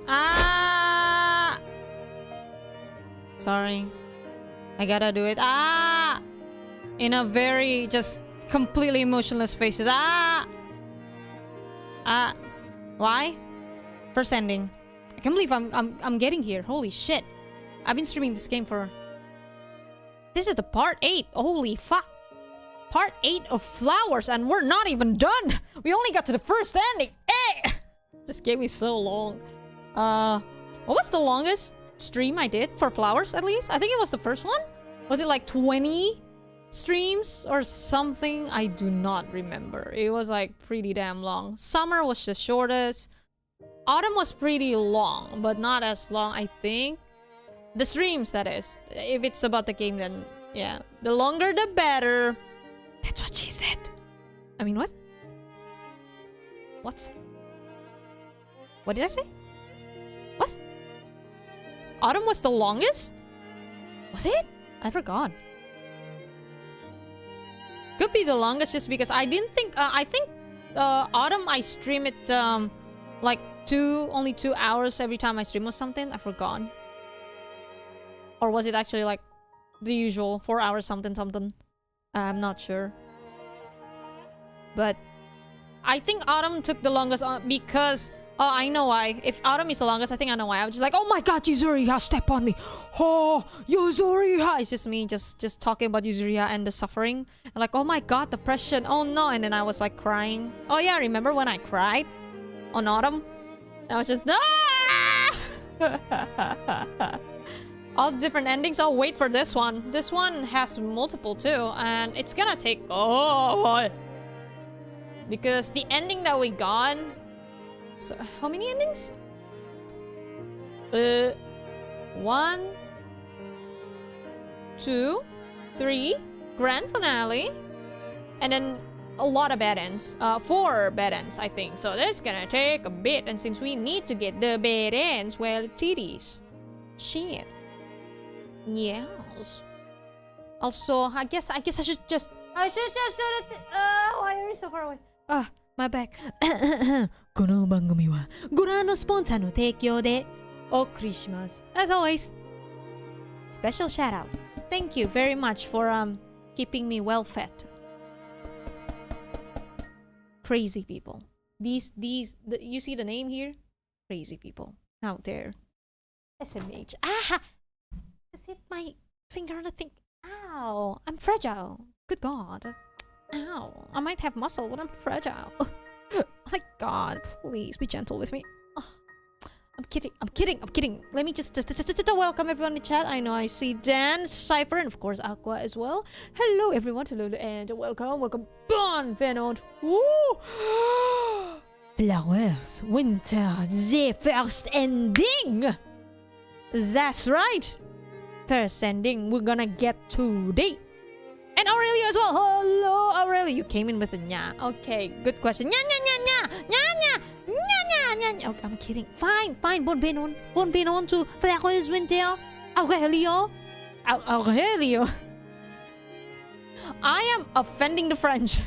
Ah! Sorry. I gotta do it. Ah! In a very just completely emotionless faces. Ah! Ah! Why? First ending. I can't believe I'm getting here. Holy shit. I've been streaming this game for... This is the part 8. Holy fuck. Part 8 of Flowers and we're not even done. We only got to the first ending. Eh! This game is so long. What was the longest stream I did for Flowers, at least? I think it was the first one. Was it like 20 streams or something? I do not remember. It was like pretty damn long. Summer was the shortest. Autumn was pretty long, but not as long, I think. The streams, that is. If it's about the game, then yeah. The longer, the better. That's what she said. I mean, what? What? What did I say? What? Autumn was the longest? Was it? I forgot. Could be the longest just because I didn't think... I think Autumn, I stream it like only 2 hours every time I stream or something. I forgot. Or was it actually like the usual 4 hours something? I'm not sure. But I think Autumn took the longest because... Oh, I know why. If Autumn is the longest, I think I know why. I was just like, oh my god, Yuzuriha, step on me. Oh, Yuzuriha. It's just me just talking about Yuzuriha and the suffering. And like, oh my god, depression. Oh no. And then I was like crying. Oh yeah, remember when I cried on Autumn? I was just... Ah! All different endings. Oh, wait for this one. This one has multiple too. And it's gonna take... Oh, because the ending that we got... So, how many endings? 1, 2, 3, grand finale, and then a lot of bad ends. 4 bad ends, I think. So that's gonna take a bit. And since we need to get the bad ends, well, titties. Shit. Yes. Also, I guess I should just do it. Why are you so far away? My back. この番組はご覧のスポンサーの提供でお送りします。As always, special shout out. Thank you very much for keeping me well fed. Crazy people. You see the name here? Crazy people out there. SMH. Ah! Just hit my finger on the thing. Ow! I'm fragile. Good God. Ow. I might have muscle, but I'm fragile. Oh my god, please be gentle with me. Oh, I'm kidding. Let me just welcome everyone in the chat. I know I see Dan, Cypher, and of course Aqua as well. Hello everyone, hello and welcome. Bon Venant. Woo! Flowers, winter, the first ending. That's right. First ending we're gonna get today. And Aurelia as well. Hello, Aurelia. You came in with a nya. Okay, good question. Okay, I'm kidding. Fine. Bon venon to Flowers Winter. Aurelio. I am offending the French.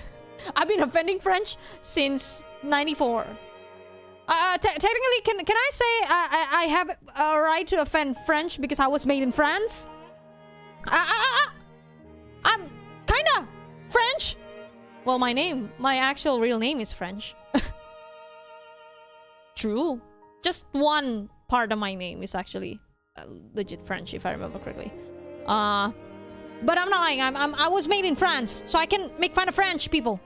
I've been offending French since 94. Technically, can I say I have a right to offend French because I was made in France? I'm kinda French. Well, my actual real name is French. True. Just one part of my name is actually legit French, if I remember correctly. But I'm not lying. I was made in France, so I can make fun of French people.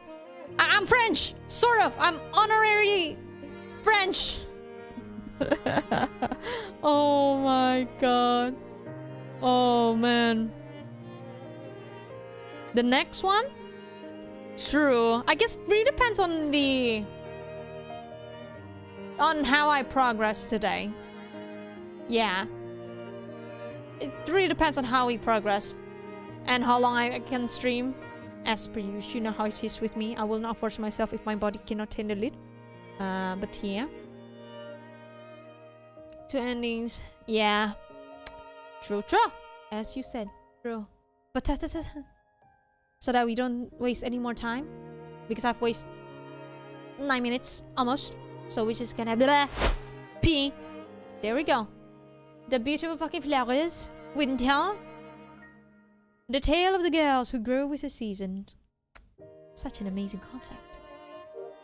I'm French, sort of. I'm honorary French. Oh my god. Oh man. The next one? True. I guess it really depends on how I progress today. Yeah. It really depends on how we progress. And how long I can stream. As per usual, you know how it is with me. I will not force myself if my body cannot handle it. But yeah. 2 endings. Yeah. True. As you said. True. But so that we don't waste any more time. Because I've wasted 9 minutes almost. So we're just gonna pee. There we go. The beautiful fucking flowers. Winter. The tale of the girls who grow with the seasons. Such an amazing concept.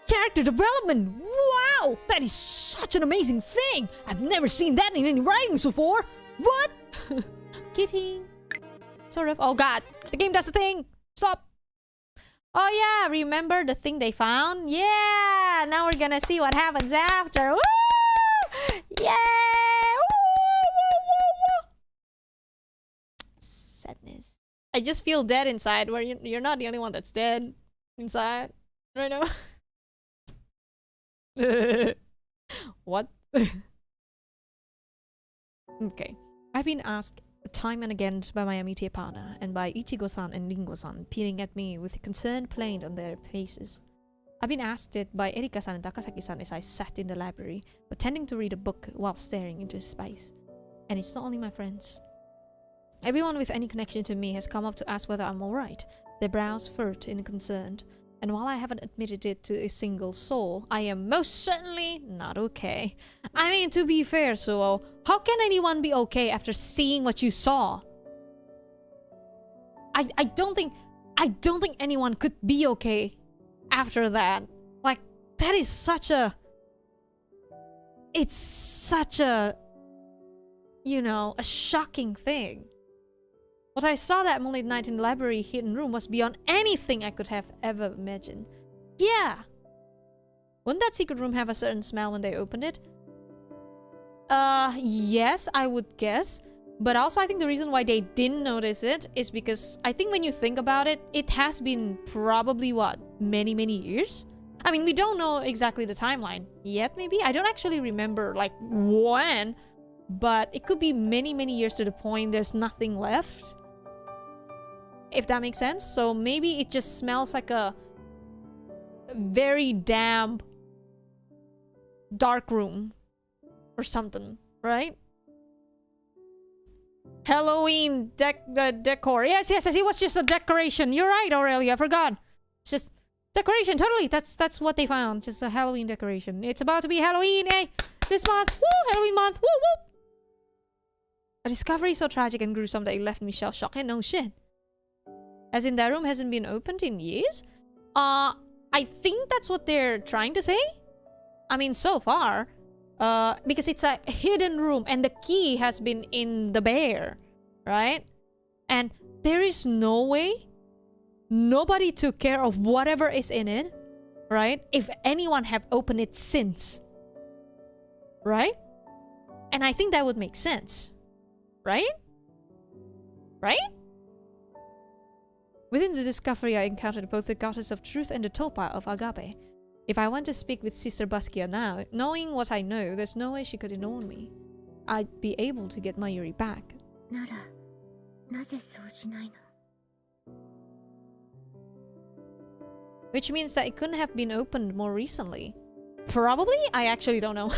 Character development! Wow! That is such an amazing thing! I've never seen that in any writings before! What? Kidding. Sort of. Oh god! The game does a thing! Stop! Oh yeah! Remember the thing they found? Yeah! Now we're gonna see what happens after! Woo! Yeah! Woo! Sadness. I just feel dead inside, where you're not the only one that's dead inside right now. What? Okay. I've been asked time and again by my Amite partner and by Ichigo-san and Ringo-san peering at me with concern plain on their faces. I've been asked it by Erika-san and Takasaki-san as I sat in the library, pretending to read a book while staring into space. And it's not only my friends. Everyone with any connection to me has come up to ask whether I'm alright, their brows furrowed in concern. And while I haven't admitted it to a single soul, I am most certainly not okay. I mean, to be fair, Suo, how can anyone be okay after seeing what you saw? I don't think anyone could be okay after that. Like, that is such a... It's such a... You know, a shocking thing. What I saw that moonlit night in the library hidden room was beyond anything I could have ever imagined. Yeah! Wouldn't that secret room have a certain smell when they opened it? Yes, I would guess. But also I think the reason why they didn't notice it is because I think when you think about it, it has been probably, what, many years? I mean, we don't know exactly the timeline yet, maybe? I don't actually remember, like, when. But it could be many years to the point there's nothing left. If that makes sense. So maybe it just smells like a very damp, dark room. Or something, right? Halloween decor. Yes, it was just a decoration. You're right, Aurelia, I forgot. It's just decoration, totally. That's what they found. Just a Halloween decoration. It's about to be Halloween, eh? This month. Woo! Halloween month. Woo woo! A discovery so tragic and gruesome that it left me shell-shocked. And no shit. As in, that room hasn't been opened in years? I think that's what they're trying to say. I mean, so far. Because it's a hidden room and the key has been in the bear. Right? And there is no way nobody took care of whatever is in it. Right? If anyone have opened it since. Right? And I think that would make sense. Right? Right? Within the discovery, I encountered both the goddess of truth and the tulpa of agape. If I went to speak with Sister Baskia now, knowing what I know, there's no way she could ignore me. I'd be able to get Mayuri back. Which means that it couldn't have been opened more recently. Probably? I actually don't know.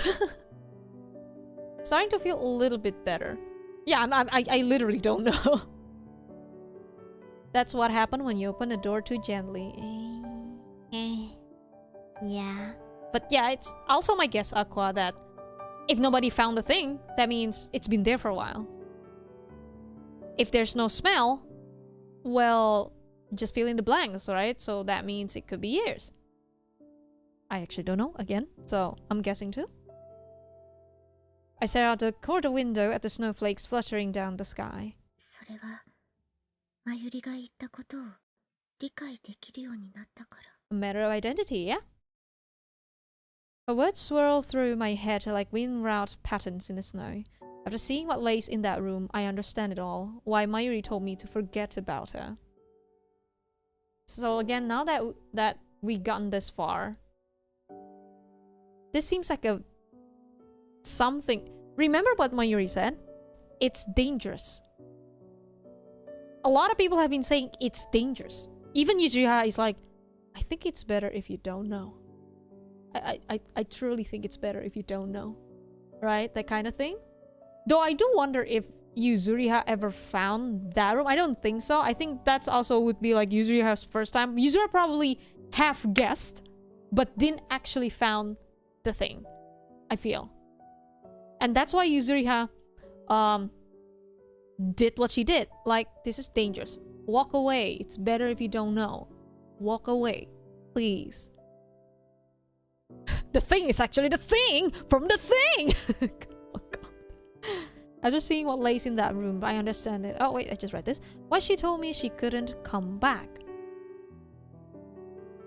Starting to feel a little bit better. Yeah, I literally don't know. That's what happened when you open a door too gently. Yeah. But yeah, it's also my guess, Aqua, that if nobody found the thing, that means it's been there for a while. If there's no smell, well, just fill in the blanks, right? So that means it could be years. I actually don't know, again, so I'm guessing too. I stare out the corridor window at the snowflakes fluttering down the sky. A matter of identity, yeah? Her words swirl through my head like wind-route patterns in the snow. After seeing what lays in that room, I understand it all. Why Mayuri told me to forget about her. So again, now that we've gotten this far, this seems like a something. Remember what Mayuri said? It's dangerous. A lot of people have been saying it's dangerous. Even Yuzuriha is like, I think it's better if you don't know. I truly think it's better if you don't know. Right? That kind of thing. Though I do wonder if Yuzuriha ever found that room. I don't think so. I think that's also would be like Yuzuriha's first time. Yuzuriha probably half guessed, but didn't actually found the thing. I feel. And that's why Yuzuriha did what she did. Like, this is dangerous. Walk away. It's better if you don't know. Walk away. Please. The thing is actually the thing from the thing! Oh god. After seeing what lays in that room, I understand it. Oh wait, I just read this. Why she told me she couldn't come back.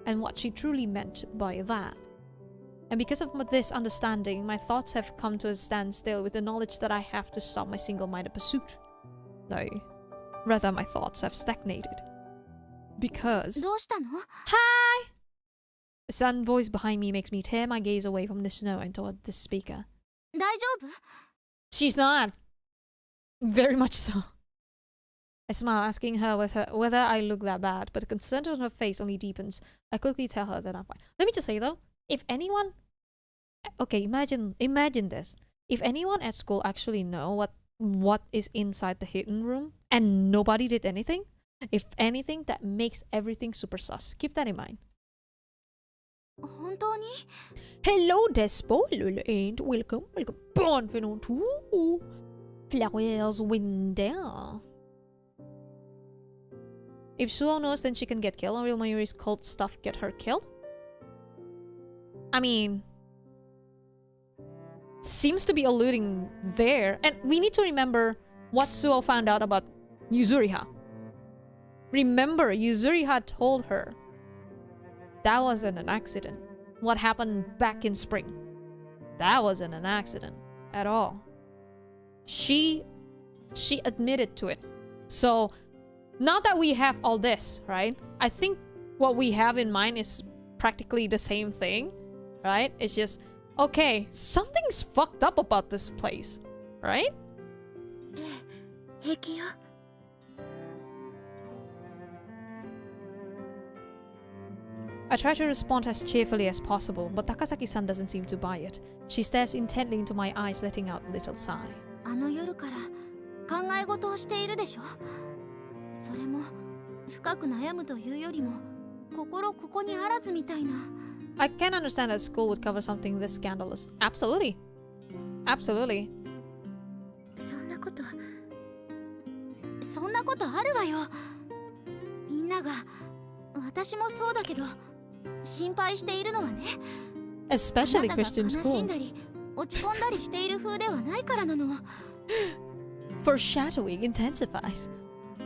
And what she truly meant by that. And because of this understanding, my thoughts have come to a standstill with the knowledge that I have to stop my single-minded pursuit. No, rather my thoughts have stagnated. Because... Hi! A sudden voice behind me makes me tear my gaze away from the snow and toward the speaker. She's not. Very much so. I smile, asking her whether I look that bad, but the concern on her face only deepens. I quickly tell her that I'm fine. Let me just say though, if anyone... Okay, imagine this. If anyone at school actually know what is inside the hidden room, and nobody did anything, if anything, that makes everything super sus. Keep that in mind. Hello, Despo. Hello, and welcome. Welcome. Bienvenue to Flowers Window. If Suo knows, then she can get killed. Or will Mayuri's cult stuff get her killed? I mean... Seems to be alluding there. And we need to remember what Suo found out about Yuzuriha. Remember, Yuzuriha told her that wasn't an accident. What happened back in spring. That wasn't an accident at all. She admitted to it. So, not that we have all this, right? I think what we have in mind is practically the same thing, right? It's just, okay, something's fucked up about this place, right? I try to respond as cheerfully as possible, but Takasaki-san doesn't seem to buy it. She stares intently into my eyes, letting out a little sigh. I can understand that school would cover something this scandalous. Absolutely. Absolutely. Especially Christian school. Foreshadowing intensifies.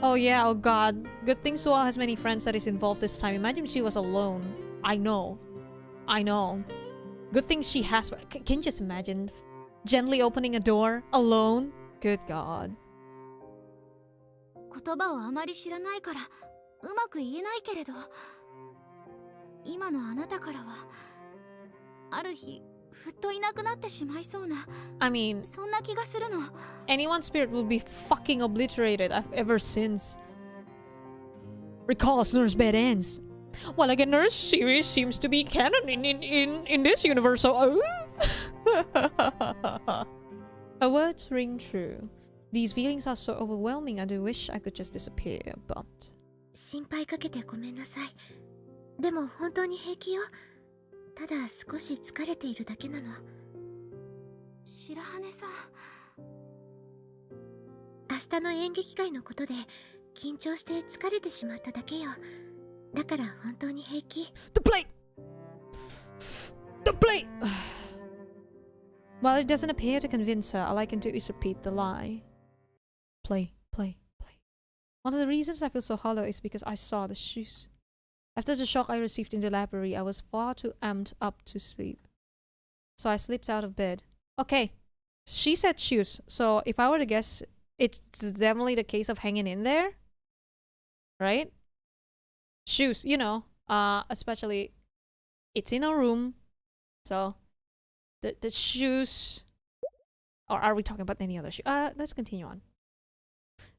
Oh yeah, oh god. Good thing Suo has many friends that is involved this time. Imagine if she was alone. I know. Good thing she has... Can you just imagine? Gently opening a door, alone? Good god. I mean, anyone's spirit will be fucking obliterated ever since. Recall as Nurse Bed ends. Well, again, Nurse series seems to be canon in this universe, so... Her words ring true. These feelings are so overwhelming, I do wish I could just disappear, but... The plate! The plate! While it doesn't appear to convince her, all I can do is repeat the lie. Play. One of the reasons I feel so hollow is because I saw the shoes. After the shock I received in the library, I was far too amped up to sleep. So I slipped out of bed. Okay, she said shoes, so if I were to guess, it's definitely the case of hanging in there. Right? Shoes, you know, especially it's in a room, so the shoes, or are we talking about any other shoe? Let's continue on.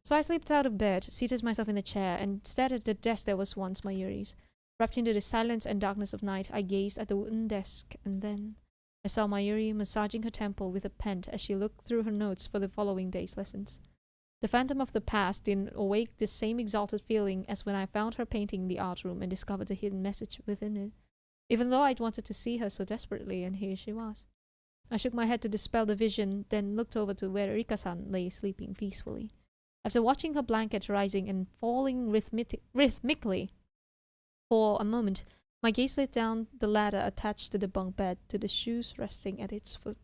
So I slipped out of bed, seated myself in a chair, and stared at the desk that was once Mayuri's. Wrapped into the silence and darkness of night, I gazed at the wooden desk, and then I saw Mayuri massaging her temple with a pen as she looked through her notes for the following day's lessons. The phantom of the past didn't awake the same exalted feeling as when I found her painting the art room and discovered the hidden message within it. Even though I'd wanted to see her so desperately, and here she was. I shook my head to dispel the vision, then looked over to where Rika-san lay sleeping peacefully. After watching her blanket rising and falling rhythmically for a moment, my gaze slid down the ladder attached to the bunk bed to the shoes resting at its foot.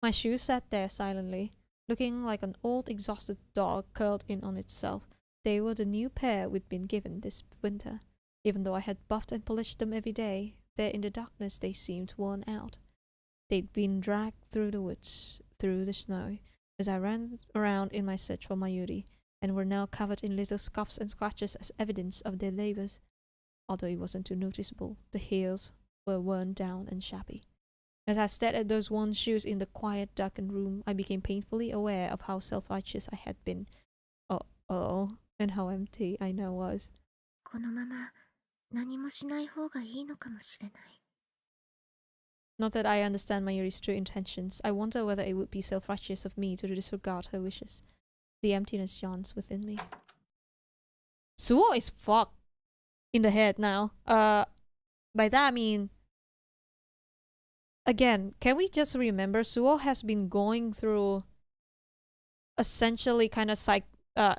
My shoes sat there silently, looking like an old exhausted dog curled in on itself. They were the new pair we'd been given this winter. Even though I had buffed and polished them every day, there in the darkness they seemed worn out. They'd been dragged through the woods, through the snow, as I ran around in my search for Mayuri, and were now covered in little scuffs and scratches as evidence of their labors. Although it wasn't too noticeable, the heels were worn down and shabby. As I stared at those worn shoes in the quiet, darkened room, I became painfully aware of how self-righteous I had been. Oh, and how empty I now was. このまま何もしない方がいいのかもしれない。 Not that I understand Mayuri's true intentions. I wonder whether it would be self-righteous of me to disregard her wishes. The emptiness yawns within me. Suo is fucked in the head now. By that I mean, again, can we just remember Suo has been going through essentially kind of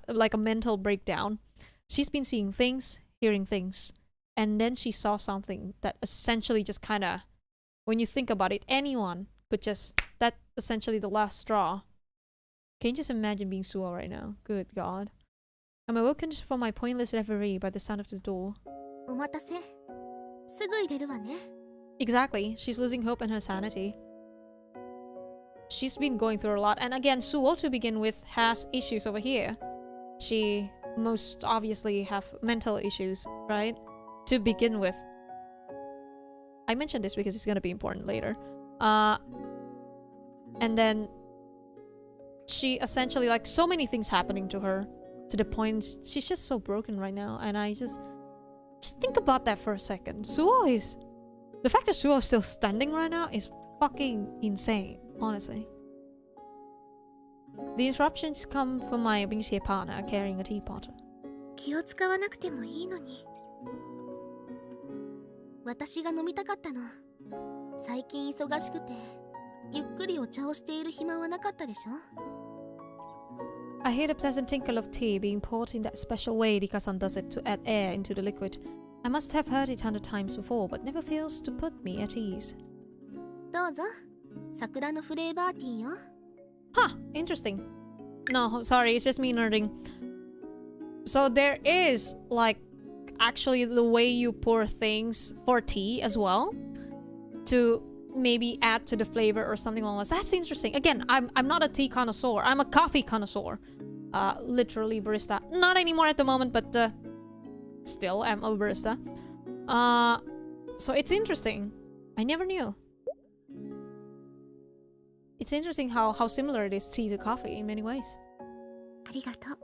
like a mental breakdown. She's been seeing things, hearing things, and then she saw something that essentially just kind of, when you think about it, anyone could just, that essentially the last straw. Can you just imagine being Suo right now? Good God. I'm awoken from my pointless reverie by the sound of the door. お待たせ。すぐ入れるわね。 Exactly. She's losing hope and her sanity. She's been going through a lot. And again, Suo, to begin with, has issues over here. She most obviously have mental issues, right? To begin with. I mentioned this because it's gonna be important later. And then she essentially, like, so many things happening to her, to the point she's just so broken right now. And I just think about that for a second. Suo is, the fact that Suo is still standing right now is fucking insane, honestly. The interruptions come from my Bingxie partner carrying a teapot. 気を使わなくてもいいのに。私が飲みたかったの。最近忙しくて、ゆっくりお茶をしている暇はなかったでしょ? I hear the pleasant tinkle of tea being poured in that special way Rika-san does it to add air into the liquid. I must have heard it 100 times before, but never fails to put me at ease. どうぞ。桜のフレーバーティーよ。 Huh, interesting. No, sorry, it's just me nerding. So there is, like, actually the way you pour things for tea as well, to maybe add to the flavor or something along those. That's interesting. Again, I'm not a tea connoisseur. I'm a coffee connoisseur. Literally barista. Not anymore at the moment, but still am a barista. So it's interesting. I never knew. It's interesting how similar it is tea to coffee in many ways. ありがとう。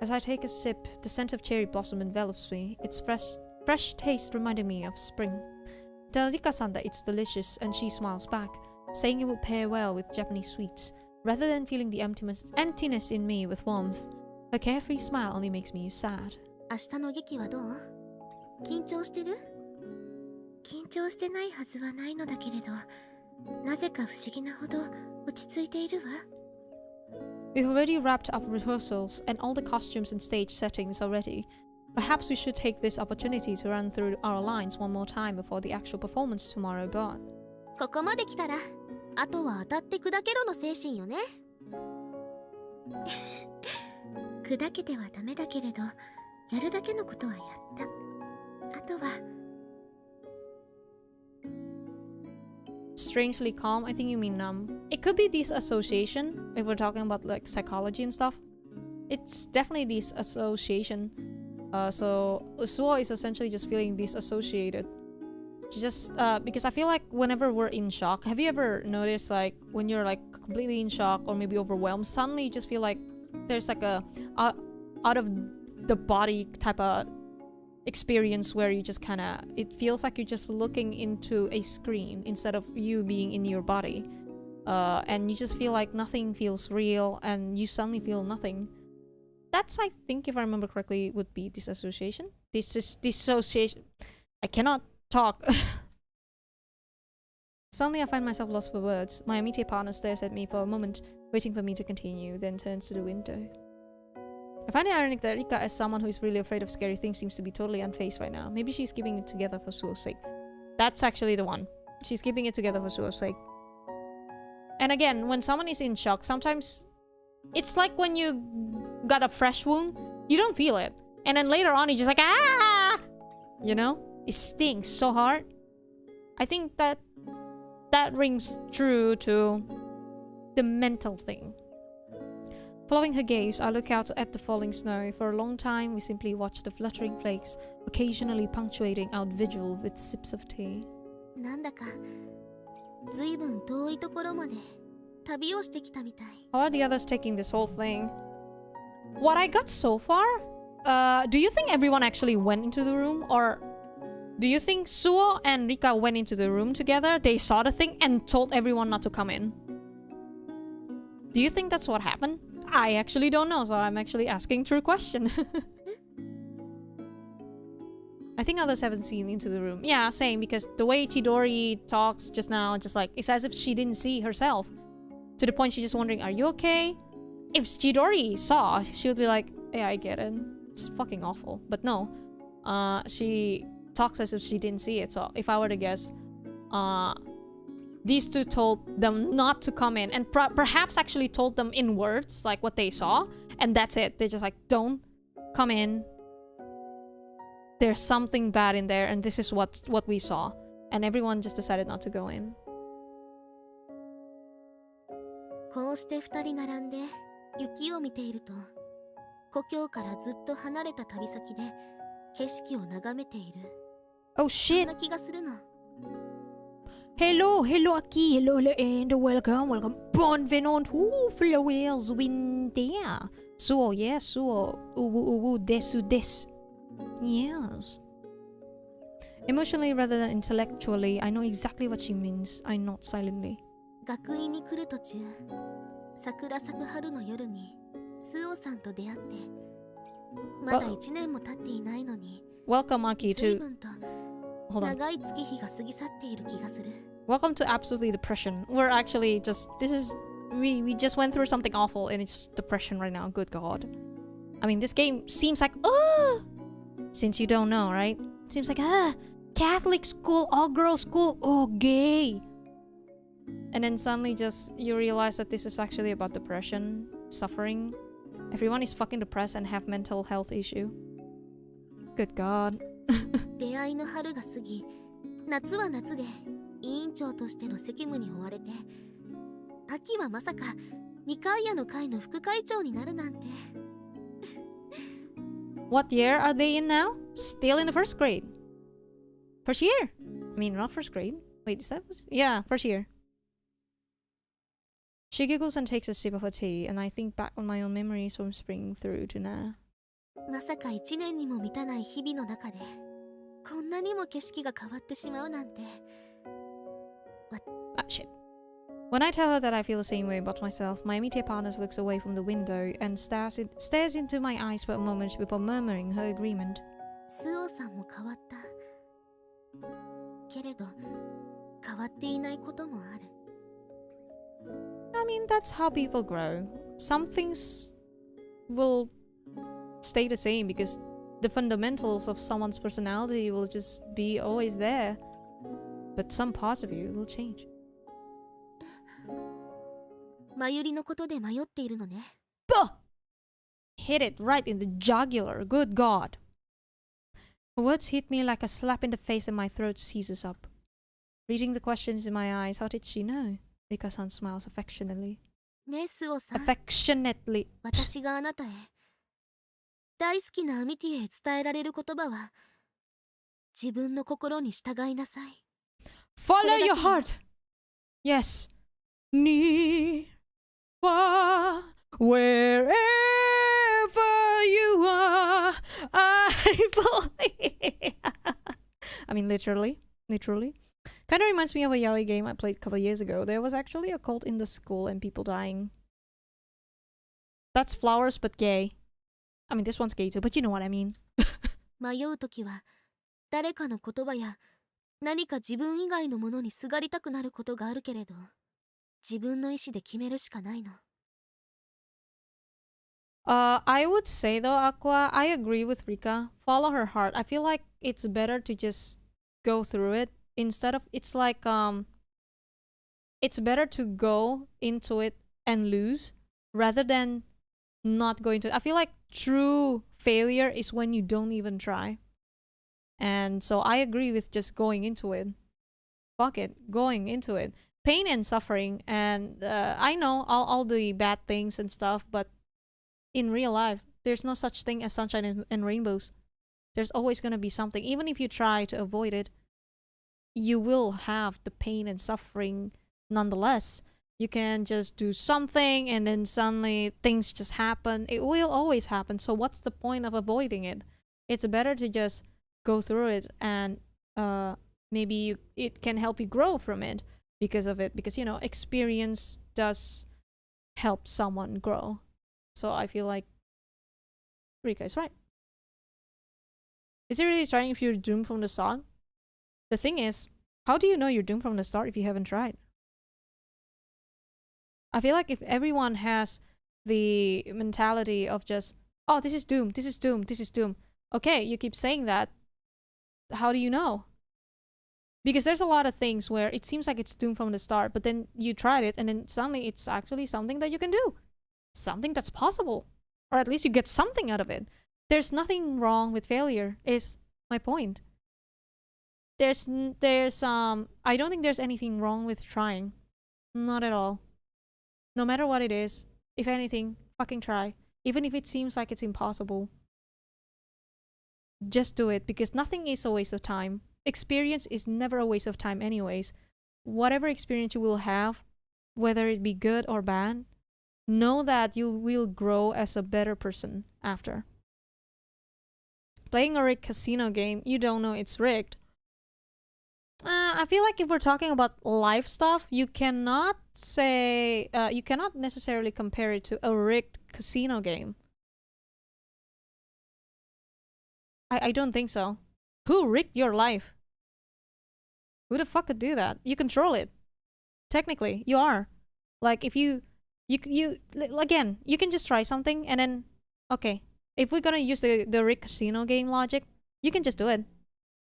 As I take a sip, the scent of cherry blossom envelops me, its fresh taste reminding me of spring. Tell Rika-san that it's delicious, and she smiles back, saying it would pair well with Japanese sweets, rather than feeling the emptiness in me with warmth. Her carefree smile only makes me sad. 明日の劇はどう？緊張してる？緊張してないはずはないのだけれど、なぜか不思議なほど落ち着いているわ。 We've already wrapped up rehearsals, and all the costumes and stage settings are ready. Perhaps we should take this opportunity to run through our lines one more time before the actual performance tomorrow, but... ここまで来たら、あとは当たって砕けろの精神よね。砕けてはダメだけれど、やるだけのことはやった。あとは。 Strangely calm, I think you mean numb. It could be disassociation, if we're talking about like psychology and stuff. It's definitely disassociation. So Suo is essentially just feeling disassociated. Just because I feel like whenever we're in shock, have you ever noticed like when you're like completely in shock or maybe overwhelmed, suddenly you just feel like there's like a out of the body type of experience where you just kind of, it feels like you're just looking into a screen instead of you being in your body, and you just feel like nothing feels real and you suddenly feel nothing. That's, I think, if I remember correctly, would be disassociation. Dissociation. I cannot talk. Suddenly I find myself lost for words. My immediate partner stares at me for a moment, waiting for me to continue, then turns to the window. I find it ironic that Rika, as someone who is really afraid of scary things, seems to be totally unfazed right now. Maybe she's keeping it together for Suo's sake. That's actually the one. She's keeping it together for Suo's sake. And again, when someone is in shock, sometimes it's like when you got a fresh wound, you don't feel it. And then later on, you're just like, ah! You know? It stings so hard. I think that rings true to the mental thing. Following her gaze, I look out at the falling snow. For a long time, we simply watch the fluttering flakes, occasionally punctuating our vigil with sips of tea. なんだかずいぶん遠いところまで旅をしてきたみたい。 How are the others taking this whole thing? What I got so far? Do you think everyone actually went into the room? Or do you think Suo and Rika went into the room together? They saw the thing and told everyone not to come in? Do you think that's what happened? I actually don't know, so I'm actually asking true question. I think others haven't seen into the room. Yeah, same, because the way Chidori talks just now, just like, it's as if she didn't see herself. To the point she's just wondering, are you okay? If Chidori saw, she would be like, yeah, I get it. It's fucking awful. But no. She talks as if she didn't see it. So if I were to guess, these two told them not to come in. And perhaps actually told them in words, like what they saw. And that's it. They're just like, don't come in. There's something bad in there, and this is what we saw. And everyone just decided not to go in. こうして二人並んで雪を見ていると、故郷からずっと離れた旅先で景色を眺めている。Oh そん shit! な気がするの。 Hello, hello Aki, hello, hello, and welcome. Bonvenant, flowers, wind there. Suo, yes, Suo. Uwu, desu, des. Yes. Emotionally rather than intellectually, I know exactly what she means. I nod silently. 学院に来る途中、桜咲く春の夜にスオさんと出会って、まだ1年も経っていないのに、 Welcome, Aki, 随 to... 分と Hold on. 長い月日が過ぎ去っている気がする。 Welcome to Absolutely Depression. We're actually just... This is... We just went through something awful and it's depression right now. Good God. I mean, this game seems like... Oh! Since you don't know, right? Seems like... Catholic school, all-girls school, oh, gay. And then suddenly just... You realize that this is actually about depression, suffering. Everyone is fucking depressed and have mental health issue. Good God. 出会いの春が過ぎ、夏は夏で委員長としての責務に追われて、秋はまさか二階屋の会の副会長になるなんて。What year are they in now? Still in the first grade. First year. I mean, not first grade. Wait, is that... Yeah, first year. She giggles and takes a sip of her tea, and I think back on my own memories from spring through to now. まさか1年にも満たない日々の中で、こんなにも景色が変わってしまうなんて。Ah, shit. When I tell her that I feel the same way about myself, my immediate partner looks away from the window and stares into my eyes for a moment before murmuring her agreement. スオさんも変わった。けれど、変わっていないこともある。I mean, that's how people grow. Some things will stay the same because the fundamentals of someone's personality will just be always there. But some parts of you will change. マユリのことで迷っているのね。Bah! Hit it right in the jugular. Good God. Her words hit me like a slap in the face and my throat seizes up. Reading the questions in my eyes, how did she know? Rika-san smiles affectionately. ねえ、スオさん。 Affectionately. 私があなたへ。大好きなアミティへ伝えられる言葉は、自分の心に従いなさい。 Follow your heart. Yes. Near, far, wherever you are, I believe. I mean, literally. Kind of reminds me of a yaoi game I played a couple of years ago. There was actually a cult in the school and people dying. That's flowers, but gay. I mean, this one's gay too, but you know what I mean. 迷うときは、誰かの言葉や何か自分以外のものにすがりたくなることがあるけれど、自分の意志で決めるしかないの。I would say though, Aqua, I agree with Rika. Follow her heart. I feel like it's better to just go through it instead of it's like it's better to go into it and lose rather than not going to it. I feel like true failure is when you don't even try. And so I agree with just going into it. Fuck it, going into it. Pain and suffering, and I know all the bad things and stuff, but in real life, there's no such thing as sunshine and rainbows. There's always gonna be something. Even if you try to avoid it, you will have the pain and suffering nonetheless. You can just do something and then suddenly things just happen. It will always happen. So what's the point of avoiding it? It's better to just go through it and maybe it can help you grow from it because of it. Because, you know, experience does help someone grow. So I feel like Rika is right. Is he really trying if you're doomed from the start? The thing is, how do you know you're doomed from the start if you haven't tried? I feel like if everyone has the mentality of just, oh, this is doomed, this is doomed, this is doomed. Okay, you keep saying that. How do you know? Because there's a lot of things where it seems like it's doomed from the start, but then you tried it and then suddenly it's actually something that you can do. Something that's possible. Or at least you get something out of it. There's nothing wrong with failure, is my point. I don't think there's anything wrong with trying. Not at all. No matter what it is, if anything, fucking try. Even if it seems like it's impossible. Just do it, because nothing is a waste of time. Experience is never a waste of time anyways. Whatever experience you will have, whether it be good or bad, know that you will grow as a better person after. Playing a rigged casino game, you don't know it's rigged. I feel like if we're talking about life stuff, you cannot necessarily compare it to a rigged casino game. I don't think so. Who rigged your life? Who the fuck could do that? You control it. Technically, you are. Like, if you again, you can just try something and then, okay, if we're gonna use the rigged casino game logic, you can just do it.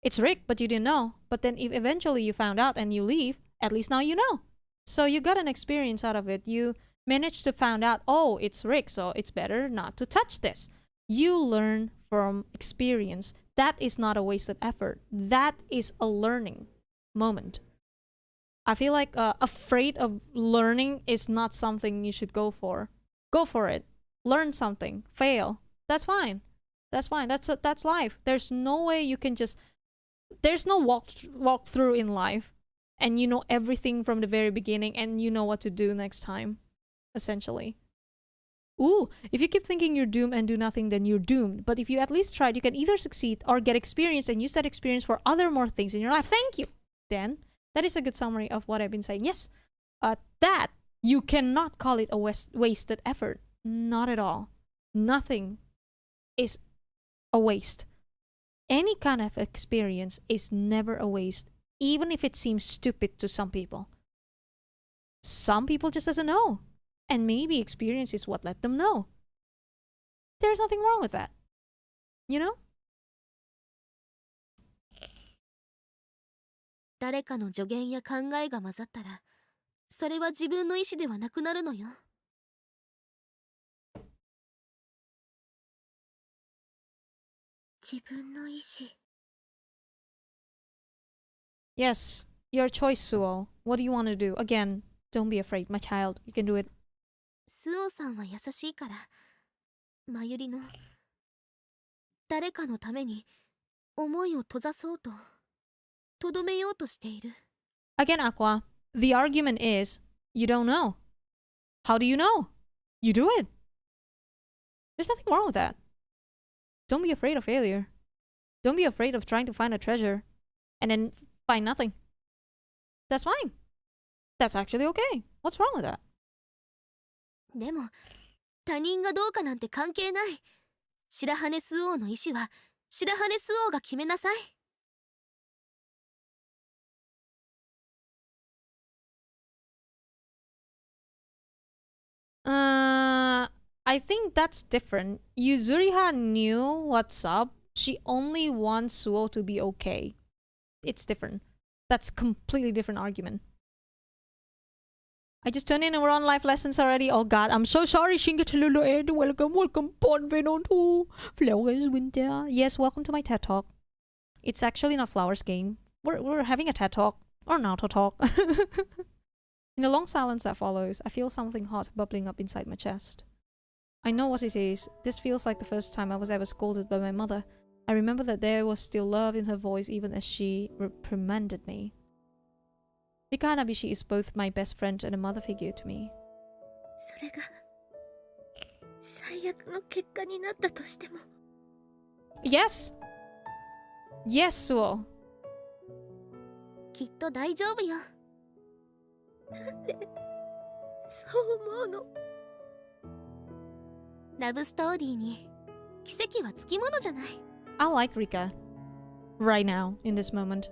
It's rigged, but you didn't know. But then if eventually you found out and you leave, at least now you know. So you got an experience out of it. You managed to find out, oh, it's rigged, so it's better not to touch this. You learn from experience. That is not a wasted effort. That is a learning moment. I feel like afraid of learning is not something you should go for. Go for it. Learn something. Fail. That's fine. That's fine. That's life. There's no way you can just... There's no walk through in life and you know everything from the very beginning and you know what to do next time, essentially. Ooh, if you keep thinking you're doomed and do nothing, then you're doomed. But if you at least tried, you can either succeed or get experience and use that experience for other more things in your life. Thank you, Dan. That is a good summary of what I've been saying. Yes, that you cannot call it a wasted effort. Not at all. Nothing is a waste. Any kind of experience is never a waste, even if it seems stupid to some people. Some people just doesn't know. And maybe experience is what let them know. There's nothing wrong with that. You know? 誰かの助言や考えが混ざったら、それは自分の意志ではなくなるのよ。自分の意志。Yes, your choice, Suo. What do you want to do? Again, don't be afraid, my child. You can do it. スオさんは優しいから、マユリの誰かのために思いを閉ざそうと、とどめようとしている。Again, Aqua, the argument is, you don't know. How do you know? You do it. There's nothing wrong with that. Don't be afraid of failure. Don't be afraid of trying to find a treasure and then find nothing. That's fine. That's actually okay. What's wrong with that? でも、他人がどうかなんて関係ない。白羽スオーの意志は白羽スオーが決めなさい。I think that's different. Yuzuriha knew what's up. She only wants Suo to be okay. It's different. That's completely different argument. I just turned in and we're on life lessons already. Oh god, I'm so sorry, Shingatululu. Welcome, Bonvenoto. Flowers winter. Yes, welcome to my TED Talk. It's actually not Flowers game. We're having a TED Talk. Or Naruto Talk. In the long silence that follows, I feel something hot bubbling up inside my chest. I know what it is. This feels like the first time I was ever scolded by my mother. I remember that there was still love in her voice even as she reprimanded me. Rika Hanabishi is both my best friend and a mother figure to me. それが最悪の結果になったとしても Yes! Yes, Suo. きっと大丈夫よ。なんでそう思うの。ラブストーリーに奇跡はつきものじゃない。I like Rika. Right now, in this moment.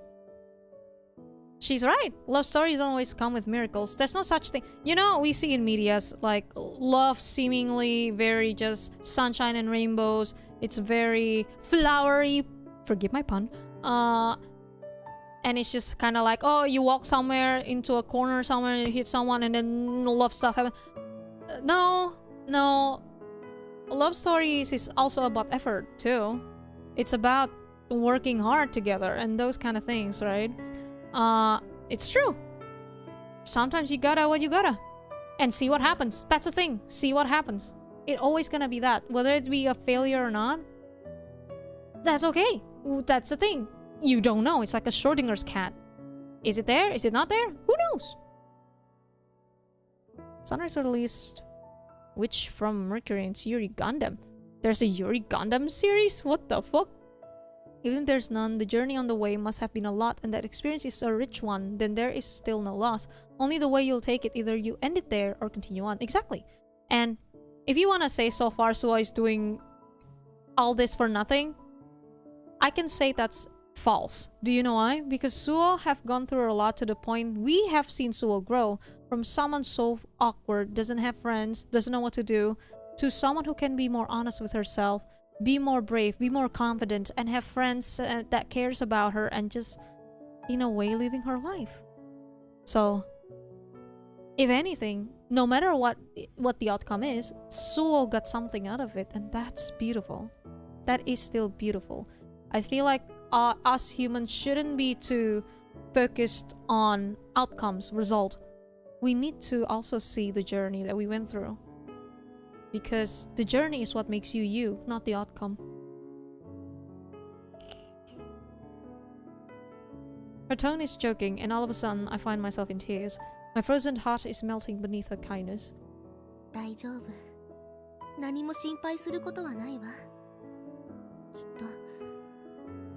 She's right. Love stories don't always come with miracles. There's no such thing. You know, we see in medias, like, love seemingly very just sunshine and rainbows. It's very flowery. Forgive my pun. And it's just kind of like, oh, you walk somewhere into a corner somewhere and you hit someone and then love stuff happens. No. Love stories is also about effort, too. It's about working hard together and those kind of things, right? It's true. Sometimes you gotta what you gotta. And see what happens. That's the thing. See what happens. It's always gonna be that. Whether it be a failure or not, that's okay. That's the thing. You don't know. It's like a Schrodinger's cat. Is it there? Is it not there? Who knows? Sunrise released which from Mercury into Yuri Gundam. There's a Yuri Gundam series? What the fuck? Even if there's none, the journey on the way must have been a lot, and that experience is a rich one, then there is still no loss. Only the way you'll take it, either you end it there or continue on. Exactly. And if you want to say so far Suo is doing all this for nothing, I can say that's false. Do you know why? Because Suo have gone through a lot to the point we have seen Suo grow from someone so awkward, doesn't have friends, doesn't know what to do, to someone who can be more honest with herself, be more brave, be more confident, and have friends that cares about her and just, in a way, living her life. So, if anything, no matter what the outcome is, Suo got something out of it, and that's beautiful. That is still beautiful. I feel like us humans shouldn't be too focused on outcomes, result. We need to also see the journey that we went through. Because the journey is what makes you you, not the outcome. Her tone is joking, and all of a sudden I find myself in tears. My frozen heart is melting beneath her kindness. 大丈夫。何も心配することはないわ。きっと、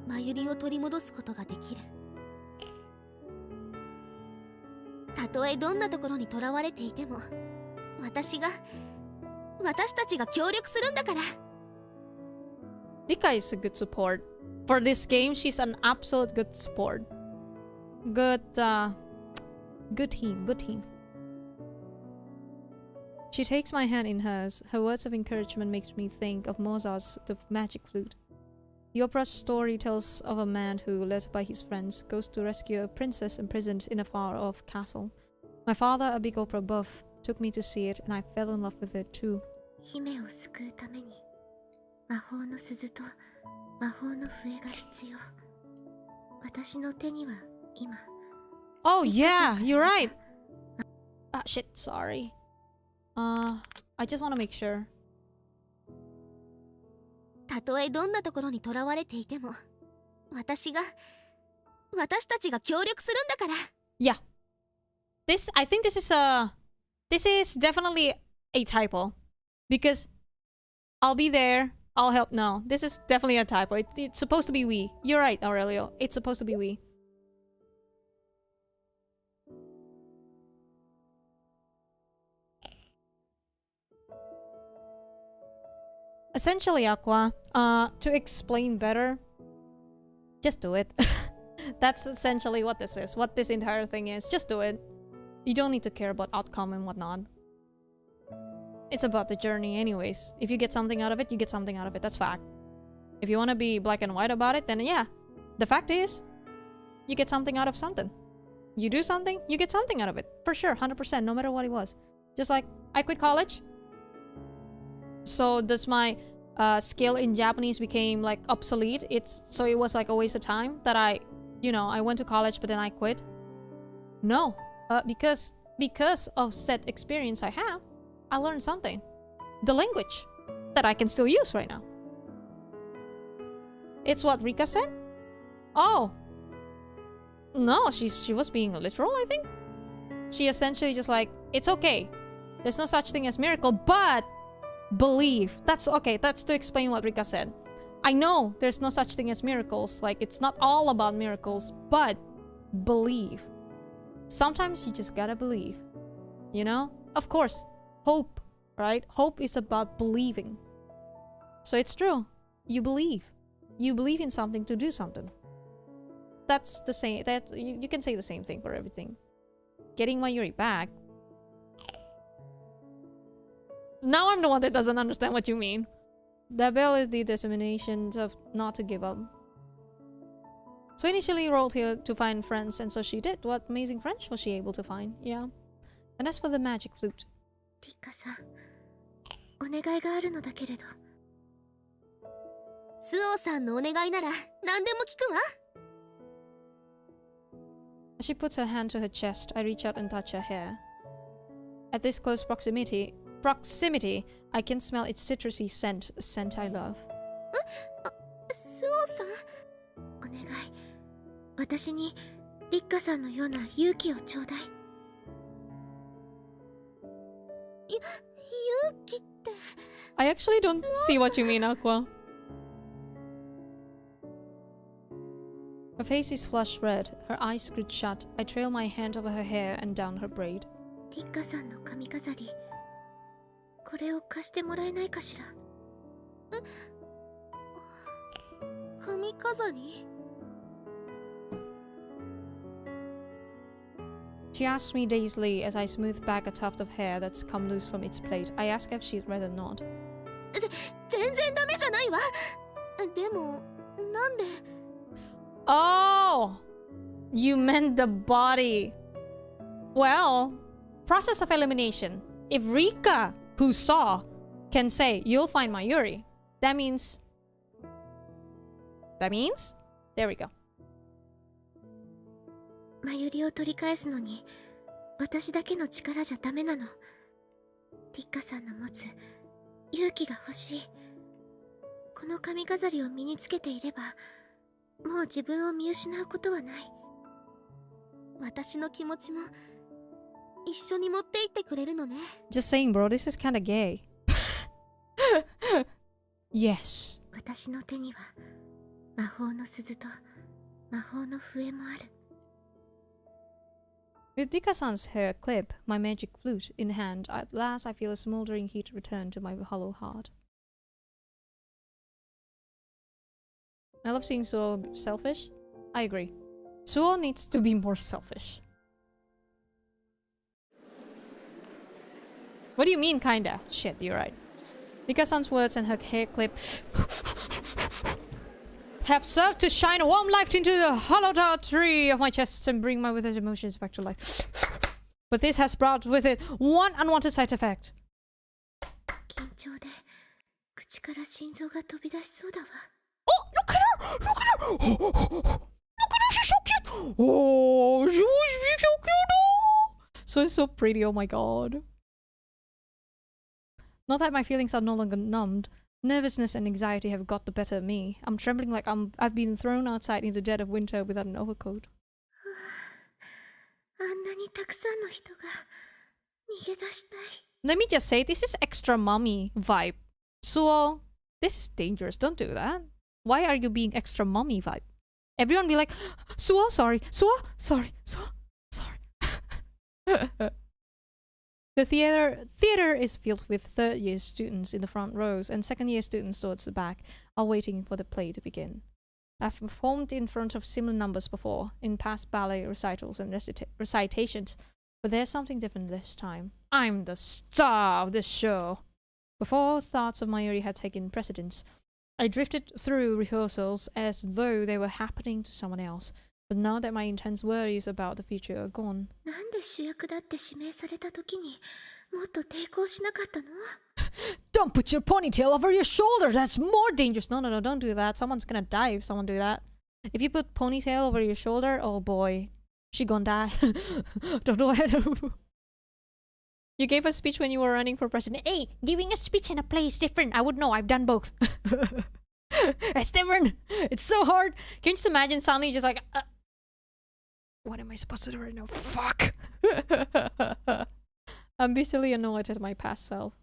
マユリを取り戻すことができる。たとえどんなところに囚われていても、私たちが協力するんだから。Rika is a good support. For this game, she's an absolute good support. Good team. She takes my hand in hers. Her words of encouragement makes me think of Mozart's The Magic Flute. The opera's story tells of a man who, led by his friends, goes to rescue a princess imprisoned in a far-off castle. My father, a big opera buff, took me to see it, and I fell in love with it too. 姫を救うために魔法の鈴と魔法の笛が必要。私の手には今。Oh yeah, you're right. Ah shit, sorry. I just want to make sure. たとえどんなところに囚われていても、私たちが協力するんだから。Yeah. I think this is definitely a typo. Because I'll be there, I'll help. No, this is definitely a typo. It's supposed to be we. You're right, Aurelio. It's supposed to be we. Essentially, Aqua, to explain better, just do it. That's essentially what this is, what this entire thing is. Just do it. You don't need to care about outcome and whatnot. it's about the journey anyways. If you get something out of it, you get something out of it. That's fact. If you want to be black and white about it, then yeah. The fact is, you get something out of something. You do something, you get something out of it. For sure, 100%, no matter what it was. Just like, I quit college. So does my skill in Japanese became like obsolete? So it was like a waste of time that I went to college but then I quit? No. Because of said experience I have, I learned something. The language that I can still use right now. It's what Rika said? Oh. No, she was being literal, I think. She essentially just like, it's okay. There's no such thing as miracle, but believe. That's okay, that's to explain what Rika said. I know there's no such thing as miracles. Like, it's not all about miracles, but believe. Sometimes you just gotta believe. You know? Of course, hope, right? Hope is about believing. So it's true. You believe. You believe in something to do something. That's the same. That you can say the same thing for everything. Getting Mayuri back. Now I'm the one that doesn't understand what you mean. The bell is the determination of not to give up. So initially rolled here to find friends, and so she did. What amazing friends was she able to find? Yeah. And as for the magic flute. Rika-san, お願いがあるのだけれど。スオさんのお願いなら何でも聞くわ。As she puts her hand to her chest, I reach out and touch her hair. At this close proximity, I can smell its citrusy scent, a scent I love. スオさん、お願い。私にリッカさんのような勇気をちょうだい。勇気って。I actually don't see what you mean, Aqua. Her face is flush red, her eyes screwed shut. I trail my hand over her hair and down her braid. リッカさんの髪飾り、これを貸してもらえないかしら。髪飾り？ She asks me dazedly as I smooth back a tuft of hair that's come loose from its plait. I ask if she'd rather not. 全然ダメじゃないわ。でも、なんで？ Oh! You meant the body. Well, process of elimination. If Rika, who saw, can say, you'll find Mayuri, that means... There we go. マユリを取り返すのに、私だけの力じゃダメなの。リッカさんの持つ勇気が欲しい。この髪飾りを身につけていれば、もう自分を見失うことはない。私の気持ちも一緒に持って行ってくれるのね。Just saying, bro, this is kinda gay. Yes. 私の手には魔法の鈴と魔法の笛もある。With Rika-san's hair clip, my magic flute in hand, at last I feel a smoldering heat return to my hollow heart. I love seeing Suo selfish. I agree. Suo needs to be more selfish. What do you mean, kinda? Shit, you're right. Rika-san's words and her hair clip have served to shine a warm light into the hollowed out tree of my chest and bring my withered emotions back to life. But this has brought with it one unwanted side effect. 緊張で口から心臓が飛び出しそうだわ。 Oh, look at her! Look at her! Look at her! She's so cute! Oh, she's so cute! So it's so pretty, oh my god. Not that my feelings are no longer numbed. Nervousness and anxiety have got the better of me. I'm trembling like I've been thrown outside in the dead of winter without an overcoat. あんなにたくさんの人が逃げ出したい。 Let me just say, this is extra mommy vibe. Suo, this is dangerous. Don't do that. Why are you being extra mommy vibe? Everyone be like, Suo, sorry. Suo, sorry. Suo, sorry. The theater is filled with third-year students in the front rows and second-year students towards the back, all waiting for the play to begin. I've performed in front of similar numbers before, in past ballet recitals and recitations, but there's something different this time. I'm the star of this show. Before thoughts of Mayuri had taken precedence, I drifted through rehearsals as though they were happening to someone else. But now that my intense worries about the future are gone, なんで主役だって指名された時にもっと抵抗しなかったの？ don't put your ponytail over your shoulder. That's more dangerous. No, don't do that. Someone's gonna die if someone do that. If you put ponytail over your shoulder, oh boy, she gonna die. Don't do it. You gave a speech when you were running for president. Hey, giving a speech and a play is different. I would know. I've done both. It's different. It's so hard. Can you just imagine suddenly just like, what am I supposed to do right now? Fuck. I'm bitterly annoyed at my past self.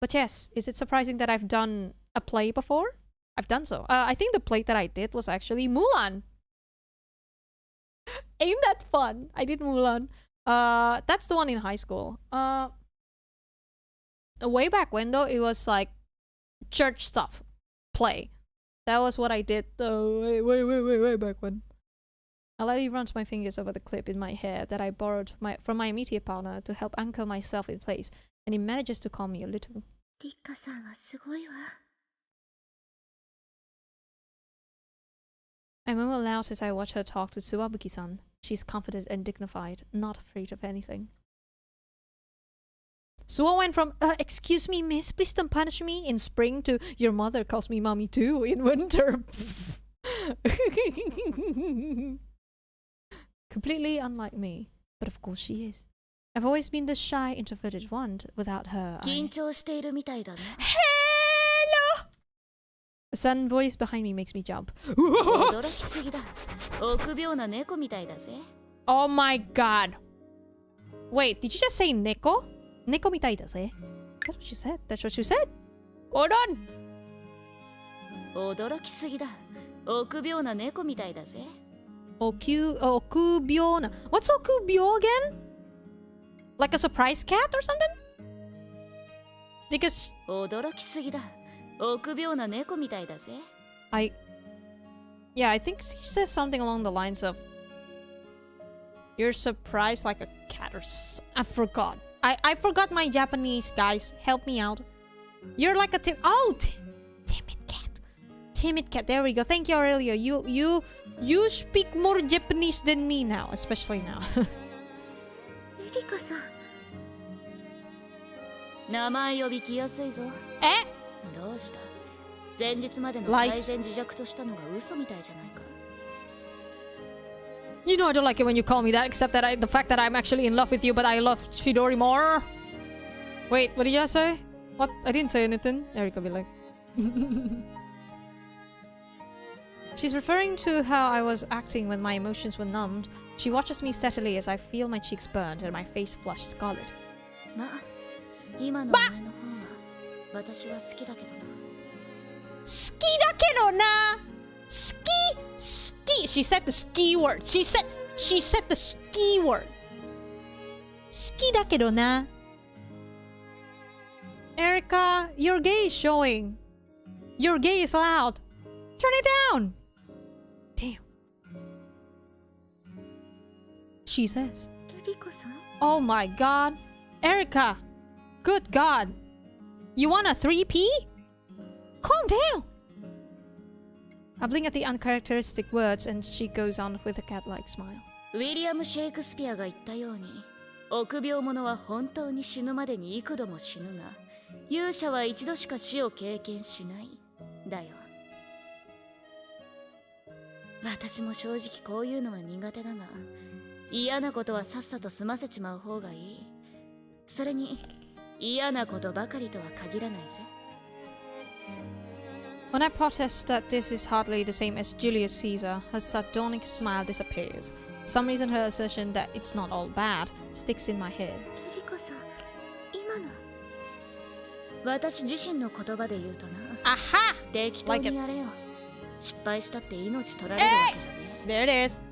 But yes, is it surprising that I've done a play before? I've done so. I think the play that I did was actually Mulan. Ain't that fun? I did Mulan. That's the one in high school. Way back when though, it was like church stuff. Play. That was what I did though. Way back when. Alali runs my fingers over the clip in my hair that I borrowed from my immediate partner to help anchor myself in place, and he manages to calm me a little. リカさんはすごいわ。 I murmur aloud as I watch her talk to Tsuwabuki-san. She's confident and dignified, not afraid of anything. Suwa went from, excuse me, miss, please don't punish me, in spring to, your mother calls me mommy too, in winter. Completely unlike me, but of course she is. I've always been the shy, introverted one. Without her, 緊張しているみたいだね。 Hello! A sudden voice behind me makes me jump. 驚きすぎだ。臆病な猫みたいだぜ。 Oh my god. Wait, did you just say neko? Neko mitai da ze? That's what you said. That's what you said. Hold on. 驚きすぎだ。臆病な猫みたいだぜ。 Okubyona. What's okubyo again? Like a surprise cat or something? Because 驚きすぎだ。臆病な猫みたいだぜ。 Yeah, I think she says something along the lines of you're surprised like a cat or I forgot. I forgot my Japanese, guys. Help me out. You're like a timid cat. Timid cat. There we go. Thank you, Aurelia. You speak more Japanese than me now, especially now. エリカさん。名前呼びきやすいぞ。え？どうした？前日までの改善自虐としたのが嘘みたいじゃないか。 You know I don't like it when you call me that, except that the fact that I'm actually in love with you, but I love Chidori more. Wait, what did you say? What? I didn't say anything. Erika be like. She's referring to how I was acting when my emotions were numbed. She watches me steadily as I feel my cheeks burned and my face flush scarlet. まあ、今のお前の方が私は好きだけどな。好きだけどな。好き。She said the ski word. She said the ski word. 好きだけどな。Erika, your gay is showing. Your gay is loud. Turn it down. Damn. She says. エリカさん？ Oh my god. Erika. Good god. You want a 3P? Calm down. I blink at the uncharacteristic words and she goes on with a cat-like smile. ウィリアム・シェイクスピアが言ったように、臆病者は本当に死ぬまでに幾度も死ぬが、勇者は一度しか死を経験しない。だよ。私も正直こういうのは苦手だが、嫌なことはさっさと済ませちまう方がいい。それに、嫌なことばかりとは限らないぜ。 When I protest that this is hardly the same as Julius Caesar, her sardonic smile disappears. For some reason her assertion that it's not all bad sticks in my head. エリカさん、今の。私自身の言葉で言うとな。Aha! 適当にやれよ。失敗したって命取られるわけじゃねえ。 There it is.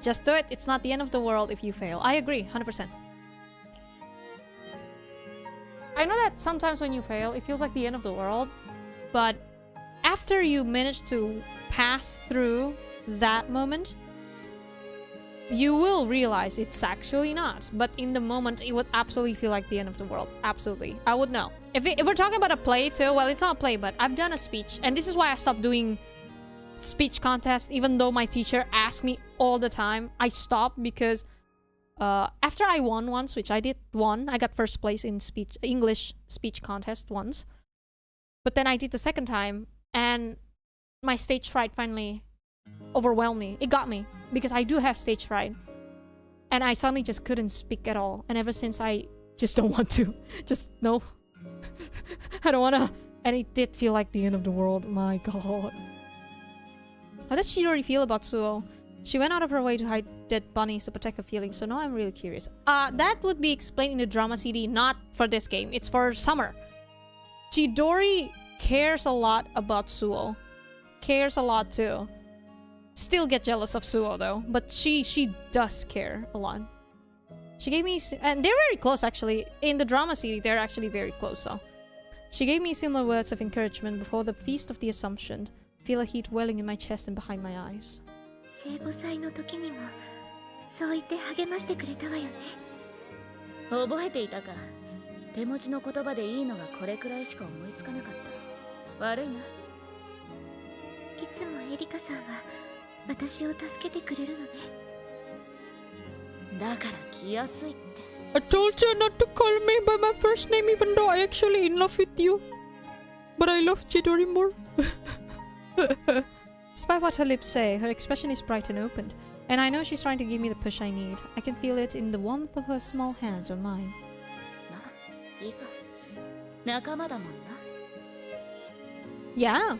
Just do it. It's not the end of the world if you fail. I agree, 100%. I know that sometimes when you fail, it feels like the end of the world, but after you manage to pass through that moment, you will realize it's actually not. But in the moment, it would absolutely feel like the end of the world. Absolutely. I would know. If we're talking about a play too, well, it's not a play, but I've done a speech. And this is why I stopped doing speech contests, even though my teacher asked me all the time. I stopped because after I won once, which I did won, I got first place in English speech contest once. But then I did the second time, and my stage fright finally overwhelmed me. It got me, because I do have stage fright. And I suddenly just couldn't speak at all. And ever since, I just don't want to. Just, no. I don't want to. And it did feel like the end of the world. My god. How does Chidori feel about Suo? She went out of her way to hide dead bunnies to protect her feelings, so now I'm really curious. That would be explained in the drama CD, not for this game. It's for summer. Chidori cares a lot about Suo. Cares a lot too. Still get jealous of Suo though, but she does care a lot. She gave me, and they're very close actually. In the drama CD, they're actually very close, so. She gave me similar words of encouragement before the Feast of the Assumption. Feel a heat welling in my chest and behind my eyes. 聖母祭の時にもそう言って励ましてくれたわよね。覚えていたか。手持ちの言葉でいいのがこれくらいしか思いつかなかった。悪いな。いつもエリカさんは私を助けてくれるのね。だから来やすいって。I told you not to call me by my first name even though I actually in love with you. But I love Chidori more. Despite what her lips say, her expression is bright and open. And I know she's trying to give me the push I need. I can feel it in the warmth of her small hands on mine. まあ、いいか。仲間だもんな。Yeah.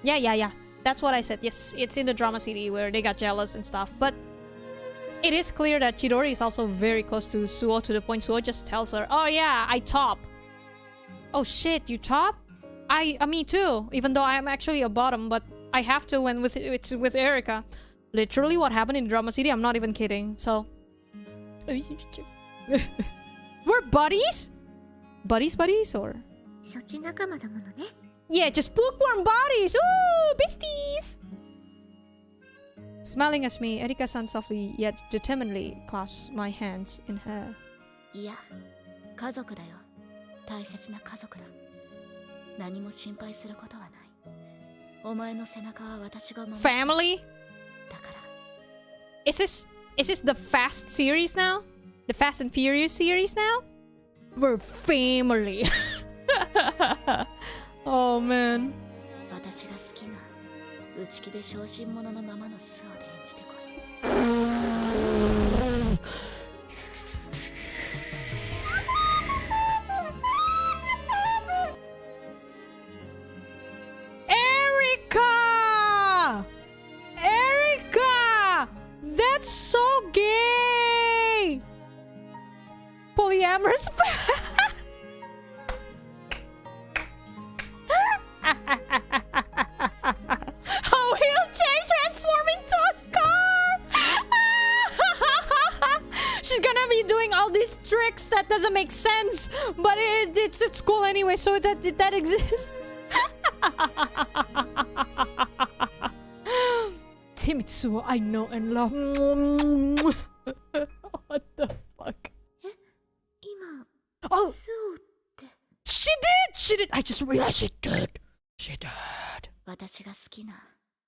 Yeah. That's what I said. Yes, it's in the drama CD where they got jealous and stuff. But it is clear that Chidori is also very close to Suo to the point Suo just tells her, oh yeah, I top. Oh shit, you top? Me too, even though I'm actually a bottom, but I have to when it's with Erika. Literally what happened in Drama City, I'm not even kidding. So we're buddies? Buddies or? 処置仲間だものね。Yeah, just bookworm buddies! Ooh, besties! Smiling at me, Erika-san softly yet determinedly clasps my hands in her. いや、家族だよ。大切な家族だ。何も心配することはない。お前の背中は私が守る。Family? だから。Is this the Fast series now? The Fast and Furious series now? We're family. Oh man. 私が好きな内気で小心者のままの素をで演じてこい。Erika! That's so gay! Polyamorous. A wheelchair transforming to a car! She's gonna be doing all these tricks that doesn't make sense, but it's at school anyway, so that exists. Timid Suo, I know and love. What the fuck? 今、 Oh, スオって。 she did! I just realized she did. She did. 私が好きな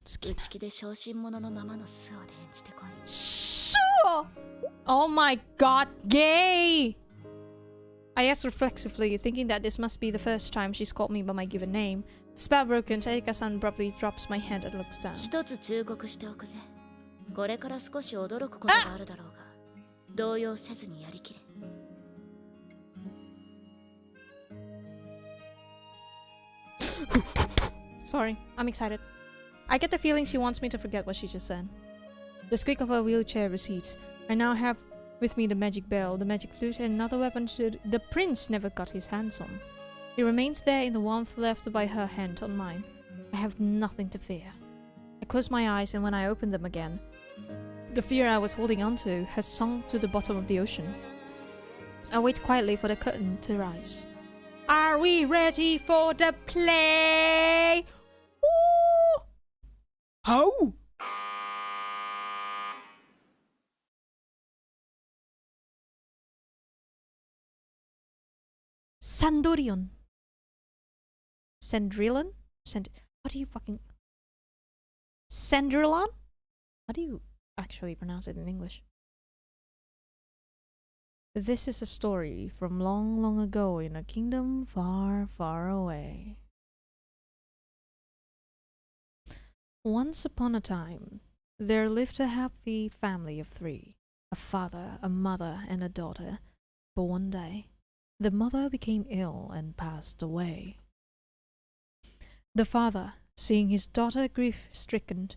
内気で小心者のままの素をで演じてこい。 Suo! Oh my god, gay! I asked reflexively, thinking that this must be the first time she's called me by my given name. The spell broken, Erika-san abruptly drops my hand and looks down. 一つ忠告しておくぜ。これから少し驚くことがあるだろうが、動揺せずにやりきれ。Sorry, I'm excited. I get the feeling she wants me to forget what she just said. The squeak of her wheelchair recedes. I now have with me the magic bell, the magic flute, and another weapon the prince never got his hands on. It remains there in the warmth left by her hand on mine. I have nothing to fear. I close my eyes, and when I open them again, the fear I was holding on to has sunk to the bottom of the ocean. I wait quietly for the curtain to rise. Are we ready for the play? Ooh! How? Sandorion. Sandrilon? How do you fucking... Sandrilon? How do you actually pronounce it in English? This is a story from long, long ago in a kingdom far, far away. Once upon a time, there lived a happy family of 3, a father, a mother, and a daughter. But one day, the mother became ill and passed away. The father, seeing his daughter grief-stricken,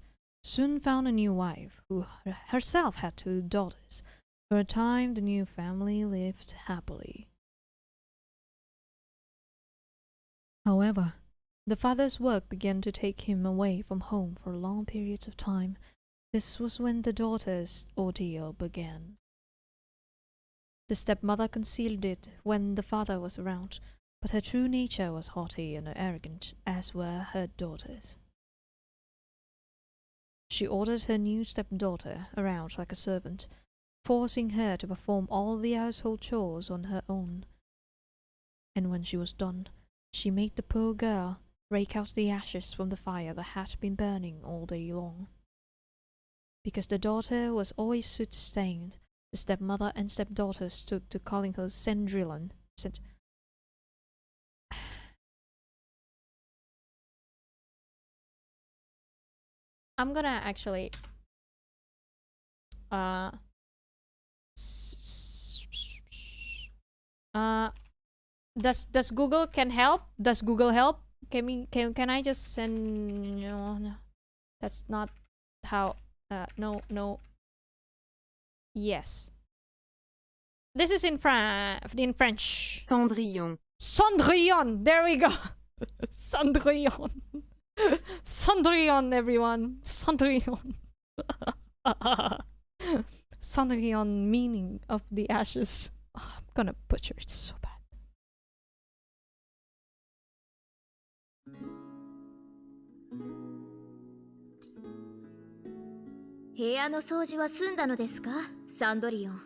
soon found a new wife, who herself had 2 daughters. For a time, the new family lived happily. However, the father's work began to take him away from home for long periods of time. This was when the daughter's ordeal began. The stepmother concealed it when the father was around, but her true nature was haughty and arrogant, as were her daughters. She ordered her new stepdaughter around like a servant, forcing her to perform all the household chores on her own. And when she was done, she made the poor girl rake out the ashes from the fire that had been burning all day long. Because the daughter was always soot-stained, the stepmother and stepdaughters took to calling her Sandrilon. I'm gonna actually does Google can help? Does Google help? Can I just send? No, that's not how. No. Yes. This is in French. Cendrillon. Cendrillon. There we go. Cendrillon. Cendrillon, everyone. Cendrillon. Cendrillon, meaning of the ashes. Oh, I'm gonna butcher it so bad. 部屋の掃除は済んだのですか、サンドリオン。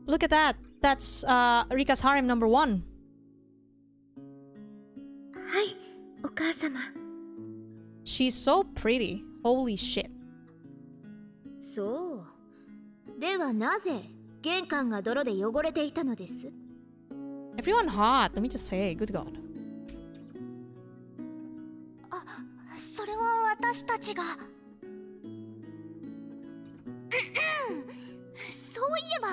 Look at that. That's Rika's harem number 1. はい、お母様。She's so pretty. Holy shit. そう。ではなぜ玄関が泥で汚れていたのです？ Everyone hot. Let me just say, good God. あ、それは私たちが。そういえば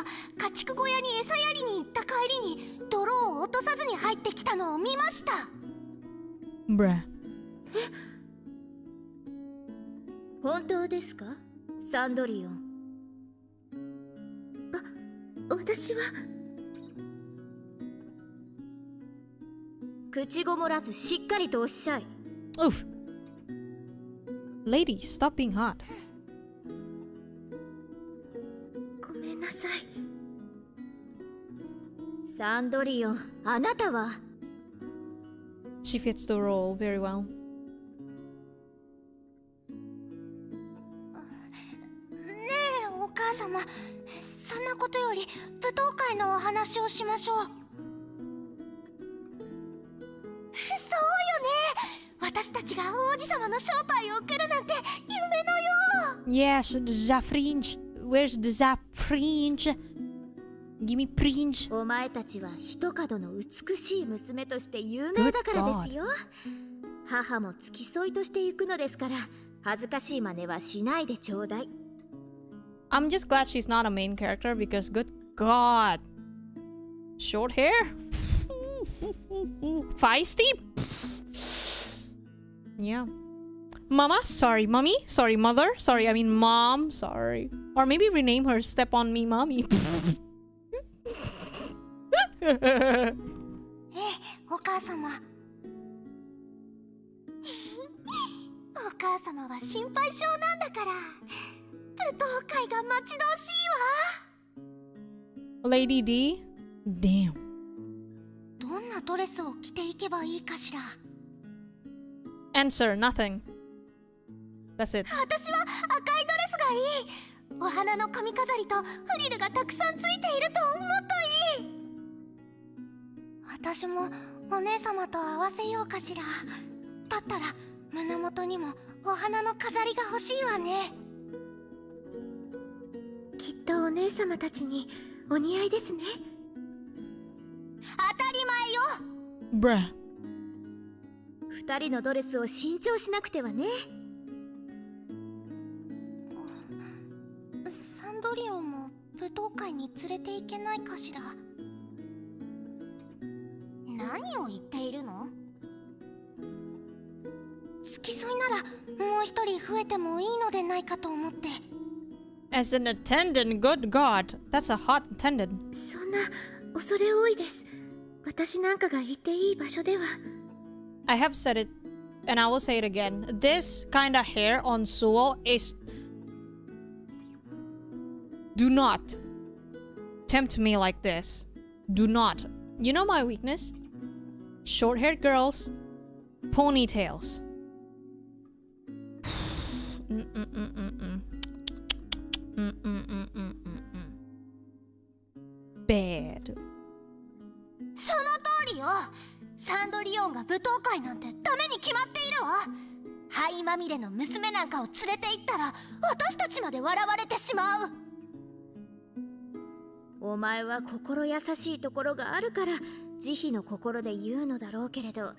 家畜小屋に餌やりに行った帰りに泥を落とさずに入ってきたのを見ました。Bruh. 本当ですか、サンドリオン。私は口ごもらずしっかりとおっしゃい。 Oof. Lady, stop being hot. ごめんなさい。サンドリオン、あなたは。 She fits the role very well. ねえお母様、そんなことより舞踏会のお話をしましょう。そうよね、私たちが王子様の招待を受けるなんて夢のよう。 Yes, the fringe. Where's the fringe? Give me fringe. お前たちは一角の美しい娘として有名だからですよ。母も付き添いとして行くのですから、恥ずかしい真似はしないでちょうだい。 I'm just glad she's not a main character because good God. Short hair? Feisty? Yeah. Mama? Sorry, mommy? Sorry, mother? Sorry, I mean mom? Sorry. Or maybe rename her Step on Me Mommy. お母様。お母様は心配性なんだから。舞踏会が待ち遠しいわ。 Lady D? Damn. どんなドレスを着ていけばいいかしら。 Answer, nothing. That's it. 私は赤いドレスがいい。お花の髪飾りとフリルがたくさんついているともっといい。私もお姉様と合わせようかしら。だったら胸元にもお花の飾りが欲しいわね。きっとお姉様たちにお似合いですね。当たり前よ。Bruh. 二人のドレスを新調しなくてはね。サンドリオンも舞踏会に連れて行けないかしら。何を言っているの？付き添いならもう一人増えてもいいのでないかと思って。As an attendant, good God, that's a hot attendant. そんな恐れ多いです。私なんかが行っていい場所では。I have said it, and I will say it again. This kind of hair on Suo is... Do not tempt me like this. Do not. You know my weakness? Short-haired girls, ponytails. Bad. その通りよ。サンドリオンが舞踏会なんてダメに決まっているわ。灰まみれの娘なんかを連れて行ったら私たちまで笑われてしまう。お前は心優しいところがあるから慈悲の心で言うのだろうけれど、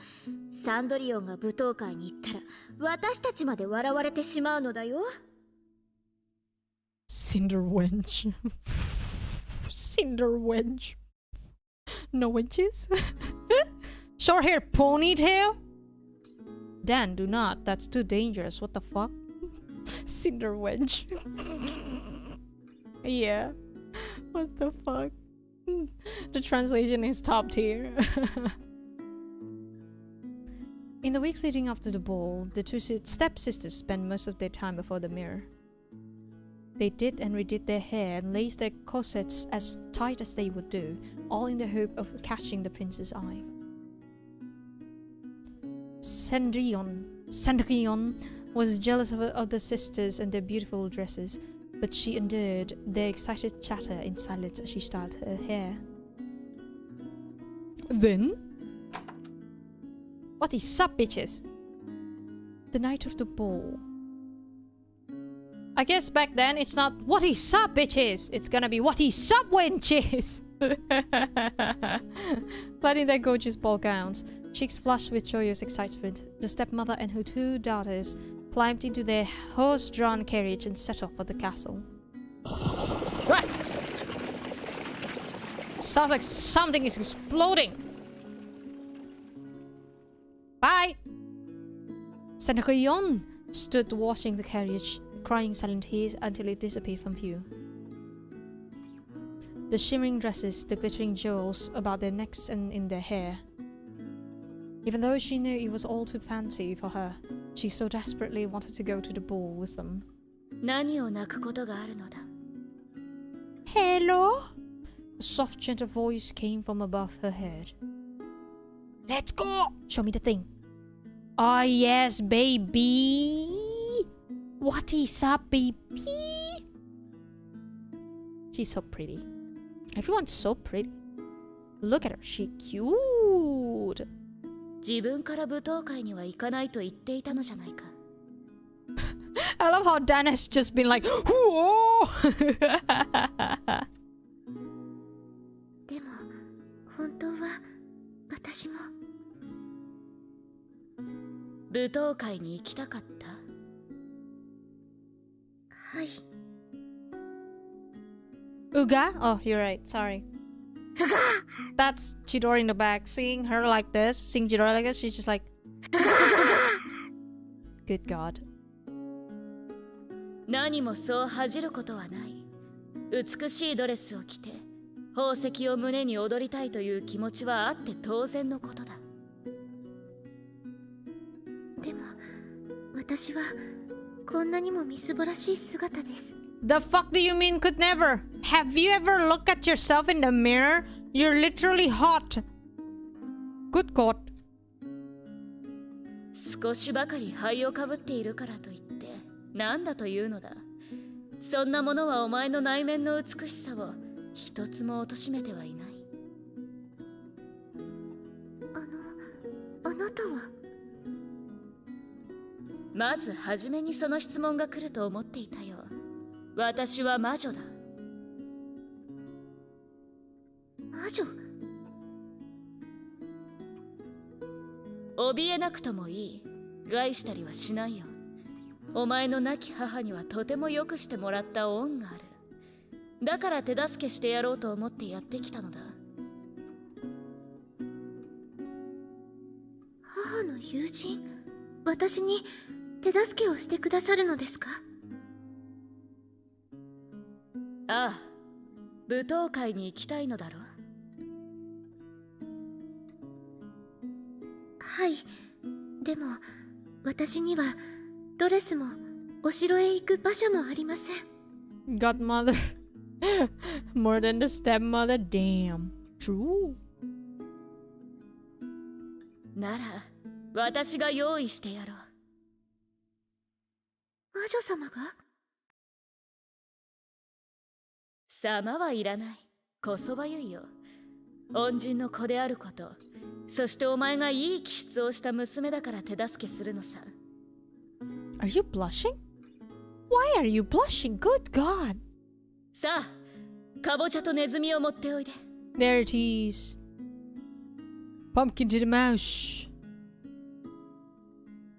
サンドリオンが舞踏会に行ったら私たちまで笑われてしまうのだよ。Cinder wench. Cinder wench. No wenches? Short hair ponytail? Dan, do not. That's too dangerous. What the fuck? Cinder wench. Yeah. What the fuck? The translation is top tier. In the weeks leading up to the ball, the two stepsisters spent most of their time before the mirror. They did and redid their hair and laced their corsets as tight as they would do, all in the hope of catching the prince's eye. Cendrillon was jealous of the sisters and their beautiful dresses, but she endured their excited chatter in silence as she styled her hair. Then... What is up, bitches? The night of the ball. I guess back then it's not what is up, bitches. It's gonna be what is up, wenches. Clad in their gorgeous ball gowns, cheeks flushed with joyous excitement, the stepmother and her two daughters climbed into their horse-drawn carriage and set off for the castle. What? Sounds like something is exploding. Bye. Cendrillon stood watching the carriage, crying silent tears until it disappeared from view. The shimmering dresses, the glittering jewels about their necks and in their hair. Even though she knew it was all too fancy for her, she so desperately wanted to go to the ball with them. Hello? A soft, gentle voice came from above her head. Let's go! Show me the thing. Oh yes, baby! What is up, baby? She's so pretty. Everyone's so pretty. Look at her, she's cute. 自分から舞踏会には行かないと言っていたのじゃないか。I love how Dan has just been like, whoa! でも本当は私も舞踏会に行きたかった。はい。 Uga? Oh, you're right. Sorry. That's Chidori in the back. Seeing her like this, seeing Chidori like this, she's just like... Good God. 何もそう恥じることはない。美しいドレスを着て宝石を胸に踊りたいという気持ちはあって当然のことだ。でも私はこんなにもみすぼらしい姿です。 The fuck do you mean could never? Have you ever looked at yourself in the mirror? You're literally hot. Good God. 少しばかり灰をかぶっているからといって何だというのだ。そんなものはお前の内面の美しさを一つも貶めてはいない。あなたは。まず初めにその質問が来ると思っていたよ。私は魔女だ。魔女？怯えなくともいい。害したりはしないよ。お前の亡き母にはとてもよくしてもらった恩がある。だから手助けしてやろうと思ってやってきたのだ。母の友人？私に手助けをしてくださるのですか？ああ、舞踏会に行きたいのだろう。はい。でも私にはドレスもお城へ行く馬車もありません。 Godmother. More than the stepmother. Damn. True. なら私が用意してやろう。魔女様が？様はいらない。こそばゆいよ。恩人の子であること、そしてお前がいい気質をした娘だから手助けするのさ。Are you blushing? Why are you blushing? Good God. さあ、かぼちゃとネズミを持っておいで。 There it is. Pumpkin to the mouse.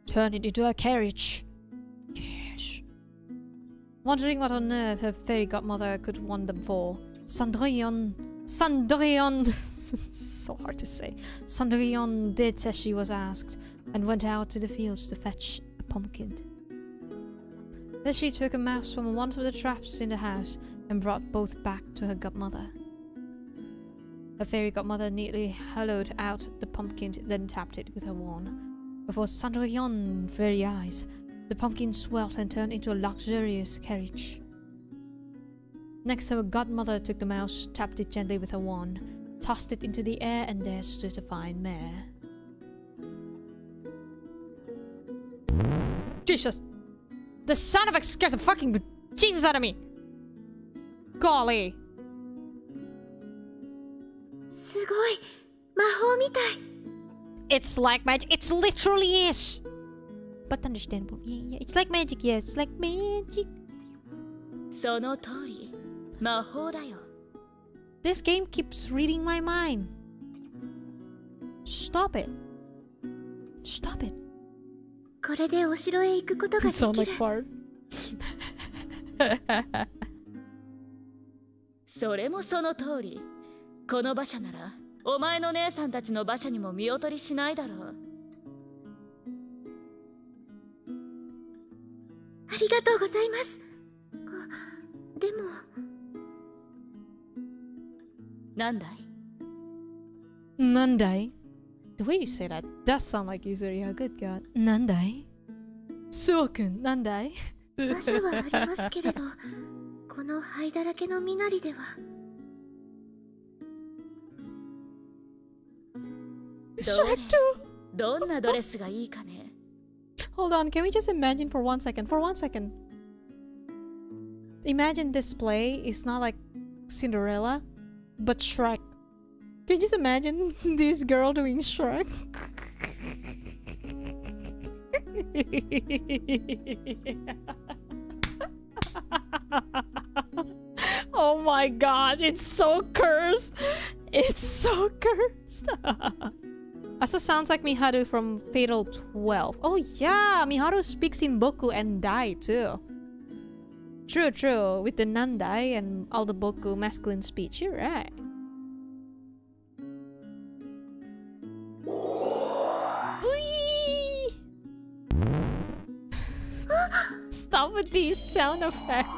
Turn it into a carriage. Yes. Wondering what on earth her fairy godmother could want them for, Cendrillon, so hard to say. Cendrillon did as she was asked, and went out to the fields to fetch a pumpkin. Then she took a mouse from one of the traps in the house, and brought both back to her godmother. Her fairy godmother neatly hollowed out the pumpkin, then tapped it with her wand. Before Cendrillon's very eyes, the pumpkin swelled and turned into a luxurious carriage. Next, her godmother took the mouse, tapped it gently with her wand, tossed it into the air, and there stood a fine mare. Jesus! The son of a scared the fucking Jesus out of me! Golly! すごい魔法みたい。 It's like magic. It literally is. But understandable. Yeah, it's like magic. Yeah, it's like magic. その通り、魔法だよ。 This game keeps reading my mind. Stop it. Stop it. これでお城へ行くことができ Sound る。 like fart. それもその通り。この馬車なら、お前の姉さんたちの馬車にも見劣りしないだろう。ありがとうございます。あ、でも。なんだい？ Nandai? The way you say that does sound like Yuzuri. Oh, good God. Nandai? Suokun, Nandai? 馬車はありますけれど、この灰だらけの身なりでは。Shrek どんなドレスがいいかね。 Hold on, can we just imagine for 1 second? For 1 second. Imagine this play is not like Cinderella, but Shrek. Can you just imagine this girl doing Shrek? Oh my god, it's so cursed. It's so cursed. Asa sounds like Miharu from Fatal 12. Oh yeah, Miharu speaks in Boku and Dai too. True, true. With the Nandai and all the Boku masculine speech. You're right. Whee! Stop with these sound effects.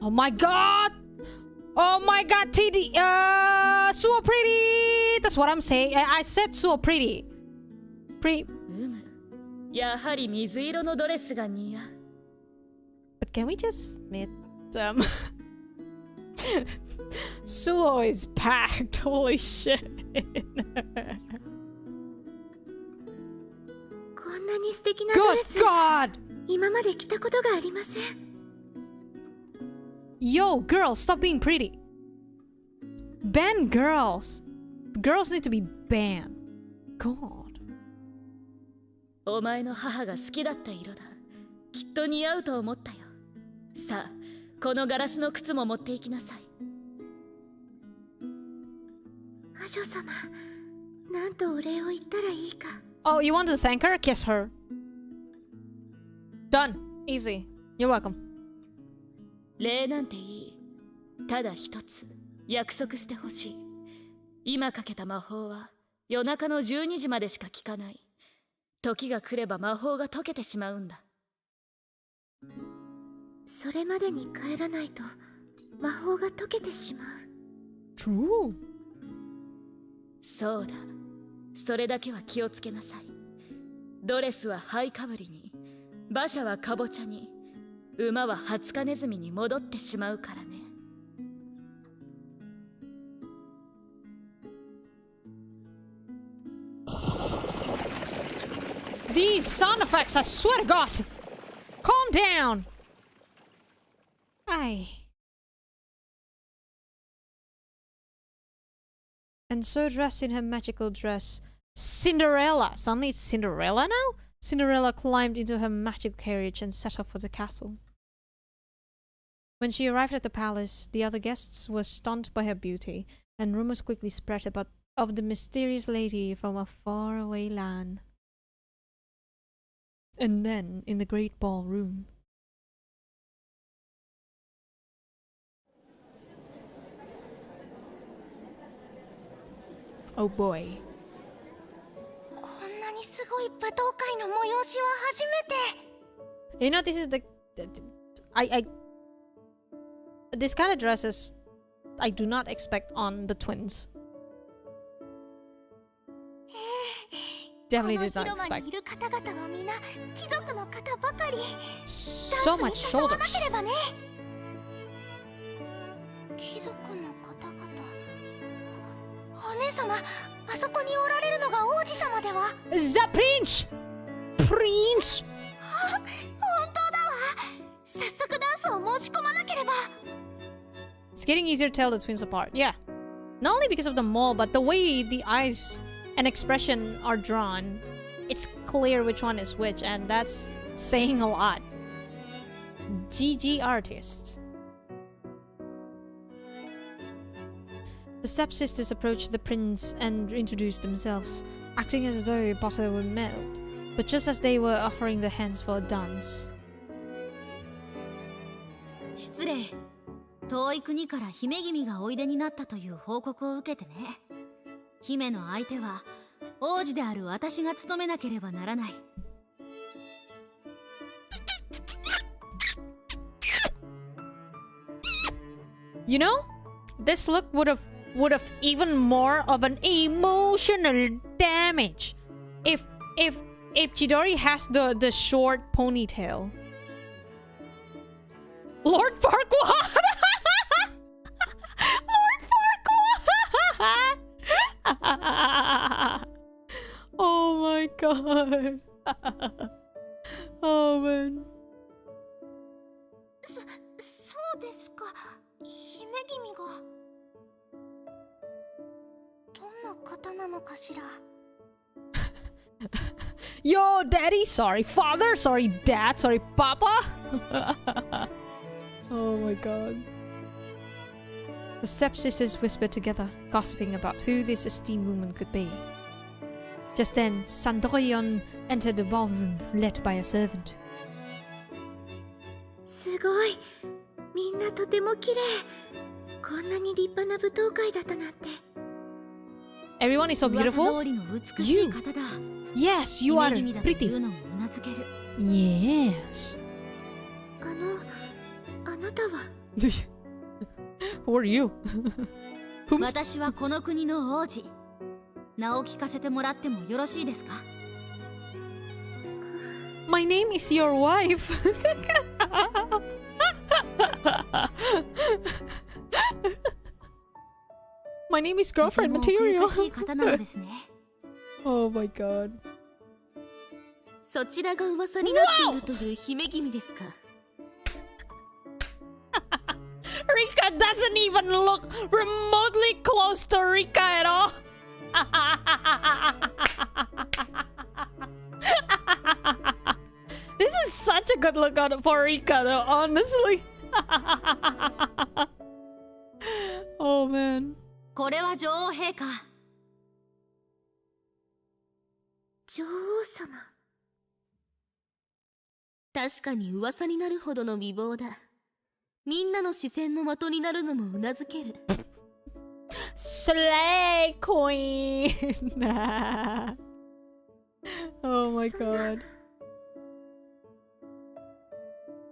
Oh my god! Oh my god, TD! So pretty! That's what I'm saying. I said so pretty. Pretty. やはり水色のドレスが似合う。 But can we just admit, Suo is packed. Holy shit. こんなに素敵なドレ Good ス、 God! 今まで着たことがありません。 Yo, girls, stop being pretty. Ban girls. girls need to be banned. God. お前の母が好きだった色だ。きっと似合うと思ったよ。さあ、このガラスの靴も持っていきなさい。魔女様、なんとお礼を言ったらいいか。Oh, you want to thank her? Kiss her. Done. Easy. You're welcome. 礼なんていい。ただ一つ約束してほしい。今かけた魔法は夜中の12時までしか効かない。時が来れば魔法が解けてしまうんだ。それまでに帰らないと魔法が解けてしまう。 True. そうだ。それだけは気をつけなさい。ドレスはハイかぶりに、馬車はかぼちゃに、馬はハツカネズミに戻ってしまうからね。These sound effects, I swear to God! Calm down! Aye. And so dressed in her magical dress, Cinderella, suddenly it's Cinderella now? Cinderella climbed into her magic carriage and set off for the castle. When she arrived at the palace, the other guests were stunned by her beauty, and rumors quickly spread about of the mysterious lady from a faraway land. And then, in the great ballroom, oh boy. こんなにすごい舞踏会の催しは初めて。 You know, this is this kind of dresses I do not expect on the twins. Definitely did not この広場 expect にいる方々は皆貴族の方ばかり。 so ダン much スに誘わな shoulders. ければね。貴族の方々。お姉様、あそこにおられるのが王子様では。 The prince! Prince! 本当だわ。早速ダンスを申し込まなければ。 It's getting easier to tell the twins apart. Yeah. Not only because of the mole, but the way the eyes and expression are drawn. It's clear which one is which, and that's saying a lot. GG artists. The stepsisters approached the prince and introduced themselves, acting as though butter would melt, but just as they were offering their hands for a dance. 失礼。遠い国から姫君がおいでになったという報告を受けてね。姫の相手は王子である私が務めなければならない。You know, this look would have even more of an emotional damage if Chidori has the short ponytail. Lord Farquaad! Lord Farquaad! Oh my god. Oh man. そうですか。姫君がどんな方なのかしら。 Yo, daddy, sorry. Father, sorry. Dad, sorry. Papa. Oh my god. The stepsisters whispered together, gossiping about who this esteemed woman could be. Just then, Sandoyon entered the ballroom, led by a servant. すごい。みんなとても綺麗。こんなに立派な舞踏会だったなんて。 Everyone is so 噂 beautiful. 通りの美しい方だ。 Yes, you are 姫君だとい pretty. うのもうなずける。 Yes. あなたは。 Who are you? Whomst? 私はこの国の王子。名を聞かせてもらってもよろしいですか？ My name is your wife. My name is とて girlfriend も奥ゆ material. かしい方なのですね。Oh my god. そちらが噂になっているという姫君ですか。 Rika doesn't even look remotely close to Rika at all. This is such a good look on for Rika, though, honestly. Oh man. これは女王陛下。女王様。確かに噂になるほどの美貌だ。みんなの視線の的になるのもうなずける。Slay Queen. Oh my god.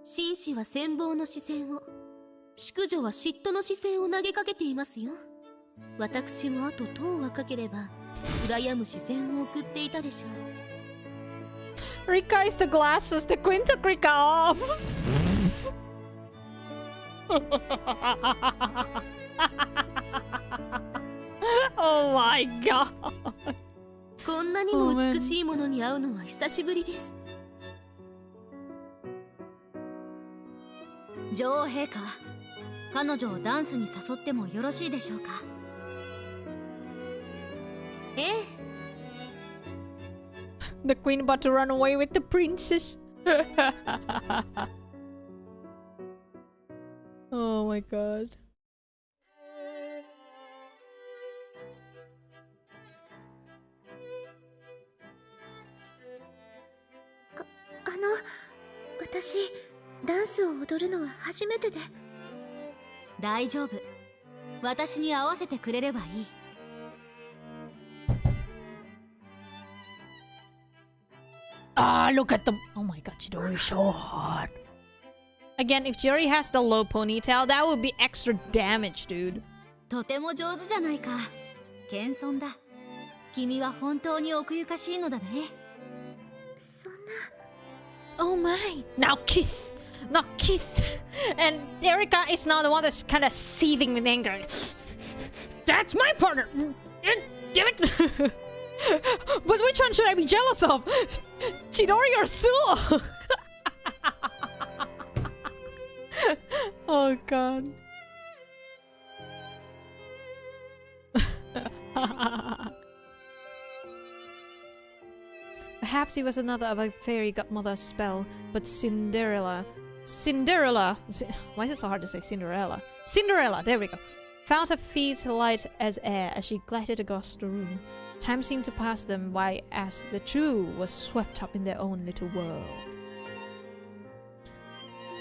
紳士は羨望の視線を、淑女は嫉妬の視線を投げかけていますよ。私もあと10若ければ羨む視線を送っていたでしょう。 Rika is the glasses. The queen took Rika off. Oh my god. こんなにも美しいものに会うのは久しぶりです。女王陛下、彼女をダンスに誘ってもよろしいでしょうか。ええ。 The queen about to run away with the princess. Oh my god. 私ダンスを踊るのは初めてで。大丈夫。私に合わせてくれればいい。Ah, look at them. Oh my god, Chidori is so hot. Again, if Chidori has the low ponytail, that would be extra damage, dude. とても上手じゃないか。謙遜だ。君は本当に奥ゆかしいのだね。そんな。 Oh my. Now kiss. Now kiss. And Erika is now the one that's kind of seething with anger. That's my partner. Damn it. But which one should I be jealous of? Chidori or Suo? Oh god. Perhaps it was another of a fairy godmother's spell, but Cinderella, why is it so hard to say Cinderella? Cinderella, there we go. Found her feet light as air as she glided across the room. Time seemed to pass them by as the two were swept up in their own little world.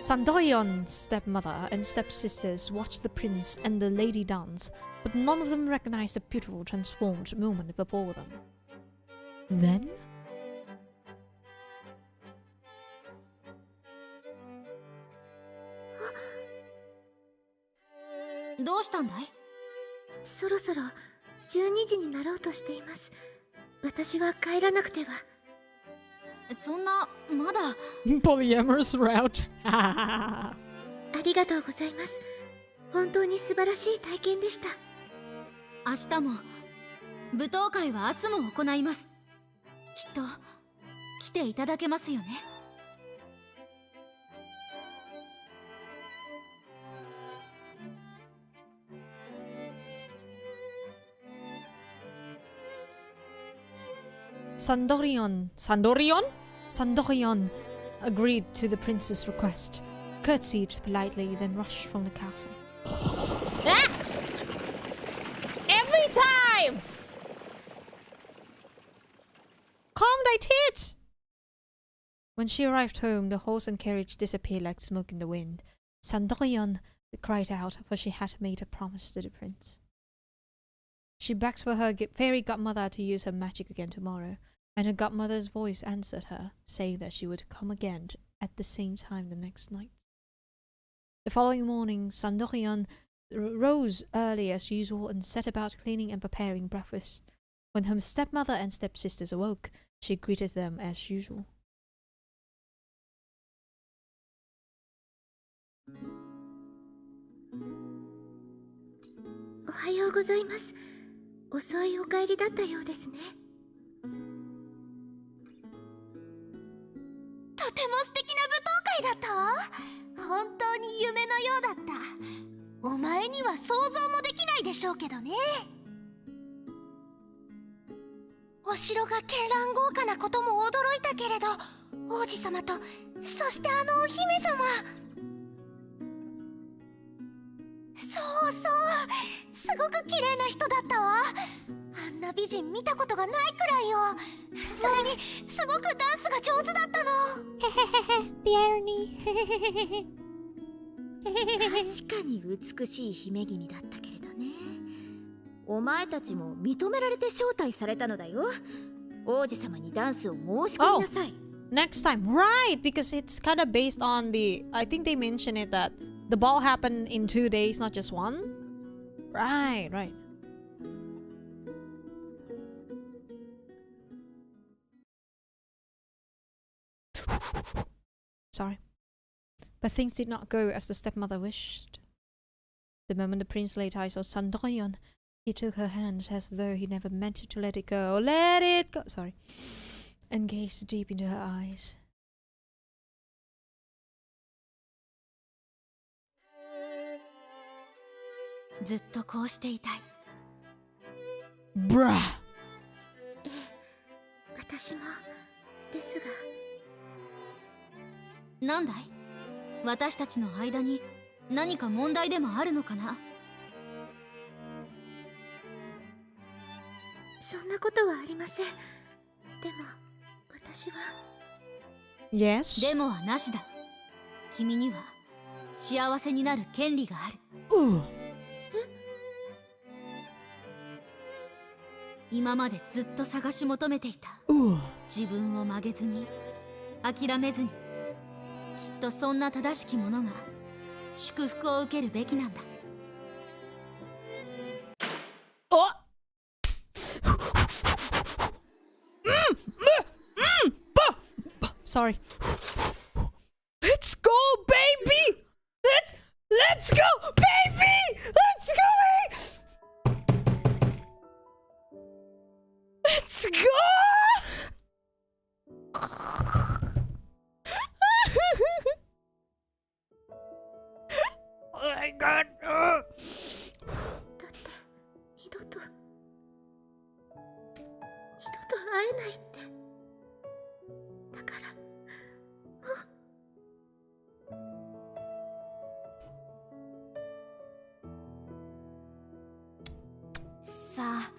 Sandoyon's stepmother and stepsisters watched the prince and the lady dance, but none of them recognized the beautiful transformed moment before them. Then? どうしたんだい？そろそろ12時になろうとしています。私は帰らなくては。そんな、まだ。Polyamorous route. ありがとうございます。本当に素晴らしい体験でした。明日も、舞踏会は明日も行います。きっと、来ていただけますよね。Sandorion agreed to the prince's request, curtsied politely, then rushed from the castle. Ah! Every time! Calm thy tits! When she arrived home, the horse and carriage disappeared like smoke in the wind. Sandorion cried out, for she had made a promise to the prince. She begged for her fairy godmother to use her magic again tomorrow, and her godmother's voice answered her, saying that she would come again at the same time the next night. The following morning, Sandorion rose early as usual and set about cleaning and preparing breakfast. When her stepmother and stepsisters awoke, she greeted them as usual. おはようございます。遅いお帰りだったようですね。とても素敵な舞踏会だったわ。本当に夢のようだった。お前には想像もできないでしょうけどね。お城が絢爛豪華なことも驚いたけれど、王子様とそしてあのお姫様、そうそう、すごく綺麗な人だったわ。あんな美人見たことがないくらいよ。それにすごくダンスが上手だったの。The irony. 確かに美しい姫君だったけれどね。お前たちも認められて招待されたのだよ。王子様にダンスを申し込みなさい。Next time, right? Because it's kind of based on the. I think they mentioned it that the ball happened in 2 days, not just one. Right, right. Sorry. But things did not go as the stepmother wished. The moment the prince laid eyes on Sandoyon, he took her hands as though he never meant to let it go. Let it go! Sorry. And gazed deep into her eyes. Bruh! 私もですが。なんだい？私たちの間に何か問題でもあるのかな？そんなことはありません。でも私は。 Yes? でもはなしだ。君には幸せになる権利がある。今までずっと探し求めていた自分を曲げずに諦めずに、きっとそんな正しきものが祝福を受けるべきなんだ。Oh! Sorry. Let's go, baby! Let's go, baby! Let's go! Let's go! Oh my god! だって二度と会えないって。だからさあ、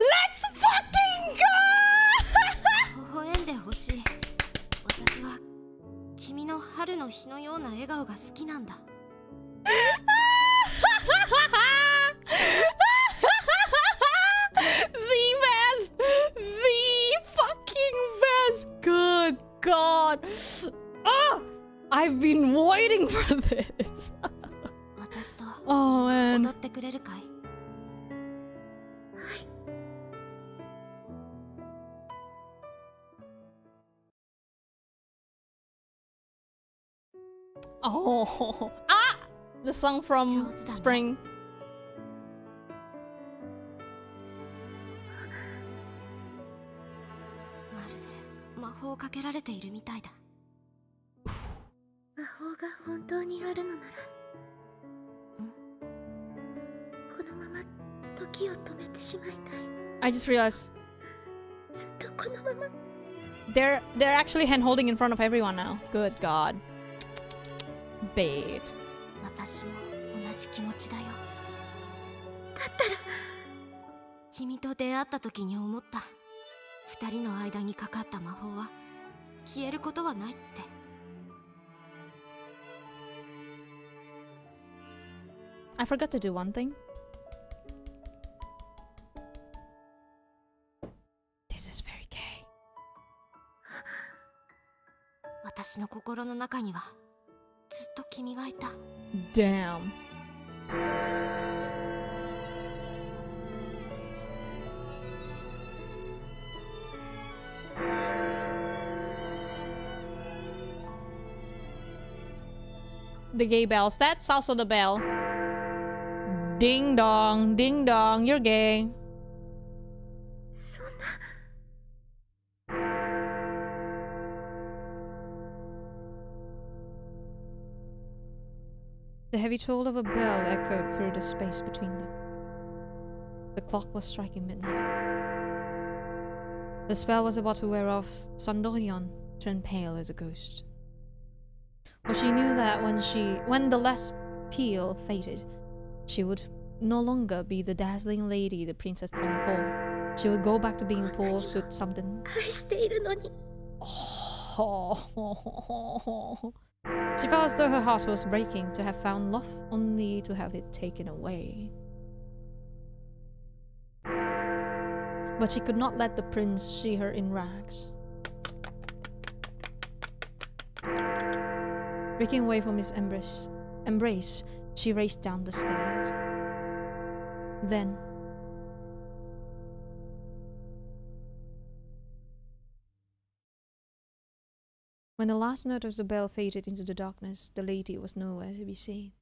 Let's fucking go! 微笑んでほしい。私は君の春の日のような笑顔が好きなんだ。The best! The fucking best! Good God! Oh! I've been waiting for this! 私と Oh 踊 man. ってくれるかい？ Oh! Ah! The song from 上手だね。 Spring. まるで魔法をかけられているみたいだ。魔法が本当にあるのなら、このまま時を止めてしまいたい。 I just realized ずっとこのまま。 they're actually hand holding in front of everyone now. Good God. Babe. 私も同じ気持ちだよ。だったら君と出会った時に思った。二人の間にかかった魔法は消えることはないって。I forgot to do one thing. This is very gay. 私の心の中にはずっと君がいた。 Damn. The gay bells. That's also the bell. Ding dong, you're gay. そんな。The heavy toll of a bell echoed through the space between them. The clock was striking midnight. The spell was about to wear off. Sandorion turned pale as a ghost. For she knew that when the last peal faded, she would no longer be the dazzling lady the prince had fallen for. She would go back to being poor suit something. 愛しているのに Oh. She felt as though her heart was breaking to have found love only to have it taken away. But she could not let the prince see her in rags. Breaking away from his embrace, she raced down the stairs. Then, when the last note of the bell faded into the darkness, the lady was nowhere to be seen.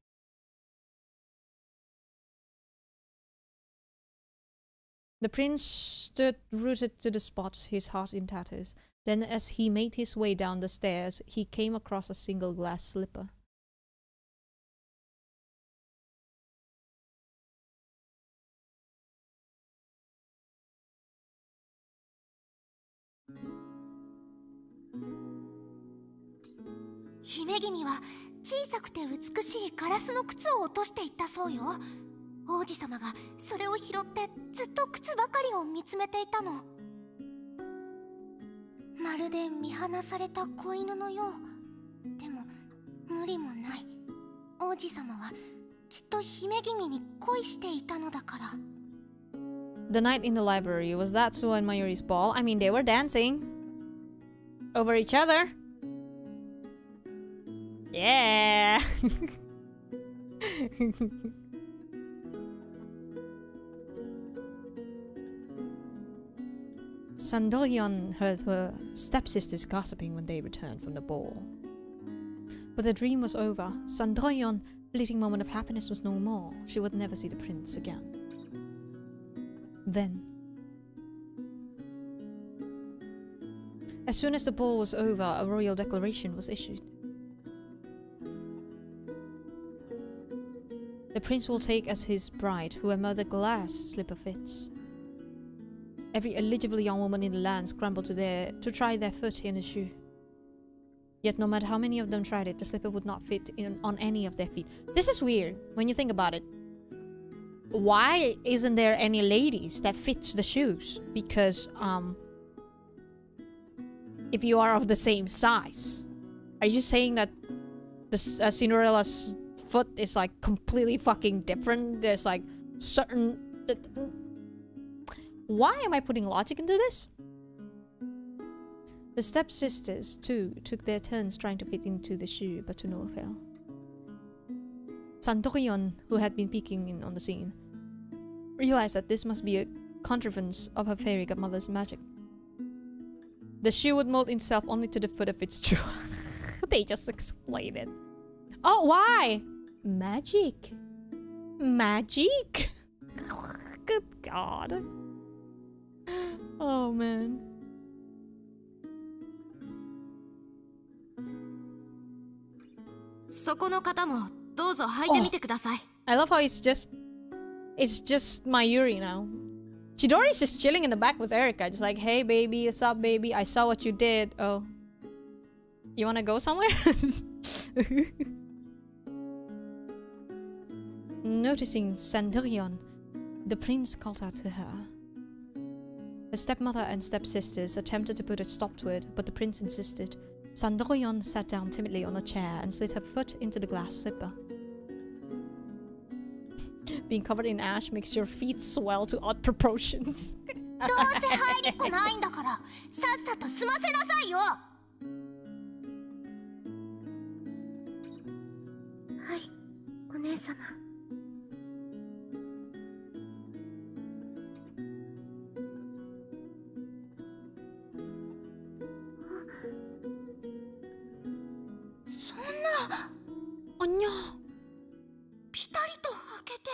The prince stood rooted to the spot, his heart in tatters. Then, as he made his way down the stairs, he came across a single glass slipper. "姫君は小さくて美しいガラスの靴を落としていったそうよ。王子様がそれを拾ってずっと靴ばかりを見つめていたの。まるで見放された子犬のよう。でも無理もない。王子様はきっと姫君に恋していたのだから。The night in the library, was that Sue and Mayuri's ball? I mean, they were dancing over each other. Yeah. Sandorion heard her stepsisters gossiping when they returned from the ball. But the dream was over. Sandorion's fleeting moment of happiness was no more. She would never see the prince again. Then, as soon as the ball was over, a royal declaration was issued. The prince will take as his bride whoever the glass slipper fits. Every eligible young woman in the land scrambled to try their foot in the shoe. Yet no matter how many of them tried it, the slipper would not fit on any of their feet. This is weird when you think about it. Why isn't there any ladies that fits the shoes? Because if you are of the same size, are you saying that the Cinderella's foot is like completely fucking different? There's like certain... Why am I putting logic into this? The stepsisters too took their turns trying to fit into the shoe, but to no avail. Sandorion, who had been peeking in on the scene, realized that this must be a contrivance of her fairy godmother's magic. The shoe would mold itself only to the foot of its shoe. They just explained it. Oh, why? Magic. Magic? Good God. Oh, man. I love how it's just Mayuri now. Chidori's just chilling in the back with Erika, just like, hey baby, what's up baby? I saw what you did. Oh, you wanna go somewhere? Noticing Sandorion, the prince called out to her. The stepmother and stepsisters attempted to put a stop to it, but the prince insisted. Sandorion sat down timidly on a chair and slid her foot into the glass slipper. Being covered in ash makes your feet swell to odd proportions. どうせ入りっこないんだからさっさと済ませなさいよ。はい、お姉様。そんな。おにゃ。ピタリと開けて。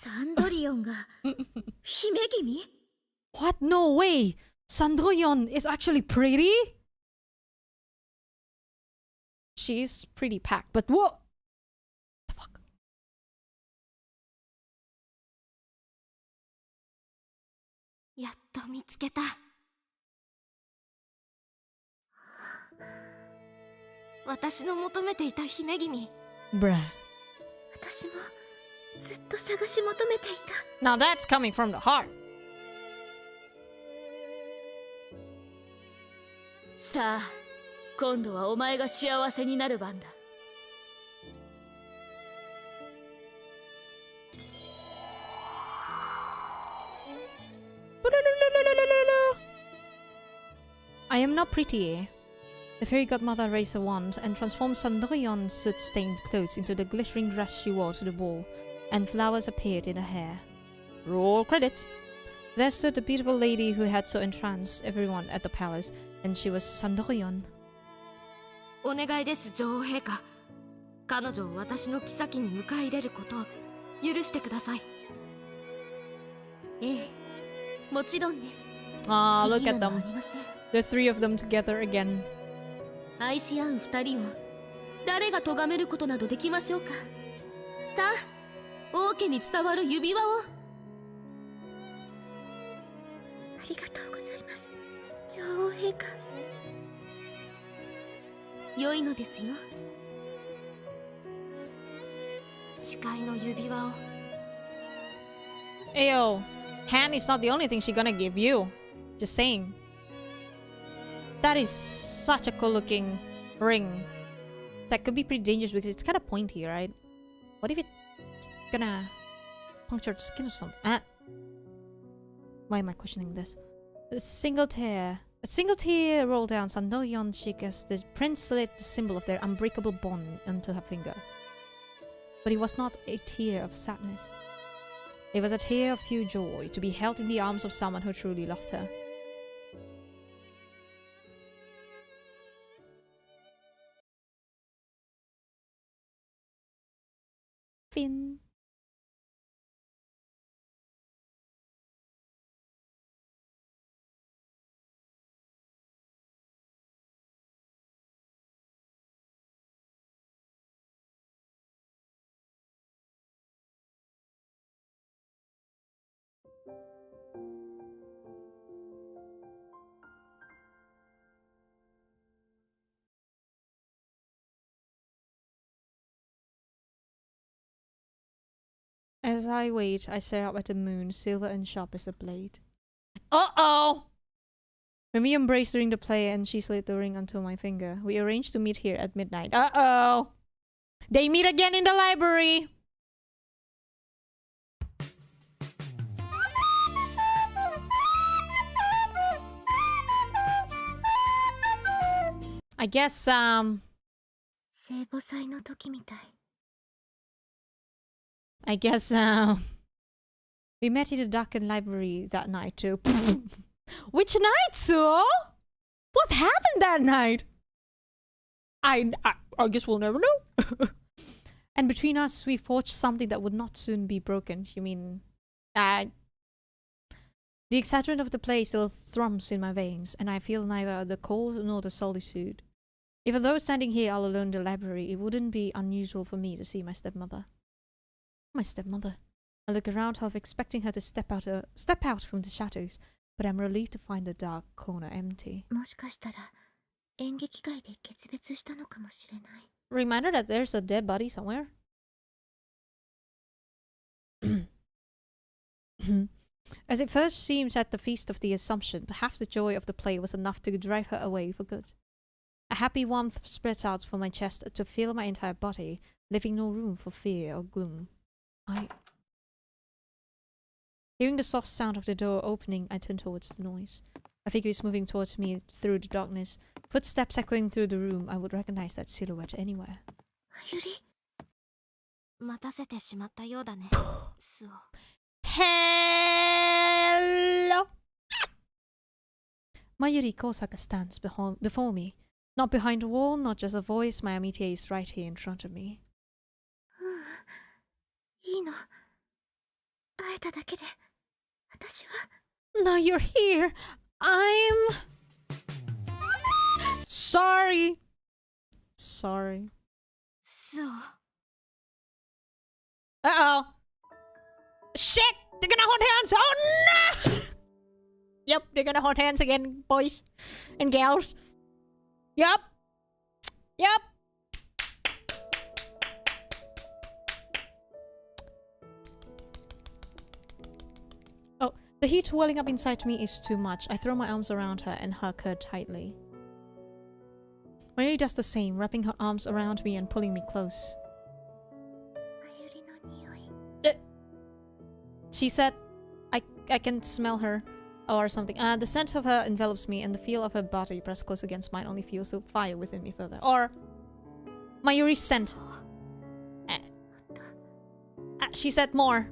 サンドリオンが姫君 What? No way! Sandorion is actually pretty? she's pretty packed, but what the fuck? やっと見つけた。私の求めていた姫君。 Bruh. 私もずっと探し求めていた。 Now that's coming from the heart. さあ今度はお前が幸せになる番だ。 I am not pretty. The fairy godmother raised a wand and transformed Cendrillon's soot-stained clothes into the glittering dress she wore to the ball, and flowers appeared in her hair. Roll credits! There stood the beautiful lady who had so entranced everyone at the palace, and she was Cendrillon. お願いです女王陛下。彼女を私の妃に迎え入れることを許してください。ええ、もちろんです。 Ah, look 意義 at など them. ありません。 The three of them together again. 愛し合う二人を誰が咎めることなどできましょうか。さあ、王家に伝わる指輪を。ありがとうございます、女王陛下。良いのですよ。誓いの指輪を。 Ayo, hand is not the only thing she's gonna give you. Just saying. That is such a cool looking ring. That could be pretty dangerous because it's kind of pointy, right? What if it's gonna puncture the skin or something? Why am I questioning this? A single tear rolled down Cendrillon's cheek as the prince slid the symbol of their unbreakable bond onto her finger. But it was not a tear of sadness. It was a tear of pure joy to be held in the arms of someone who truly loved her. Fin. As I wait, I stare up at the moon, silver and sharp as a blade. Uh-oh! When we embraced during the play and she slid the ring onto my finger, we arranged to meet here at midnight. Uh-oh! They meet again in the library! I guess, 聖母祭の時みたい。 I guess, we met in the darkened library that night too. Which night, so? What happened that night? I guess we'll never know. And between us, we forged something that would not soon be broken. You mean, the excitement of the play still thrums in my veins, and I feel neither the cold nor the solitude. Even though standing here all alone in the library, it wouldn't be unusual for me to see my stepmother. My stepmother. I look around, half expecting her to step out from the shadows, but I'm relieved to find the dark corner empty. もしかしたら演劇界で決別したのかもしれない。 Reminder that there's a dead body somewhere. As it first seems at the Feast of the Assumption, perhaps the joy of the play was enough to drive her away for good. A happy warmth spreads out from my chest to fill my entire body, leaving no room for fear or gloom. Hearing the soft sound of the door opening, I turn towards the noise. A figure is moving towards me through the darkness. Footsteps echoing through the room. I would recognize that silhouette anywhere. ゆり、待たせてしまったようだね。スオ。 Hello! Mayuri Kosaka stands before me. Not behind a wall, not just a voice. My Amitie is right here in front of me. いいの。会えただけで、私は。 Now you're here. I'm sorry. Sorry. そう。 Uh-oh. Shit! They're gonna hold hands! Oh no! Yep, they're gonna hold hands again, boys and gals. Yep. Yep. Oh, the heat welling up inside me is too much. I throw my arms around her and hug her tightly. Mayuri does the same, wrapping her arms around me and pulling me close. マユリの匂い She said, I can smell her or something. The scent of her envelops me and the feel of her body pressed close against mine only fuels the fire within me further. Or Mayuri's scent. She said more.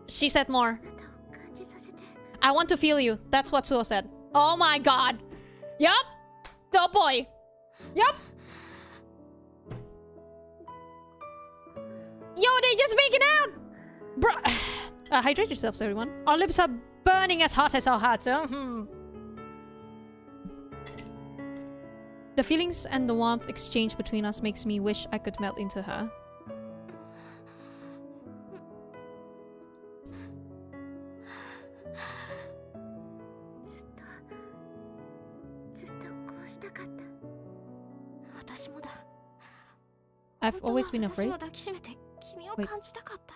She said more. あなたを感じさせて I want to feel you. That's what Suo said. Oh my god. Yup. Oh boy. Yup. Yo, they just making out. Bruh. Hydrate yourselves, everyone. Our lips are burning as hot as our hearts. The feelings and the warmth exchanged between us makes me wish I could melt into her. ずっとこうしたかった 私もだ。 I've always been 私 afraid. も抱きしめて君を感じたかった。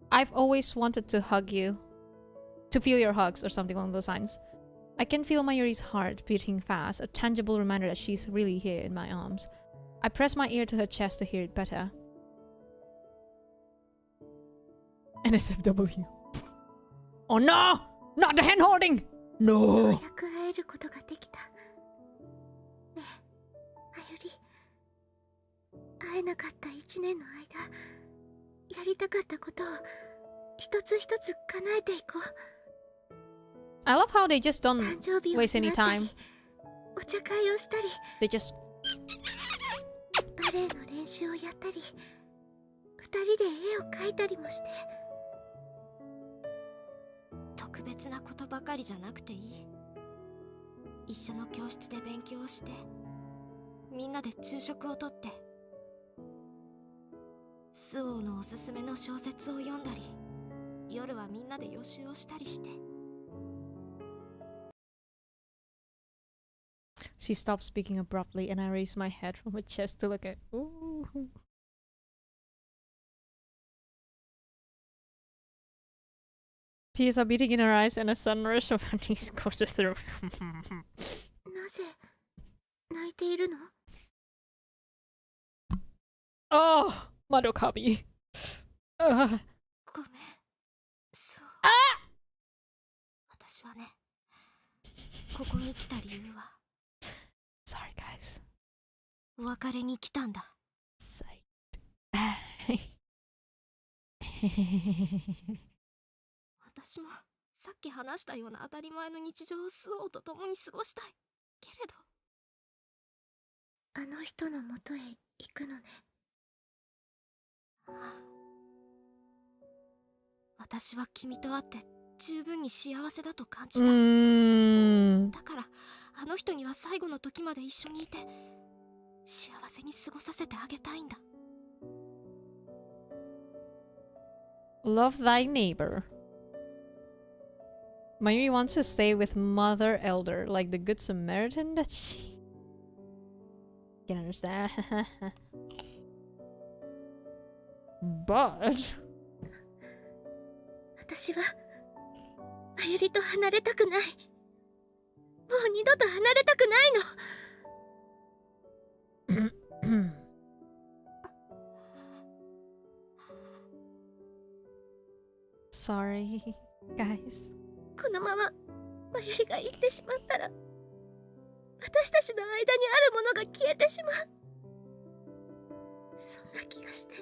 I've always wanted to hug you. To feel your hugs or something along those lines. I can feel Mayuri's heart beating fast, a tangible reminder that she's really here in my arms. I press my ear to her chest to hear it better. NSFW. Oh no! Not the hand holding! よう No! やく会えることができたねえマユリ会えなかった1年の間やりたかったことを一つ一つ叶えていこう I love how they just don't 誕生日を waste any 祝った time. りお茶会をしたり They just... バレエの練習をやったり二人で絵を描いたりもして特別なことばかりじゃなくていい。一緒の教室で勉強して、みんなで昼食をとって、スオーのおすすめの小説を読んだり、夜はみんなで予習をしたりして。 She stopped speaking abruptly and I raised my head from her chest to look at... Ooh. Tears are beating in her eyes and a sudden rush of her knees courses through. なぜ泣いているの Oh! Madokabi. ごめん、そう。私はね、ここに来た理由は、 Sorry, guys. お別れに来たんだ。 私もさっき話したような当たり前の日常をスオーと共に過ごしたいけれど、あの人のもとへ行くのね私は君と会って十分に幸せだと感じた。だからあの人には最後の時まで一緒にいて幸せに過ごさせてあげたいんだ。 Love thy neighbor. Mayuri wants to stay with Mother Elder, like the Good Samaritan that she... Can understand. But... 私はマユリと離れたくないもう二度と離れたくないの Sorry, guys. このままマユリが行ってしまったら私たちの間にあるものが消えてしまうそんな気がして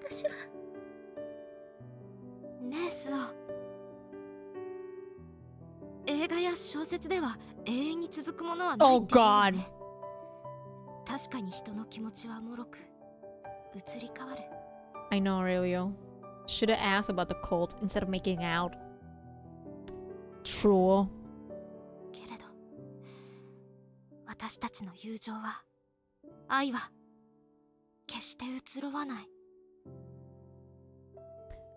私はねえスオ、映画や小説では永遠に続くものはないって言うよね。確かに人の気持ちは脆く移り変わる。 I know, Aurelio. Should have asked about the cult instead of making out. True. けれど私たちの友情は、愛は決して移ろわない。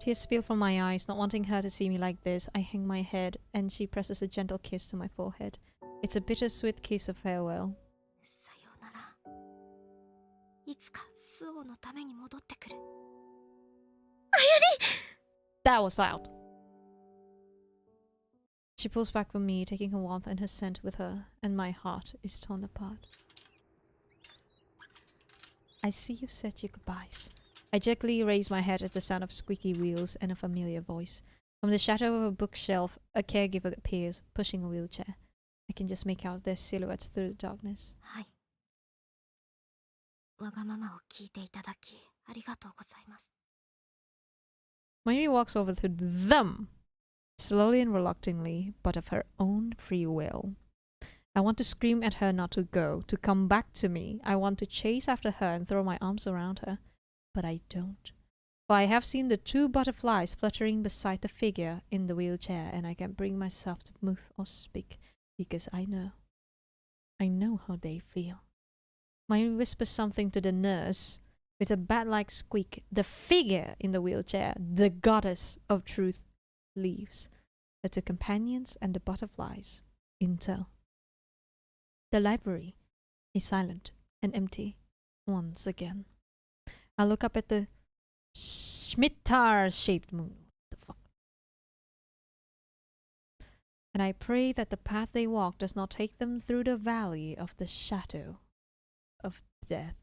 Tears spill from my eyes, not wanting her to see me like this. I hang my head, and she presses a gentle kiss to my forehead. It's a bittersweet kiss of farewell. さようなら。いつかスオのために戻ってくる。That was loud. She pulls back from me, taking her warmth and her scent with her, and my heart is torn apart. I see you said your goodbyes. I jerkily raise my head at the sound of squeaky wheels and a familiar voice. From the shadow of a bookshelf, a caregiver appears, pushing a wheelchair. I can just make out their silhouettes through the darkness. はい。わがままを聞いていただき、ありがとうございます。 Mayuri walks over to them, slowly and reluctantly, but of her own free will. I want to scream at her not to go, to come back to me. I want to chase after her and throw my arms around her. But I don't. For I have seen the 2 butterflies fluttering beside the figure in the wheelchair, and I can't bring myself to move or speak, because I know how they feel. Mayuri whispers something to the nurse. With a bat-like squeak, the figure in the wheelchair, the goddess of truth, leaves. The 2 companions and the butterflies in tow. The library is silent and empty once again. I look up at the Shmitar-shaped moon. What the fuck? And I pray that the path they walk does not take them through the valley of the shadow of death.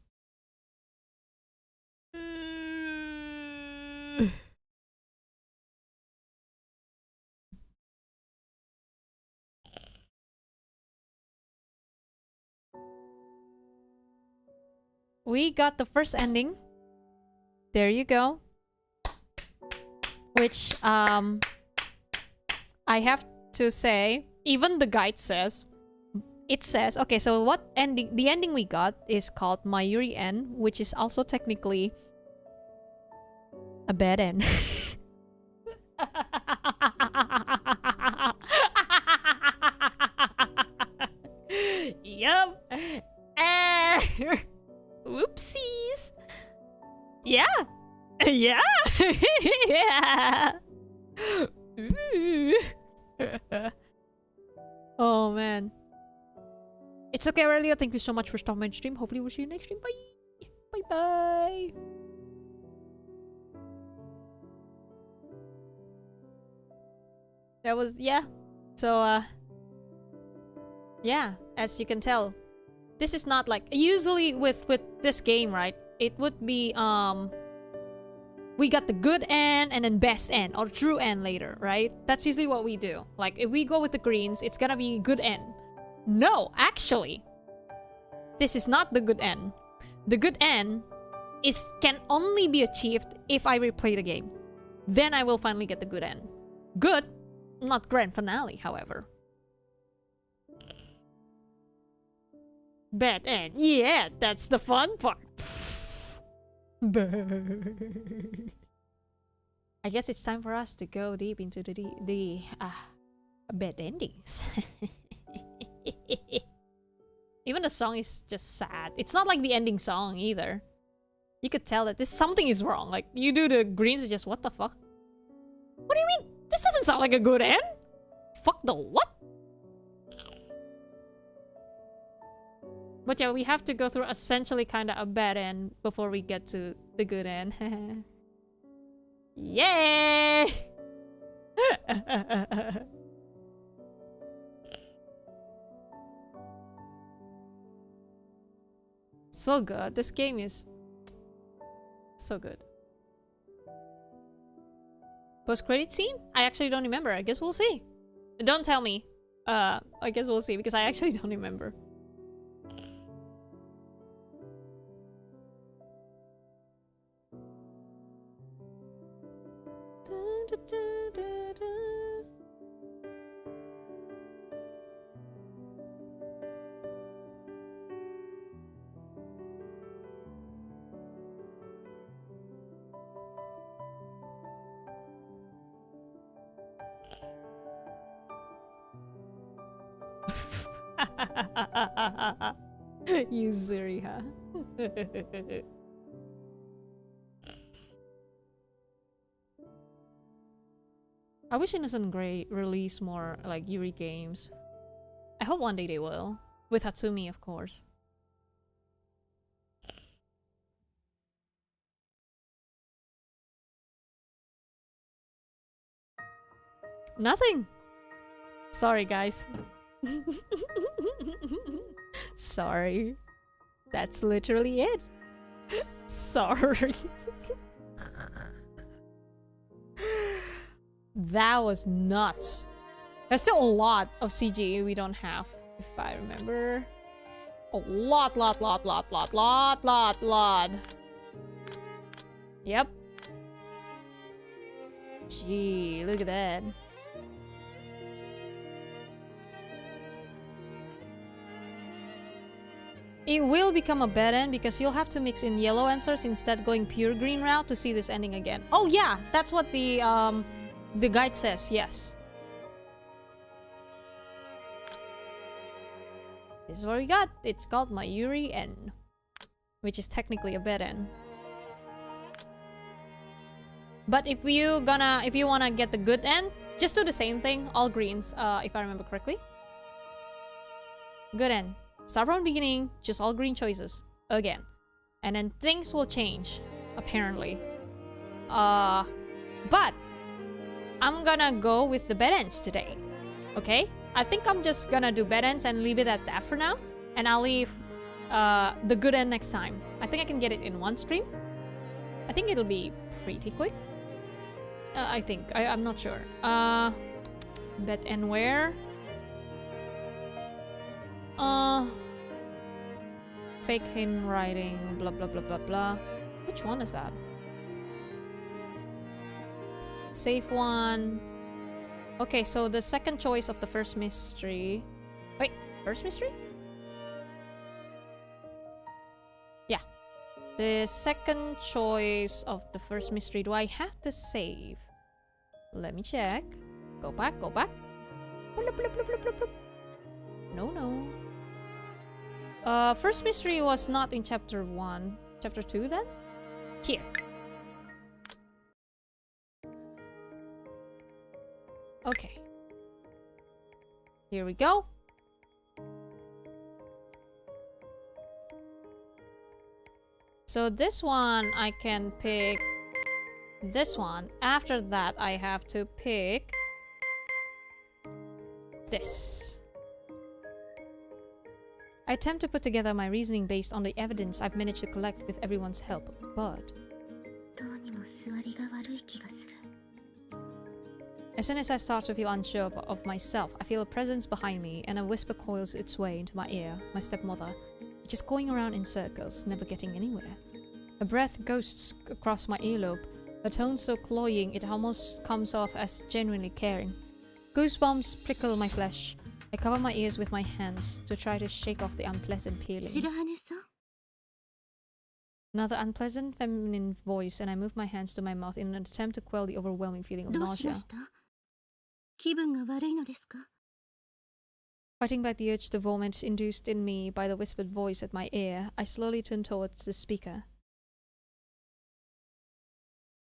We got the first ending. There you go. Which I have to say, even the guide says, it says, okay, so what ending, the ending we got is called Mayuri End, which is also technically a bad end. Yup. Whoopsies. Yeah. Yeah. Yeah. Oh man. It's okay, Aurelia. Thank you so much for stopping my stream. Hopefully we'll see you next stream. Bye. Bye bye. That was, yeah. So, yeah, as you can tell, this is not like, usually with this game, right? It would be, we got the good end and then best end or true end later, right? That's usually what we do. Like, if we go with the greens, it's gonna be good end. No, actually, this is not the good end. The good end can only be achieved if I replay the game. Then I will finally get the good end. Good, not grand finale, however. Bad end. Yeah, that's the fun part. I guess it's time for us to go deep into the bad endings. Even the song is just sad. It's not like the ending song either. You could tell that something is wrong. Like, you do the greens, it's just, what the fuck? What do you mean? This doesn't sound like a good end. Fuck the what? But yeah, we have to go through essentially kind of a bad end before we get to the good end. Yay! So good. This game is so good. Post-credit scene? I actually don't remember. I guess we'll see. Don't tell me. I guess we'll see because I actually don't remember. Yuzuriha. I wish Innocent Grey release more like Yuri games. I hope one day they will. With Hatsumi, of course. Nothing! Sorry, guys. Sorry. That's literally it. Sorry. That was nuts. There's still a lot of CG we don't have, if I remember. A lot. Yep. Gee, look at that. It will become a bad end because you'll have to mix in yellow answers instead going pure green route to see this ending again. Oh yeah, that's what the guide says, yes. This is what we got. It's called Mayuri N, which is technically a bad end. But if you wanna get the good end, just do the same thing, all greens, if I remember correctly. Good end. Start from the beginning, just all green choices. Again. And then things will change, apparently. But I'm gonna go with the bad ends today. Okay? I think I'm just gonna do bad ends and leave it at that for now. And I'll leave the good end next time. I think I can get it in one stream. I think it'll be pretty quick. I think. I'm not sure. Bad end where? Fake handwriting, blah blah blah blah blah. Which one is that? Safe one. Okay, so the second choice of the first mystery. Wait, first mystery? Yeah. The second choice of the first mystery. Do I have to save? Let me check. Go back, go back. No. First mystery was not in chapter 1. Chapter 2 then? Here. Okay. Here we go. So this one I can pick this one. After that I have to pick this. I attempt to put together my reasoning based on the evidence I've managed to collect with everyone's help, but as soon as I start to feel unsure of myself, I feel a presence behind me and a whisper coils its way into my ear, my stepmother, which is going around in circles, never getting anywhere. Her breath ghosts across my earlobe, her tone so cloying it almost comes off as genuinely caring. Goosebumps prickle my flesh. I cover my ears with my hands to try to shake off the unpleasant feeling. Another unpleasant feminine voice, and I move my hands to my mouth in an attempt to quell the overwhelming feeling of nausea. Fighting back the urge to vomit induced in me by the whispered voice at my ear, I slowly turn towards the speaker.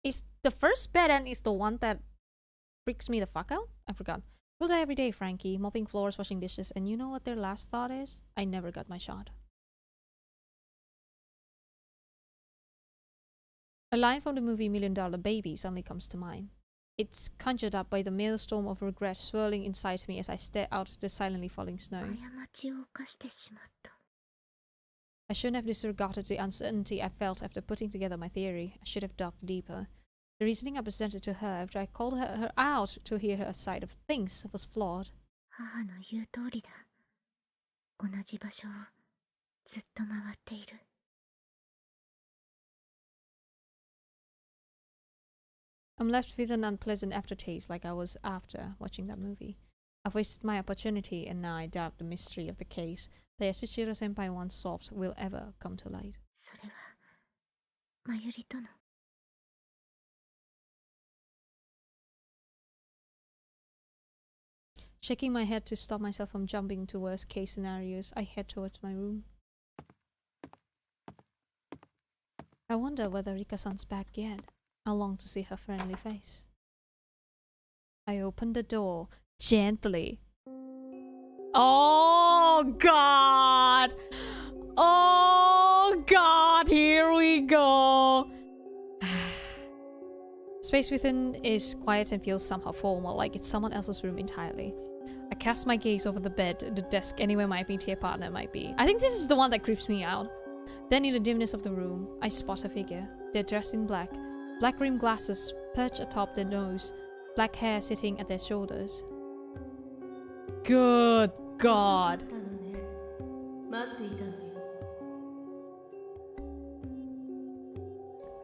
Is the first bad end is the one that freaks me the fuck out? I forgot. We'll die every day, Frankie, mopping floors, washing dishes, and you know what their last thought is? I never got my shot. A line from the movie $1 Million Baby suddenly comes to mind. It's conjured up by the maelstrom of regret swirling inside me as I stare out the silently falling snow. I shouldn't have disregarded the uncertainty I felt after putting together my theory. I should have dug deeper. The reasoning I presented to her after I called her out to hear her side of things was flawed. I'm left with an unpleasant aftertaste like I was after watching that movie. I've wasted my opportunity and now I doubt the mystery of the case that Yasushiro-senpai once solved will ever come to light. Shaking my head to stop myself from jumping to worst case scenarios, I head towards my room. I wonder whether Rika-san's back yet. I long to see her friendly face. I open the door gently. Oh God! Oh God! Here we go! Space within is quiet and feels somehow formal, like it's someone else's room entirely. I cast my gaze over the bed, the desk, anywhere my PTA partner might be. I think this is the one that creeps me out. Then in the dimness of the room, I spot a figure. They're dressed in black. Black rimmed glasses perch atop their nose. Black hair sitting at their shoulders. Good God.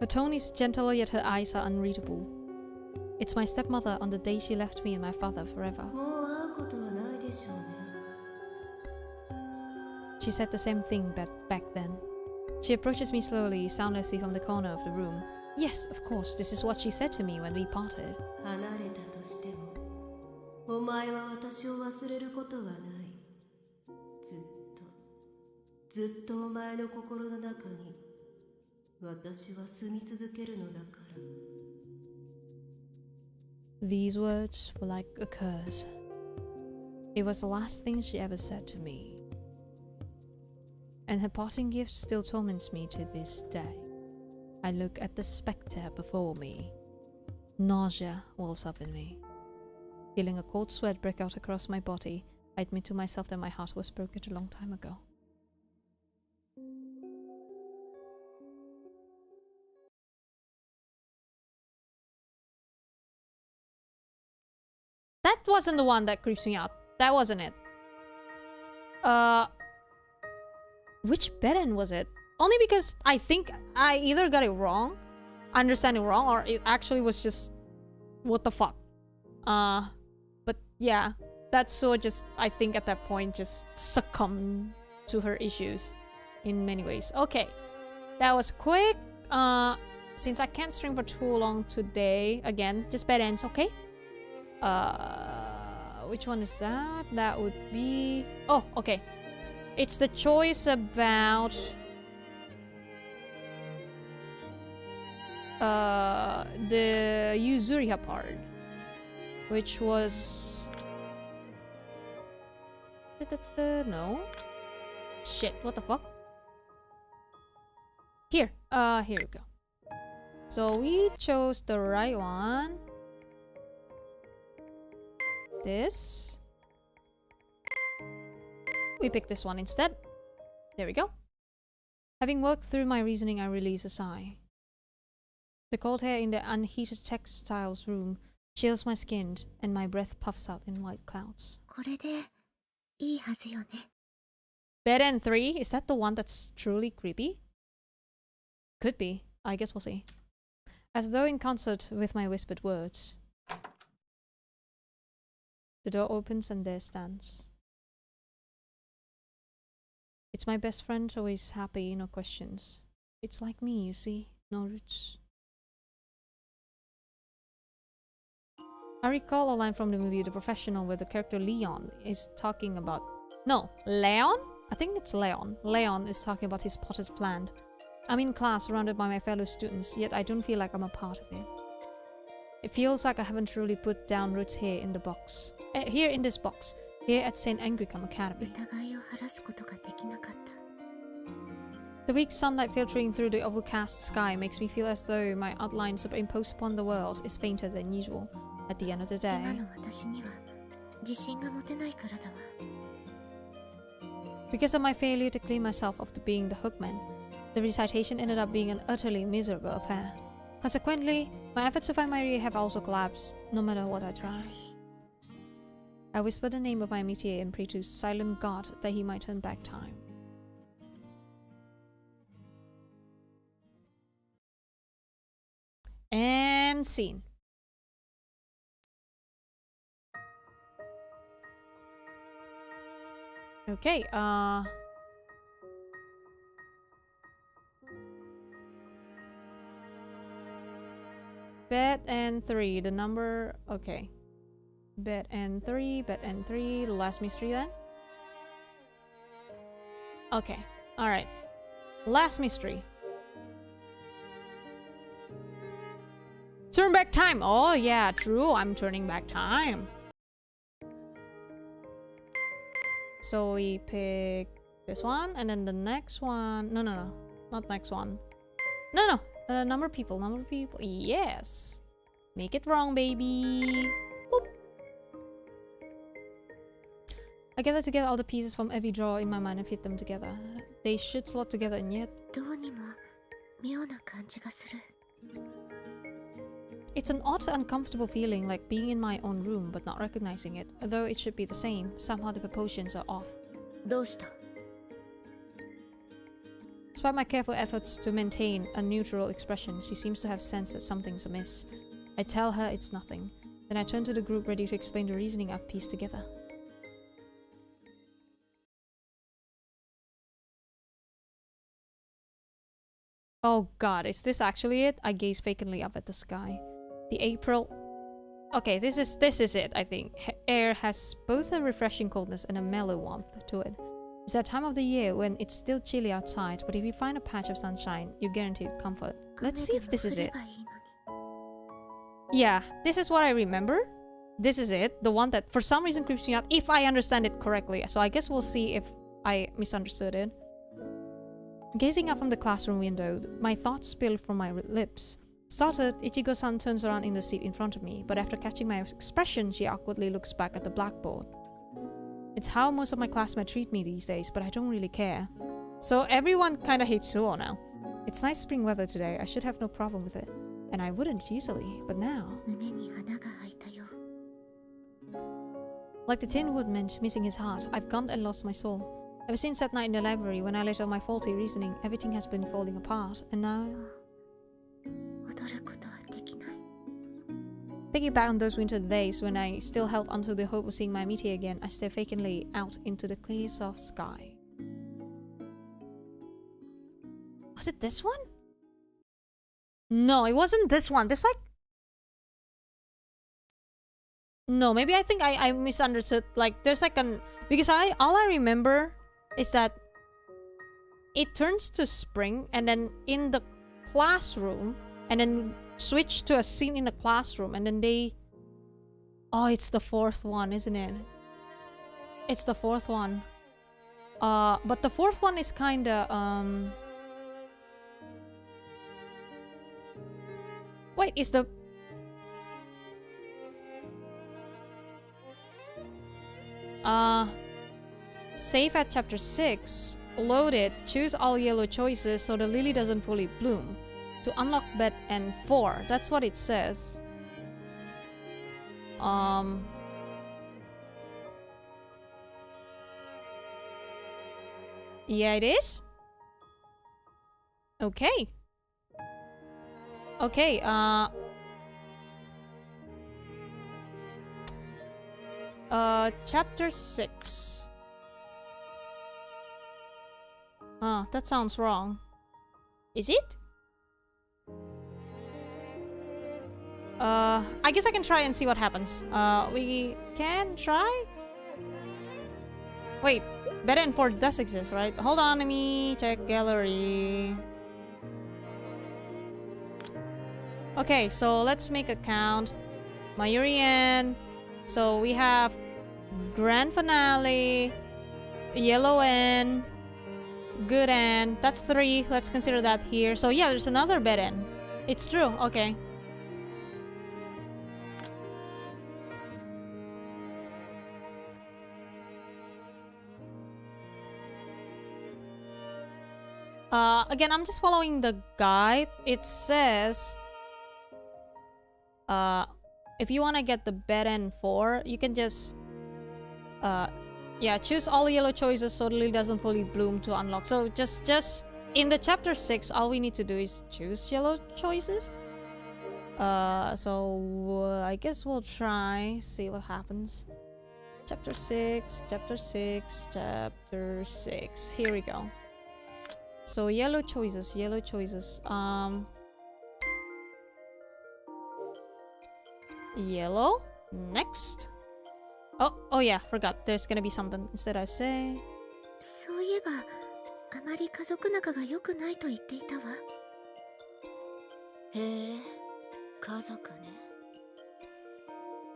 Her tone is gentle, yet her eyes are unreadable. It's my stepmother on the day she left me and my father forever. She said the same thing back then. She approaches me slowly, soundlessly from the corner of the room. Yes, of course, this is what she said to me when we parted. These words were like a curse. It was the last thing she ever said to me. And her passing gift still torments me to this day. I look at the spectre before me. Nausea wells up in me. Feeling a cold sweat break out across my body, I admit to myself that my heart was broken a long time ago. That wasn't the one that creeps me out. That wasn't it. Which bed-end was it? Only because I think I either got it wrong, understand it wrong, or it actually was just what the fuck. But yeah, that's so just, I think at that point just succumbed to her issues in many ways. Okay, that was quick. Since I can't stream for too long today, again, just bed ends, okay? Which one is that? That would be... Oh, okay. It's the choice about... the Yuzuriha part. Which was... No. Shit, what the fuck? Here. Here we go. So we chose the right one. This. We picked this one instead. There we go. Having worked through my reasoning, I release a sigh. The cold air in the unheated textiles room chills my skin, and my breath puffs out in white clouds. Bed end 3? Is that the one that's truly creepy? Could be. I guess we'll see. As though in concert with my whispered words. The door opens and there stands. It's my best friend, always happy, no questions. It's like me, you see, no roots. I recall a line from the movie The Professional where the character Leon is talking about... No, Leon? I think it's Leon. Leon is talking about his potted plant. I'm in class surrounded by my fellow students, yet I don't feel like I'm a part of it. It feels like I haven't truly put down roots here in the box. Here in this box. Here at St. Anglicum Academy. The weak sunlight filtering through the overcast sky makes me feel as though my outline superimposed upon the world is fainter than usual at the end of the day. Because of my failure to clean myself after being the hookman, the recitation ended up being an utterly miserable affair. Consequently, my efforts to find Mayuri have also collapsed, no matter what I try. I whisper the name of my métier and pray to silent God that he might turn back time. And scene. Okay, bed and 3, the number... Okay. Bed and 3, bed and 3. The last mystery then. Okay, alright. Last mystery. Turn back time! Oh yeah, true, I'm turning back time. So we pick this one, and then the next one... No, not next one. No. Number of people. Yes! Make it wrong, baby! Boop. I gather together all the pieces from every drawer in my mind and fit them together. They should slot together, and yet... どうにも妙な感じがする。 It's an odd, uncomfortable feeling, like being in my own room but not recognizing it. Although it should be the same, somehow the proportions are off. どうした？ Despite my careful efforts to maintain a neutral expression, she seems to have sensed that something's amiss. I tell her it's nothing. Then I turn to the group ready to explain the reasoning I've pieced together. Oh god, is this actually it? I gaze vacantly up at the sky. The April... Okay, this is it, I think. Air has both a refreshing coldness and a mellow warmth to it. It's that time of the year when it's still chilly outside, but if you find a patch of sunshine, you're guaranteed comfort. Let's see if this is it. Yeah, this is what I remember. This is it. The one that for some reason creeps me out, if I understand it correctly. So I guess we'll see if I misunderstood it. Gazing up from the classroom window, my thoughts spill from my lips. Startled, Ichigo-san turns around in the seat in front of me, but after catching my expression, she awkwardly looks back at the blackboard. It's how most of my classmates treat me these days, but I don't really care. So everyone kinda hates Suo now. It's nice spring weather today, I should have no problem with it. And I wouldn't usually, but now... 胸に花が開いたよ。 Like the Tin Woodman missing his heart, I've gone and lost my soul. Ever since that night in the library when I let out my faulty reasoning, everything has been falling apart, and now... 踊ることはできない。 Thinking back on those winter days when I still held onto the hope of seeing my Mitty again, I stare vacantly out into the clear soft sky. Was it this one? No, it wasn't this one. There's like... No, maybe I think I misunderstood. Like, there's like an... Because all I remember is that it turns to spring and then in the classroom and then switch to a scene in the classroom and then they... Oh, it's the fourth one, isn't it? It's the fourth one. But the fourth one is kinda, Wait, is the... Save at chapter 6. Loaded. Choose all yellow choices so the lily doesn't fully bloom. To unlock bed and 4. That's what it says. Yeah, it is? Okay. Okay, chapter 6. That sounds wrong. Is it? I guess I can try and see what happens. We can try? Wait, Bed and 4 does exist, right? Hold on, let me check gallery. Okay, so let's make a count. Mayuri End. So we have Grand Finale, Yellow End, Good End. That's 3. Let's consider that here. So yeah, there's another Bed End. It's true. Okay. Again, I'm just following the guide. It says, if you want to get the Bed End 4, you can just, yeah, choose all yellow choices so the lily doesn't fully bloom to unlock. So just in the chapter 6, all we need to do is choose yellow choices. So I guess we'll try, see what happens. Chapter 6, chapter 6, chapter 6. Here we go. So yellow choices, yellow choices. Yellow. Next. Oh yeah, forgot. There's gonna be something. Instead I say... そういえばあまり家族仲が良くないと言っていたわ。へえ、家族ね。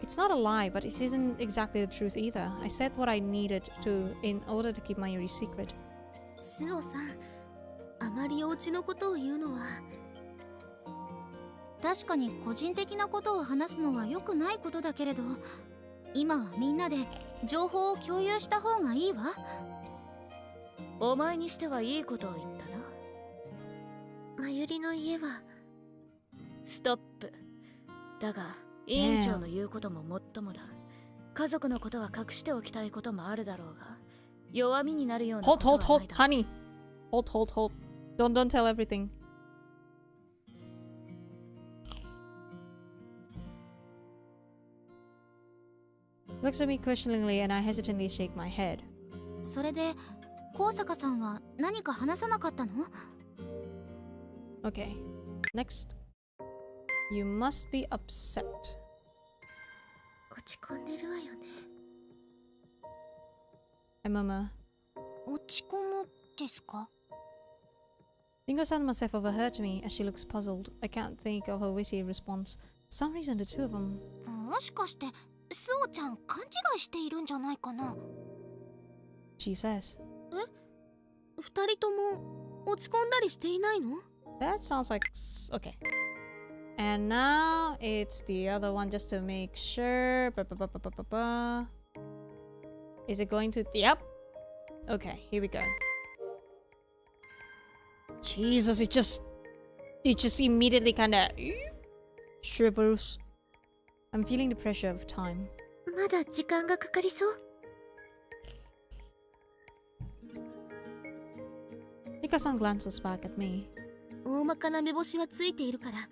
It's not a lie, but it isn't exactly the truth either. I said what I needed to in order to keep Mayuri's secret. スオさん、あまりお家のことを言うのは。確かに個人的なことを話すのは良くないことだけれど、今はみんなで情報を共有した方がいいわ。お前にしてはいいことを言ったな。マユリの家は。ストップ。だが委員長の言うことももっともだ。家族のことは隠しておきたいこともあるだろうが、弱みになるようなことはないだろう。Hold, honey. Hold. Don't tell everything. Looks at me questioningly and I hesitantly shake my head. それで高坂さんは何か話さなかったの？ Okay. Next. You must be upset. 落ち込んでるわよね。I murmur. 落ち込むですか？ Ringo-san must have overheard me as she looks puzzled. I can't think of her witty response. For some reason the two of them... もしかしてスオちゃん勘違いしているんじゃないかな？ She says. 二人とも落ち込んだりしていないの？ That sounds like... Okay. And now it's the other one just to make sure. Is it going to... Yep. Okay, here we go. Jesus, it just immediately kinda... shrivels. I'm feeling the pressure of time. まだ時間がかかりそう。Mika-san glances back at me. 大まかな目星はついているから、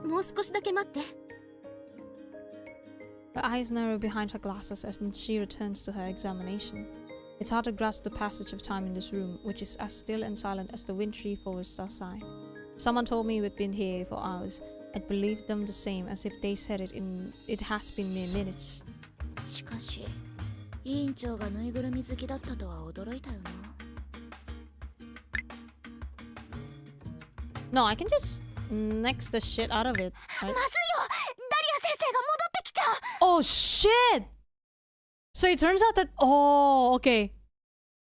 もう少しだけ待って。Her eyes narrow behind her glasses as she returns to her examination. It's hard to grasp the passage of time in this room, which is as still and silent as the wintry forest outside. If someone told me we'd been here for hours, I'd believe them the same as if they said it has been mere minutes. しかし、委員長がぬいぐるみ好きだったとは驚いたよな。No, I can just next the shit out of it. Right? まずいよ！ダリア先生が戻ってきちゃう！ Oh shit! So it turns out that... Oh, okay.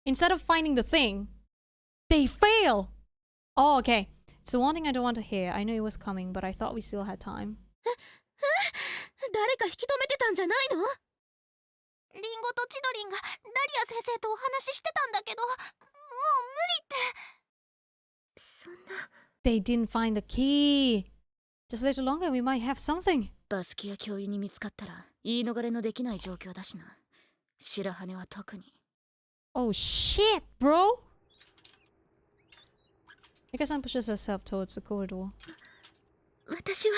Instead of finding the thing, they fail! Oh, okay. It's the one thing I don't want to hear. I knew it was coming, but I thought we still had time. 誰か引き止めてたんじゃないの？リンゴとチドリンがダリア先生とお話ししてたんだけど、もう無理って。そんな。They didn't find the key. Just a little longer, we might have something. バスキア教諭に見つかったら言い逃れのできない状況だしな。白羽は特に。Oh shit, bro! Mika-san pushes herself towards the corridor. 私は。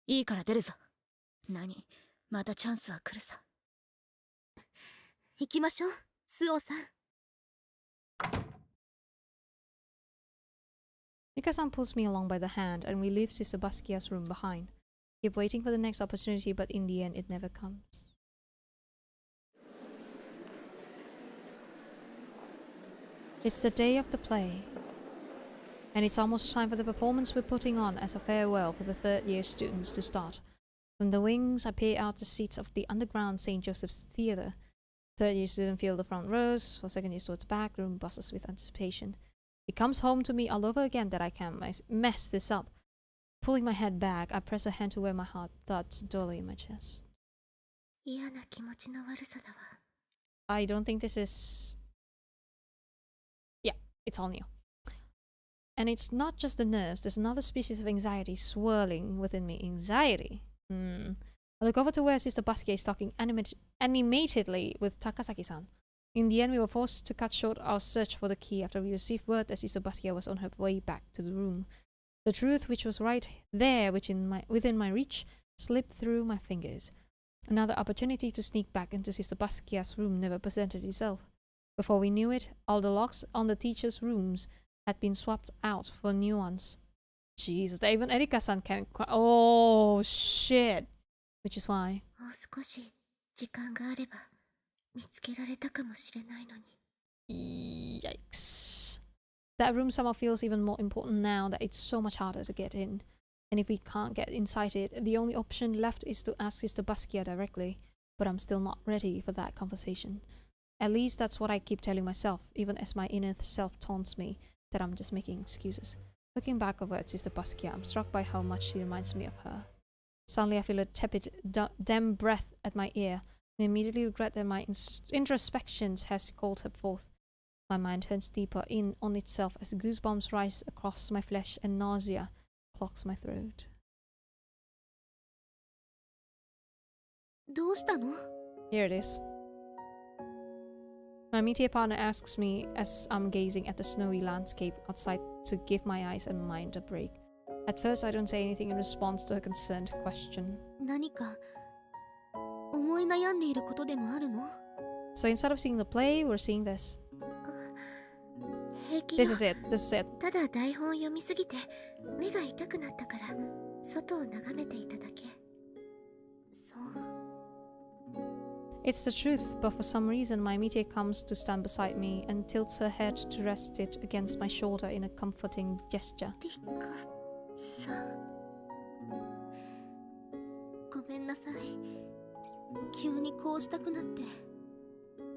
いいから出るぞ。何？またチャンスは来るさ。行きましょう、スオさん。Mika-san pulls me along by the hand and we leave Sister Baskia's room behind. Keep waiting for the next opportunity, but in the end it never comes. It's the day of the play. And it's almost time for the performance we're putting on as a farewell for the third-year students to start. From the wings, I peer out the seats of the underground St. Joseph's Theatre. Third-year students fill the front rows, for second-year towards the back room buzzes with anticipation. It comes home to me all over again that I can't mess this up. Pulling my head back, I press a hand to where my heart thuds dully in my chest. 嫌な気持ちの悪さだわ。I don't think this is... Yeah, it's all new. And it's not just the nerves, there's another species of anxiety swirling within me. Anxiety? I look over to where Sister Baskia is talking animatedly with Takasaki-san. In the end, we were forced to cut short our search for the key after we received word that Sister Baskia was on her way back to the room. The truth, which was right there within my reach, slipped through my fingers. Another opportunity to sneak back into Sister Baskia's room never presented itself. Before we knew it, all the locks on the teachers' rooms had been swapped out for new ones. Jesus, even Erika-san can cry. Oh, shit. Which is why... もう少し時間があれば見つけられたかもしれないのに。 Yikes. That room somehow feels even more important now that it's so much harder to get in. And if we can't get inside it, the only option left is to ask Sister Basquiat directly. But I'm still not ready for that conversation. At least that's what I keep telling myself, even as my inner self taunts me that I'm just making excuses. Looking back over at Sister Basquiat, I'm struck by how much she reminds me of her. Suddenly I feel a tepid, damp breath at my ear, and immediately regret that my introspections has called her forth. My mind turns deeper in on itself as goosebumps rise across my flesh and nausea clogs my throat. どうしたの？ Here it is. My meteor partner asks me as I'm gazing at the snowy landscape outside to give my eyes and mind a break. At first I don't say anything in response to her concerned question. 何か思い悩んでいることでもあるの？ So instead of seeing the play, we're seeing this. 平気よ。 This is it. This is it. ただ台本を読みすぎて目が痛くなったから外を眺めていただけ。そう。 It's the truth, but for some reason my meteor comes to stand beside me and tilts her head to rest it against my shoulder in a comforting gesture. リカさん。ごめんなさい。急にこうしたくなって。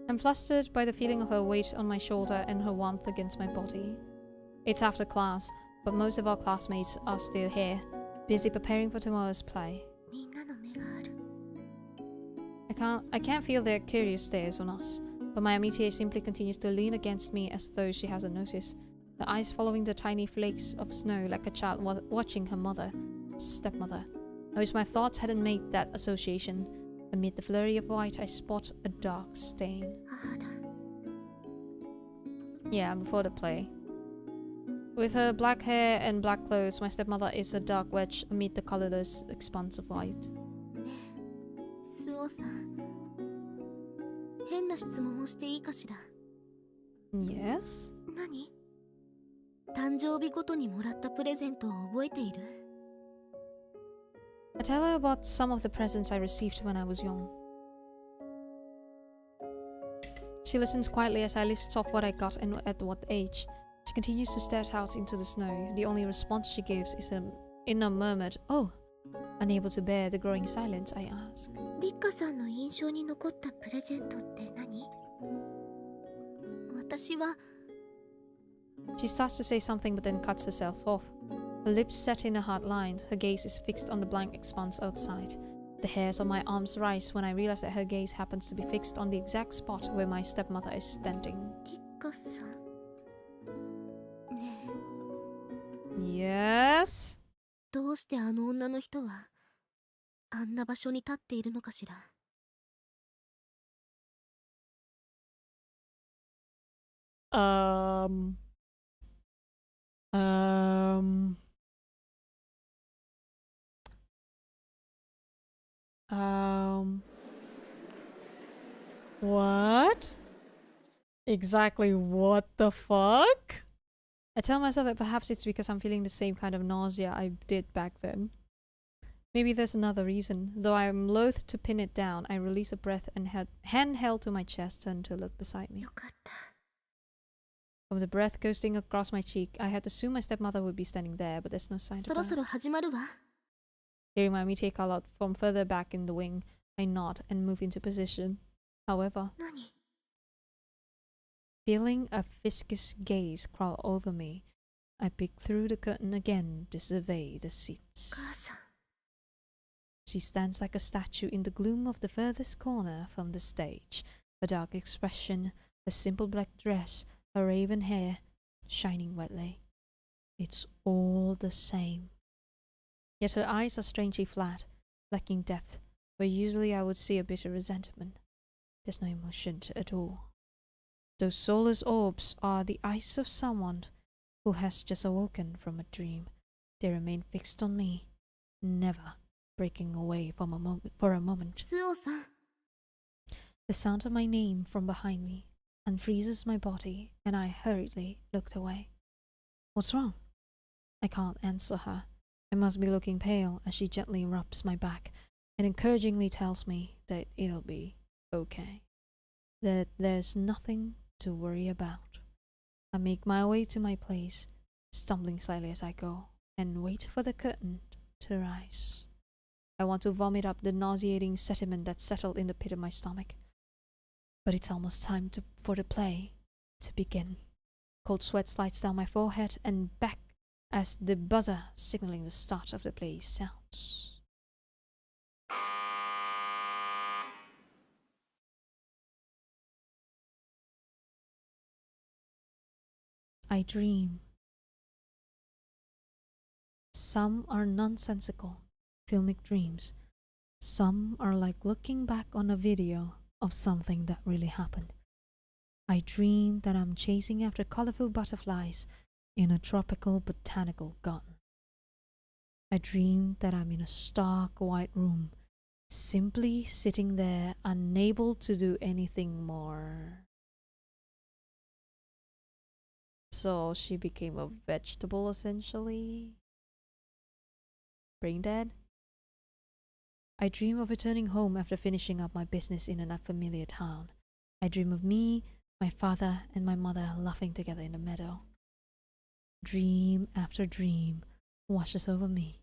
I'm flustered by the feeling of her weight on my shoulder and her warmth against my body. It's after class, but most of our classmates are still here, busy preparing for tomorrow's play. みんなの目がある。 I can't feel their curious stares on us, but my meteor simply continues to lean against me as though she hasn't noticed, her eyes following the tiny flakes of snow like a child watching her stepmother. I wish my thoughts hadn't made that association. Amid the flurry of white, I spot a dark stain. 母だ。 Yeah, before the play. With her black hair and black clothes, my stepmother is a dark wedge amid the colorless expanse of white. ねえ、スオさん。変な質問をしていいかしら。 Yes? 何？誕生日ごとにもらったプレゼントを覚えている？ I tell her about some of the presents I received when I was young. She listens quietly as I list off what I got and at what age. She continues to stare out into the snow. The only response she gives is an inner murmured, "Oh." Unable to bear the growing silence, I ask. リカさんの印象に残ったプレゼントって何？私は She starts to say something but then cuts herself off. Her lips set in a hard line, her gaze is fixed on the blank expanse outside. The hairs on my arms rise when I realize that her gaze happens to be fixed on the exact spot where my stepmother is standing. リカさん。ねえ、 Yes? どうしてあの女の人はあんな場所に立っているのかしら。What? Exactly what the fuck? I tell myself that perhaps it's because I'm feeling the same kind of nausea I did back then. Maybe there's another reason. Though I am loath to pin it down, I release a breath and hand held to my chest turn to look beside me. よかった。 From the breath coasting across my cheek, I had assumed my stepmother would be standing there, but there's no sign of そろそ her. ろ始まるわ。 Hearing my meteor call out from further back in the wing, I nod and move into position. However, 何？ feeling a viscous gaze crawl over me, I peek through the curtain again to survey the 母 seats. さん。 She stands like a statue in the gloom of the furthest corner from the stage, a dark expression, a simple black dress, her raven hair, shining wetly. It's all the same. Yet her eyes are strangely flat, lacking depth, where usually I would see a bit of resentment. There's no emotion at all. Those soulless orbs are the eyes of someone who has just awoken from a dream. They remain fixed on me, never breaking away for a moment. スオさん。 The sound of my name from behind me unfreezes my body, and I hurriedly looked away. What's wrong? I can't answer her. I must be looking pale as she gently rubs my back, and encouragingly tells me that it'll be okay, that there's nothing to worry about. I make my way to my place, stumbling slightly as I go, and wait for the curtain to rise. I want to vomit up the nauseating sediment that settled in the pit of my stomach. But it's almost time for the play to begin. Cold sweat slides down my forehead and back as the buzzer signaling the start of the play sounds. I dream. Some are nonsensical, filmic dreams. Some are like looking back on a video of something that really happened. I dream that I'm chasing after colorful butterflies in a tropical botanical garden. I dream that I'm in a stark white room, simply sitting there, unable to do anything more. So she became a vegetable essentially. Brain dead? I dream of returning home after finishing up my business in an unfamiliar town. I dream of me, my father, and my mother laughing together in the meadow. Dream after dream washes over me.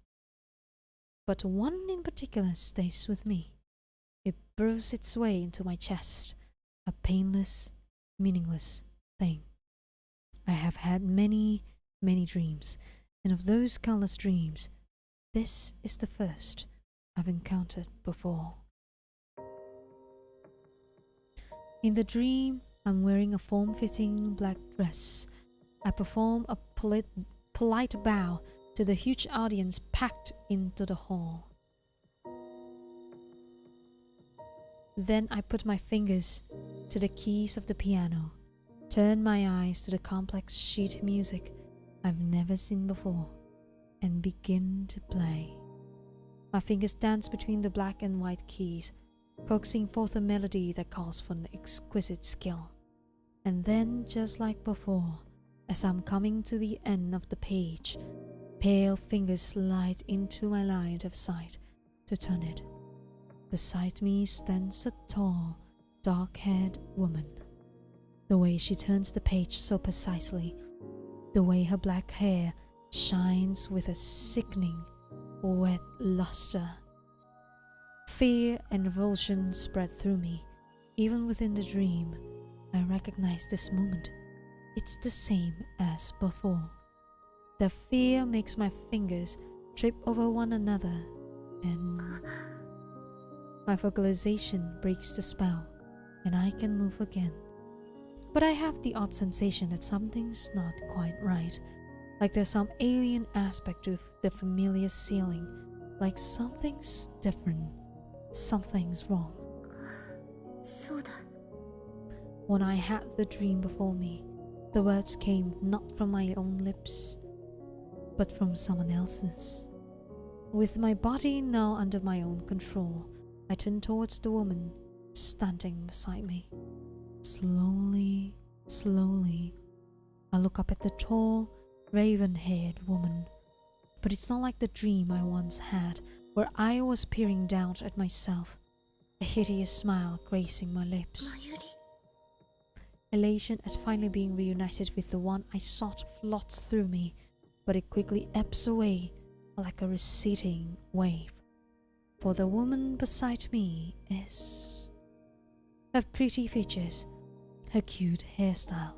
But one in particular stays with me. It burrows its way into my chest, a painless, meaningless thing. I have had many, many dreams, and of those countless dreams, this is the first I've encountered before. In the dream, I'm wearing a form-fitting black dress. I perform a polite bow to the huge audience packed into the hall. Then I put my fingers to the keys of the piano, turn my eyes to the complex sheet music I've never seen before, and begin to play. My fingers dance between the black and white keys, coaxing forth a melody that calls for an exquisite skill. And then, just like before, as I'm coming to the end of the page, pale fingers slide into my line of sight to turn it. Beside me stands a tall, dark-haired woman. The way she turns the page so precisely, the way her black hair shines with a sickening, wet luster. Fear and revulsion spread through me. Even within the dream, I recognize this moment. It's the same as before. The fear makes my fingers trip over one another, and my vocalization breaks the spell, and I can move again. But I have the odd sensation that something's not quite right, like there's some alien aspect to the familiar ceiling, like something's different, something's wrong. そうだ。 When I had the dream before me, the words came not from my own lips, but from someone else's. With my body now under my own control, I turned towards the woman standing beside me. Slowly, slowly, I look up at the tall, raven-haired woman. But it's not like the dream I once had, where I was peering down at myself, a hideous smile gracing my lips. Mayuri. Elation at finally being reunited with the one I sought floods through me, but it quickly ebbs away like a receding wave. For the woman beside me is... her pretty features, her cute hairstyle,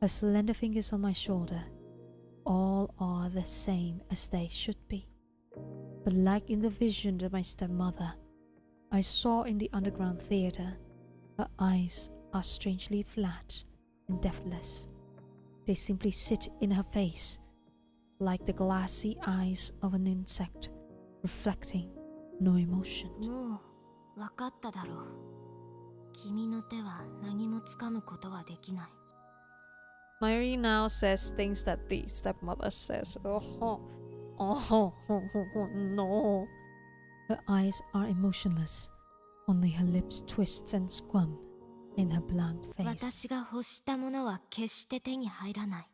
her slender fingers on my shoulder, all are the same as they should be. But like in the vision of my stepmother I saw in the underground theater, her eyes are strangely flat and deathless. They simply sit in her face, like the glassy eyes of an insect, reflecting no emotion. もう分かっただろう。君の手は何もつかむことはできない。 Mayuri now says things that the stepmother says. No. Her eyes are emotionless. Only her lips twist and squirm in her blank face. 私が欲したものは決して手に入らない。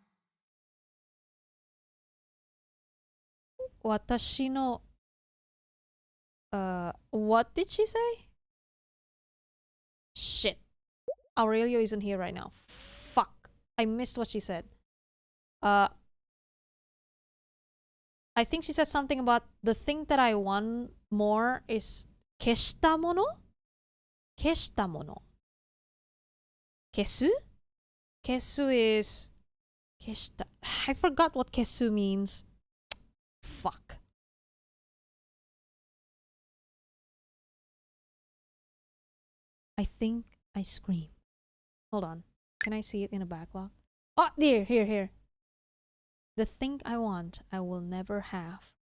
私の What did she say? Shit. Aurelio isn't here right now. Fuck. I missed what she said. I think she said something about the thing that I want more is 消したもの?消したもの. 消す? 消す is 消した. I forgot what 消す means. Fuck. I think I scream. Hold on. Can I see it in a backlog? Oh, here. The thing I want, I will never have.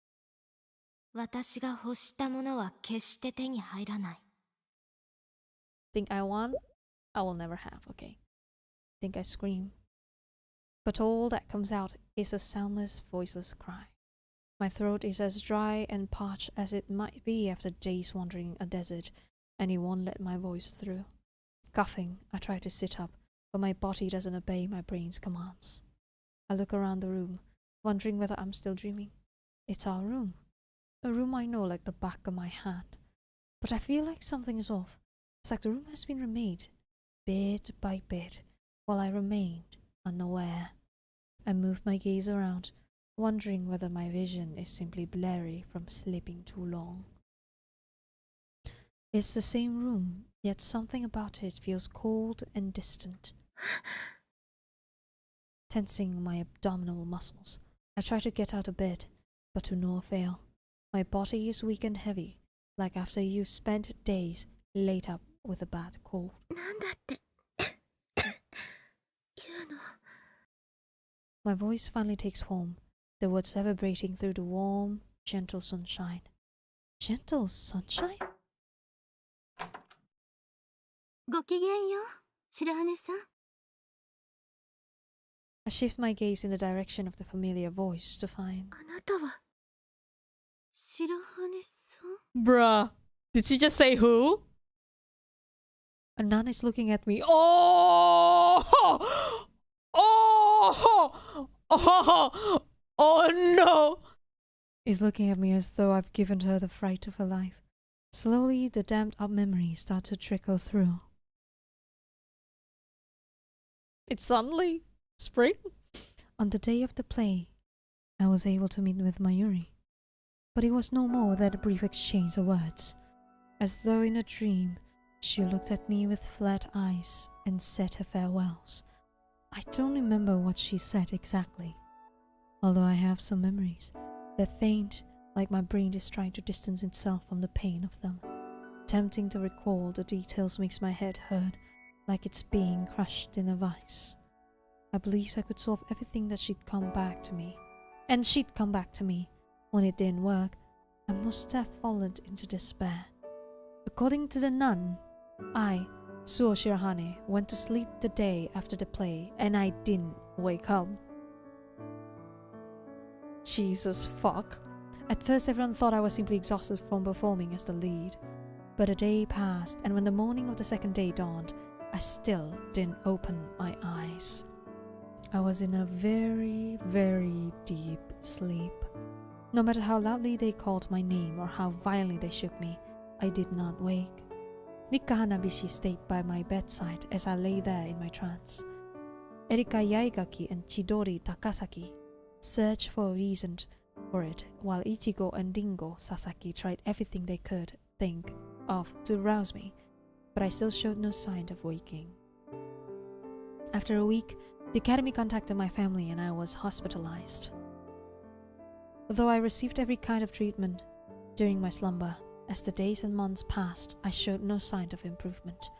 私が欲したものは決して手に入らない。 Thing I want, I will never have. Okay. Think I scream. But all that comes out is a soundless, voiceless cry. My throat is as dry and parched as it might be after days wandering a desert, and it won't let my voice through. Coughing, I try to sit up, but my body doesn't obey my brain's commands. I look around the room, wondering whether I'm still dreaming. It's our room. A room I know like the back of my hand. But I feel like something is off. It's like the room has been remade, bit by bit, while I remained unaware. I move my gaze around, wondering whether my vision is simply blurry from sleeping too long. It's the same room, yet something about it feels cold and distant. Tensing my abdominal muscles, I try to get out of bed, but to no avail. My body is weak and heavy, like after you've spent days laid up with a bad cold. なんだって言うの My voice finally takes form, the words reverberating through the warm, gentle sunshine. Gentle sunshine? ごきげんよう、白羽さん。 I shift my gaze in the direction of the familiar voice to find... あなたは白羽さん Bruh, did she just say who? A nun is looking at me. Oh! Oh! Oh! Oh no! Is looking at me as though I've given her the fright of her life. Slowly, the dammed up memories start to trickle through. It's suddenly spring. On the day of the play, I was able to meet with Mayuri. But it was no more than a brief exchange of words. As though in a dream, she looked at me with flat eyes and said her farewells. I don't remember what she said exactly, although I have some memories. They're faint, like my brain is trying to distance itself from the pain of them. Attempting to recall the details makes my head hurt, like it's being crushed in a vice. I believed I could solve everything, that she'd come back to me. And she'd come back to me. When it didn't work, I must have fallen into despair. According to the nun, I, Suo Shirahane, went to sleep the day after the play, and I didn't wake up. Jesus fuck. At first everyone thought I was simply exhausted from performing as the lead. But a day passed, and when the morning of the second day dawned, I still didn't open my eyes. I was in a very, very deep sleep. No matter how loudly they called my name or how violently they shook me, I did not wake. Nika Hanabishi stayed by my bedside as I lay there in my trance. Erika Yaigaki and Chidori Takasaki searched for a reason for it, while Ichigo and Dingo Sasaki tried everything they could think of to rouse me, but I still showed no sign of waking. After a week, the academy contacted my family and I was hospitalized. Although I received every kind of treatment during my slumber, as the days and months passed, I showed no sign of improvement.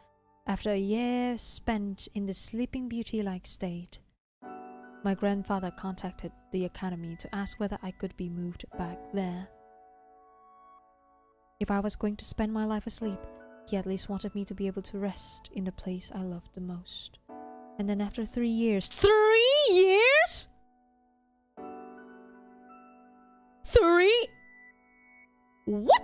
After a year spent in this sleeping beauty-like state, my grandfather contacted the academy to ask whether I could be moved back there. If I was going to spend my life asleep, he at least wanted me to be able to rest in the place I loved the most. And then after 3 years... 3 years?! 3? What?!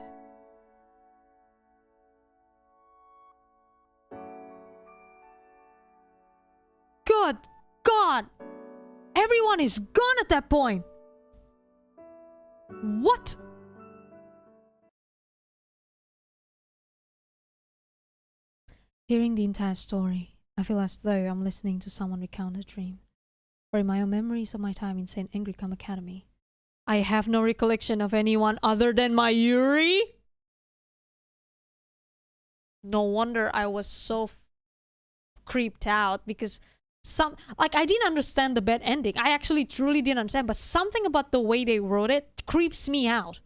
Good God! Everyone is gone at that point! What? Hearing the entire story, I feel as though I'm listening to someone recount a dream. For in my own memories of my time in St. Ingricum Academy, I have no recollection of anyone other than Mayuri. No wonder I was so creeped out, because I didn't understand the bad ending. I actually truly didn't understand, but something about the way they wrote it creeps me out.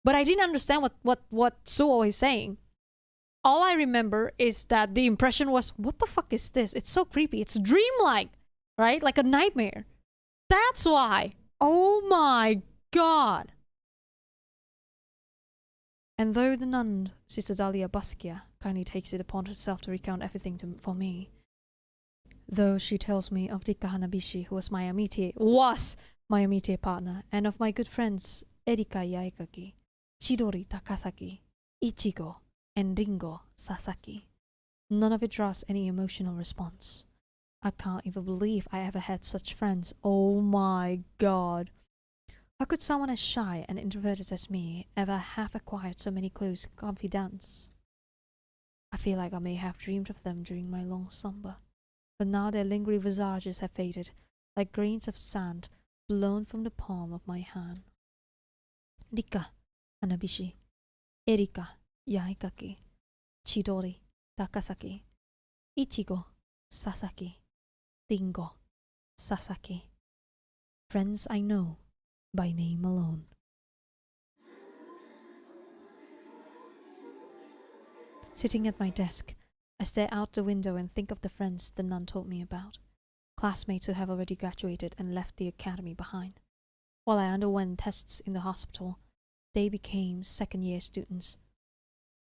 But I didn't understand what Suo is saying. All I remember is that the impression was, what the fuck is this? It's so creepy. It's dreamlike, right? Like a nightmare. That's why. Oh my god. And though the nun, Sister Dahlia Basquiat, kindly takes it upon herself to recount everything for me, though she tells me of Rika Hanabishi, who was my Amite partner, and of my good friends Erika Yaekaki, Chidori Takasaki, Ichigo, and Ringo Sasaki, none of it draws any emotional response. I can't even believe I ever had such friends. Oh my god. How could someone as shy and introverted as me ever have acquired so many close confidants? I feel like I may have dreamed of them during my long slumber, but now their lingering visages have faded, like grains of sand blown from the palm of my hand. Rika Hanabishi, Erika Yaekaki, Chidori Takasaki, Ichigo Sasaki, Ringo Sasaki. Friends I know by name alone. Sitting at my desk, I stare out the window and think of the friends the nun told me about, classmates who have already graduated and left the academy behind. While I underwent tests in the hospital, they became second-year students,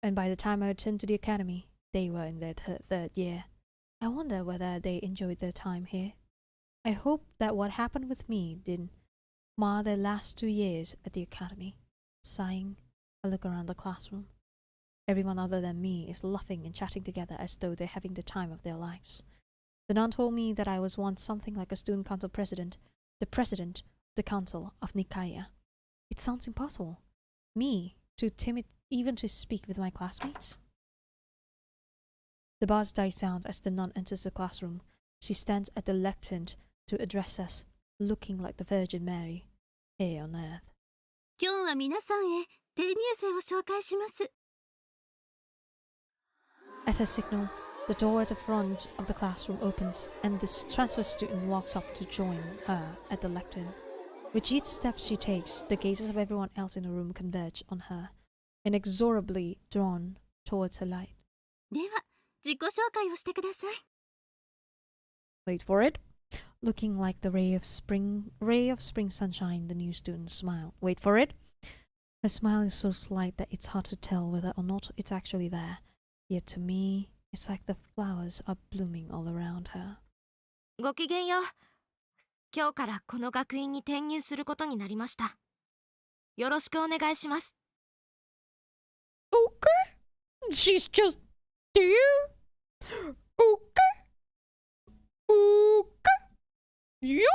and by the time I returned to the academy, they were in their third year. I wonder whether they enjoyed their time here. I hope that what happened with me didn't mar their last 2 years at the academy. Sighing, I look around the classroom. Everyone other than me is laughing and chatting together as though they're having the time of their lives. The nun told me that I was once something like a student council president, the president of the council of Nikaya. It sounds impossible. Me, too timid even to speak with my classmates? The buzz dies down as the nun enters the classroom. She stands at the lectern to address us, looking like the Virgin Mary, here on earth. 今日は皆さんへ転入生を紹介します。 At her signal, the door at the front of the classroom opens and this transfer student walks up to join her at the lectern. With each step she takes, the gazes of everyone else in the room converge on her, inexorably drawn towards her light. では、自己紹介をしてください。 Wait for it. Looking like the ray of spring sunshine, the new student smiled. Wait for it. Her smile is so slight that it's hard to tell whether or not it's actually there. Yet to me, it's like the flowers are blooming all around her. ごきげんよう。今日からこの学院に転入することになりました。よろしくお願いします。Okay. She's just there. Okay. Okay. Yup.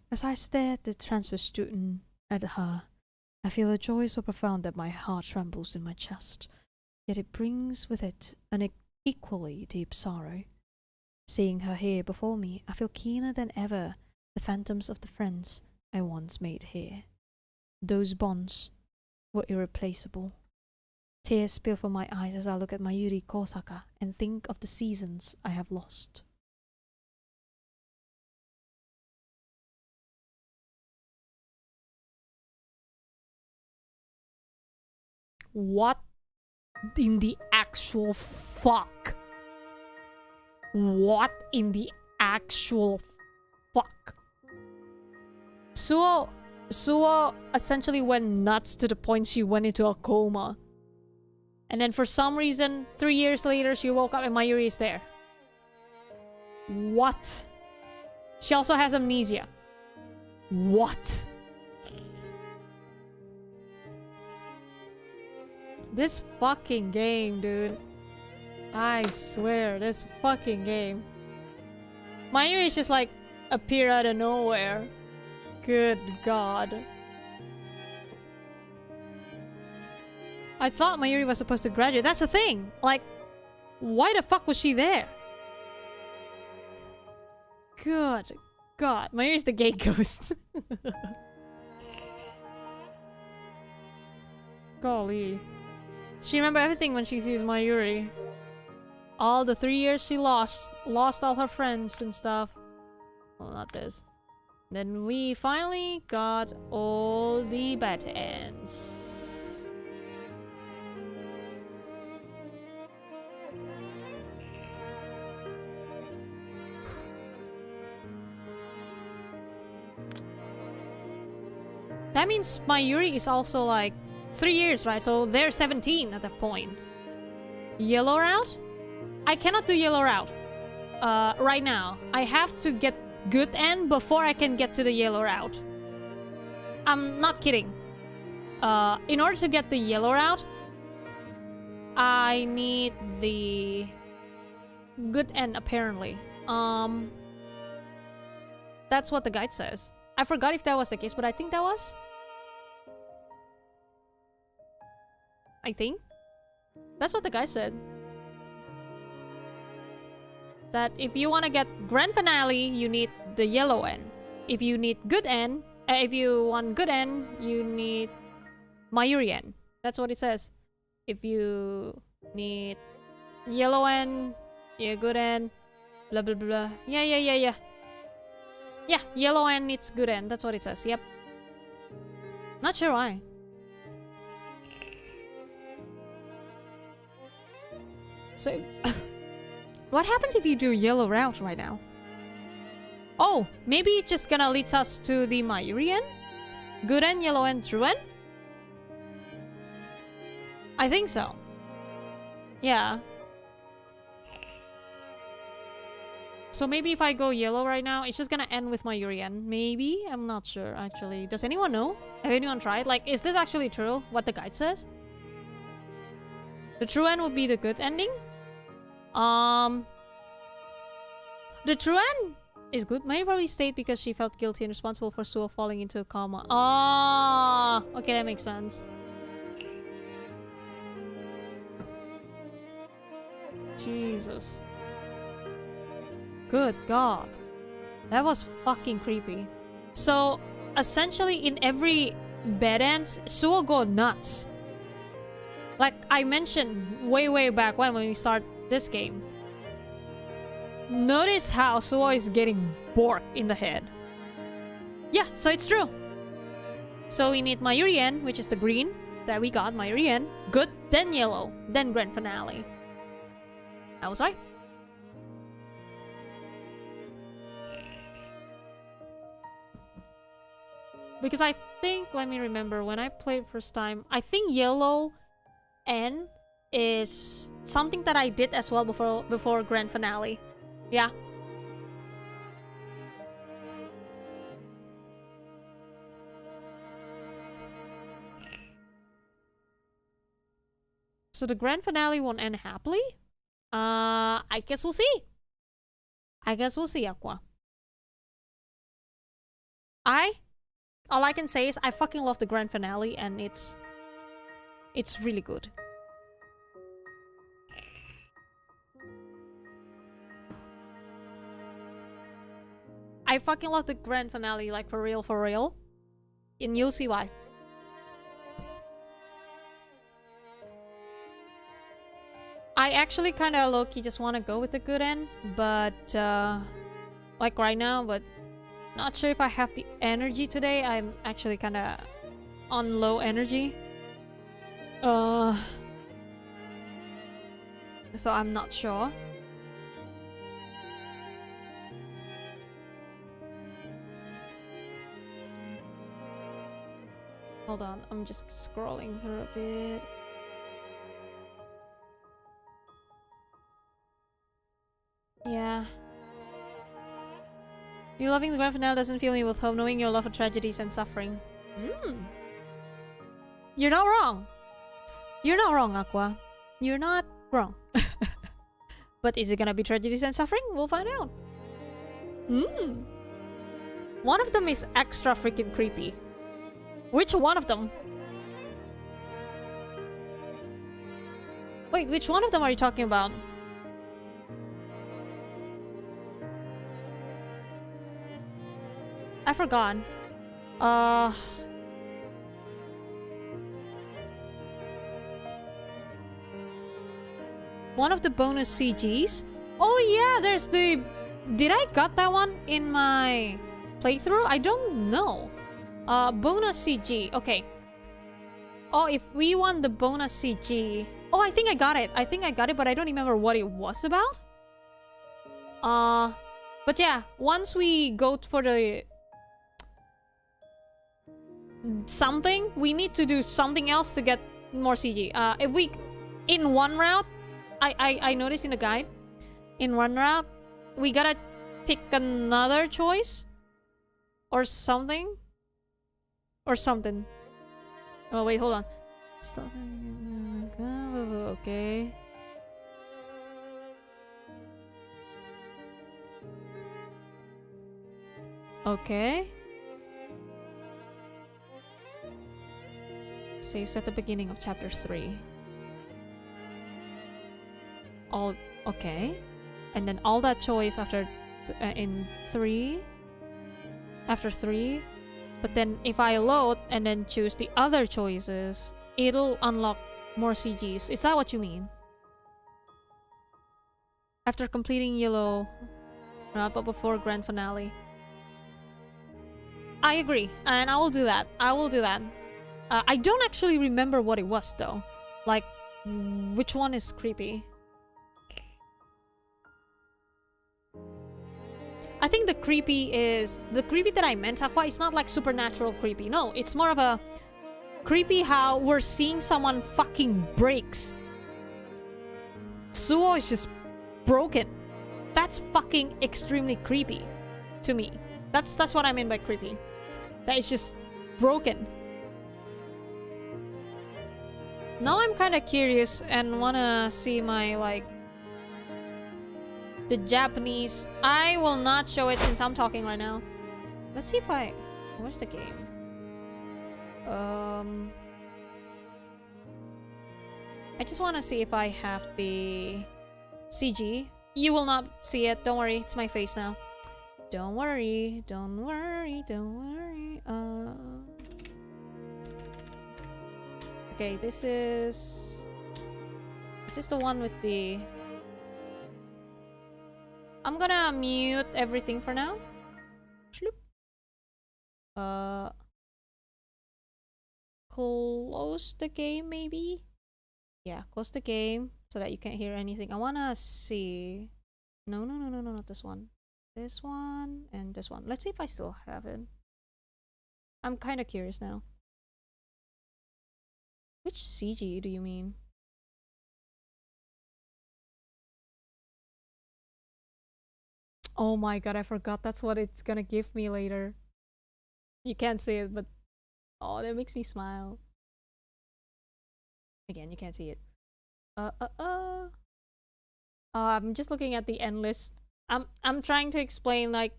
As I stare at the transfer student at her, I feel a joy so profound that my heart trembles in my chest. Yet it brings with it an equally deep sorrow. Seeing her here before me, I feel keener than ever the phantoms of the friends I once made here. Those bonds were irreplaceable. Tears spill from my eyes as I look at Mayuri Kosaka and think of the seasons I have lost. What in the actual fuck? What in the actual fuck? Suo essentially went nuts to the point she went into a coma. And then for some reason, 3 years later, she woke up and Mayuri is there. What? She also has amnesia. What? This fucking game, dude. I swear, this fucking game. Mayuri is just like appear out of nowhere. Good god. I thought Mayuri was supposed to graduate. That's the thing. Like, Why the fuck was she there? Good God. Mayuri's the gay ghost. Golly. She remember everything when she sees Mayuri. All the 3 years she lost all her friends and stuff. Well, not this. Then we finally got all the buttons. That means Mayuri is also like 3 years, right? So they're 17 at that point. Yellow route? I cannot do yellow route right now. I have to get good end before I can get to the yellow route. I'm not kidding. In order to get the yellow route, I need the good end apparently. That's what the guide says. I forgot if that was the case, but I think that was. I think. That's what the guy said. That if you want to get grand finale, you need the yellow end. If you need good end, if you want good end, you need Mayuri end. That's what it says. If you need yellow end, yeah, good end, blah blah blah. Yeah. Yeah, yellow end needs good end. That's what it says. Yep. Not sure why. So, what happens if you do yellow route right now? Oh, maybe it's just gonna lead us to the Mayuri end? Good end, yellow end, true end? I think so. Yeah. So maybe if I go yellow right now, it's just gonna end with Mayuri end. Maybe? I'm not sure, actually. Does anyone know? Have anyone tried? Like, is this actually true, what the guide says? The true end would be the good ending? The true end is good. Mayuri probably stayed because she felt guilty and responsible for Suo falling into a coma. Oh, okay, that makes sense. Jesus. Good God. That was fucking creepy. So, essentially in every bed ends, Suo go nuts. Like I mentioned way back when we start this game. Notice how Suo is getting borked in the head. Yeah, so it's true. So we need Mayuri end, which is the green that we got. Mayuri end. Good, then yellow, then grand finale. I was right. Because I think, let me remember, when I played first time, I think yellow N is something that I did as well before grand finale. Yeah. So the grand finale won't end happily? I guess we'll see. I guess we'll see, Aqua. All I can say is I fucking love the grand finale and it's really good. I fucking love the grand finale, like for real. And you'll see why. I actually kinda low-key just wanna go with the good end, but like right now, but not sure if I have the energy today. I'm actually kinda on low energy. So I'm not sure. Hold on, I'm just scrolling through a bit. Yeah. You loving the grand finale doesn't fill me with hope, knowing your love for tragedies and suffering. You're not wrong. You're not wrong, Aqua. You're not wrong. But is it gonna be tragedies and suffering? We'll find out. One of them is extra freaking creepy. Which one of them? Wait, which one of them are you talking about? I forgot. One of the bonus CGs. Oh yeah, there's the... Did I got that one in my playthrough? I don't know. Bonus CG. Okay. Oh, if we want the bonus CG... Oh, I think I got it. I think I got it, but I don't remember what it was about. But yeah, once we go for the... something, we need to do something else to get more CG. If we... In one route, I noticed in the guide, in one route, we gotta pick another choice. Or something. Or something. Oh, wait, hold on. Stop. Okay. Okay. Saves at the beginning of chapter 3. All okay. And then all that choice after in 3. After 3. But then if I load and then choose the other choices, it'll unlock more CGs. Is that what you mean? After completing yellow, but before grand finale. I agree, and I will do that. I will do that. I don't actually remember what it was though. Like, which one is creepy? I think the creepy is... The creepy that I meant, Aqua, it's not like supernatural creepy. No, it's more of a creepy how we're seeing someone fucking breaks. Suo is just broken. That's fucking extremely creepy to me. That's what I mean by creepy. That is just broken. Now I'm kind of curious and wanna see my, like, the Japanese. I will not show it since I'm talking right now. Let's see if I... Where's the game? I just want to see if I have the CG. You will not see it. Don't worry. It's my face now. Don't worry. Don't worry. Don't worry. Okay, this is the one with the... I'm gonna mute everything for now. Close the game maybe? Yeah, close the game so that you can't hear anything. I wanna see... No, not this one. This one and this one. Let's see if I still have it. I'm kind of curious now. Which CG do you mean? Oh my god, I forgot that's what it's gonna give me later. You can't see it, but... Oh, that makes me smile. Again, you can't see it. I'm just looking at the end list. I'm trying to explain, like,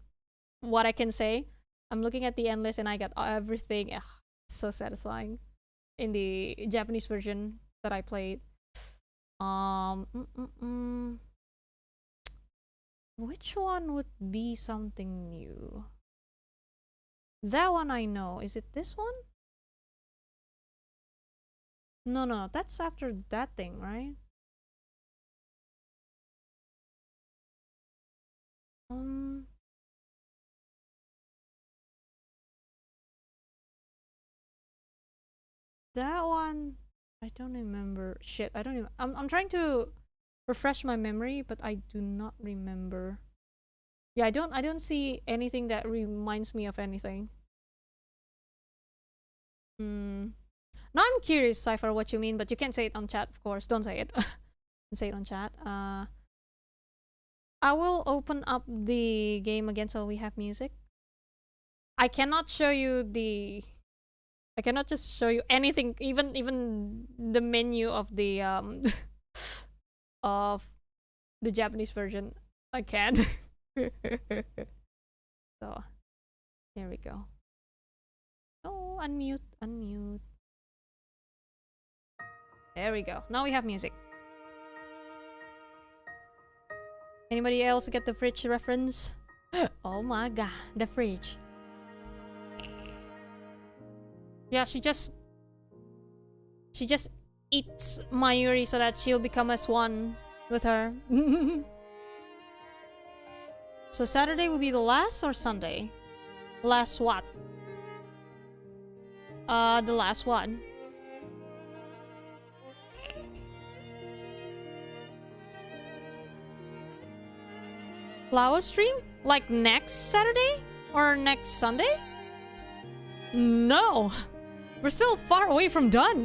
what I can say. I'm looking at the end list and I got everything. Ugh, so satisfying. In the Japanese version that I played. Which one would be something new? That one I know. Is it this one? No, that's after that thing, right? That one, I don't remember. Shit, I don't even... I'm trying to refresh my memory, but I do not remember. Yeah, I don't see anything that reminds me of anything. Now I'm curious, Cypher, what you mean, but you can't say it on chat, of course. Don't say it. Don't say it on chat. I will open up the game again so we have music. I cannot show you the... I cannot just show you anything, even the menu of the of the Japanese version. I can't. So here we go. Oh, unmute. There we go. Now we have music. Anybody else get the fridge reference? Oh my god, the fridge. Yeah, she just eats Mayuri so that she'll become as one with her. So Saturday will be the last or Sunday? Last what? The last one. Flower stream? Like next Saturday? Or next Sunday? No! We're still far away from done.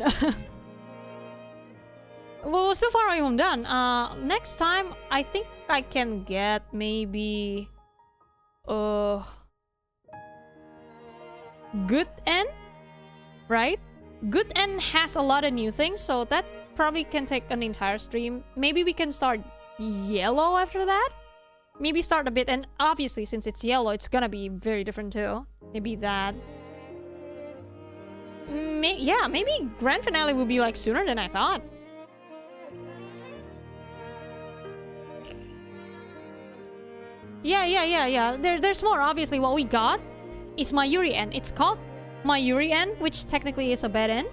Well, we're still far away from done. Next time, I think I can get maybe... Good End? Right? Good End has a lot of new things, so that probably can take an entire stream. Maybe we can start Yellow after that? Maybe start a bit, and obviously since it's Yellow, it's gonna be very different too. Maybe that. Yeah, maybe Grand Finale will be like sooner than I thought. Yeah. There's more. Obviously, what we got is Mayuri End. It's called Mayuri End, which technically is a bad end.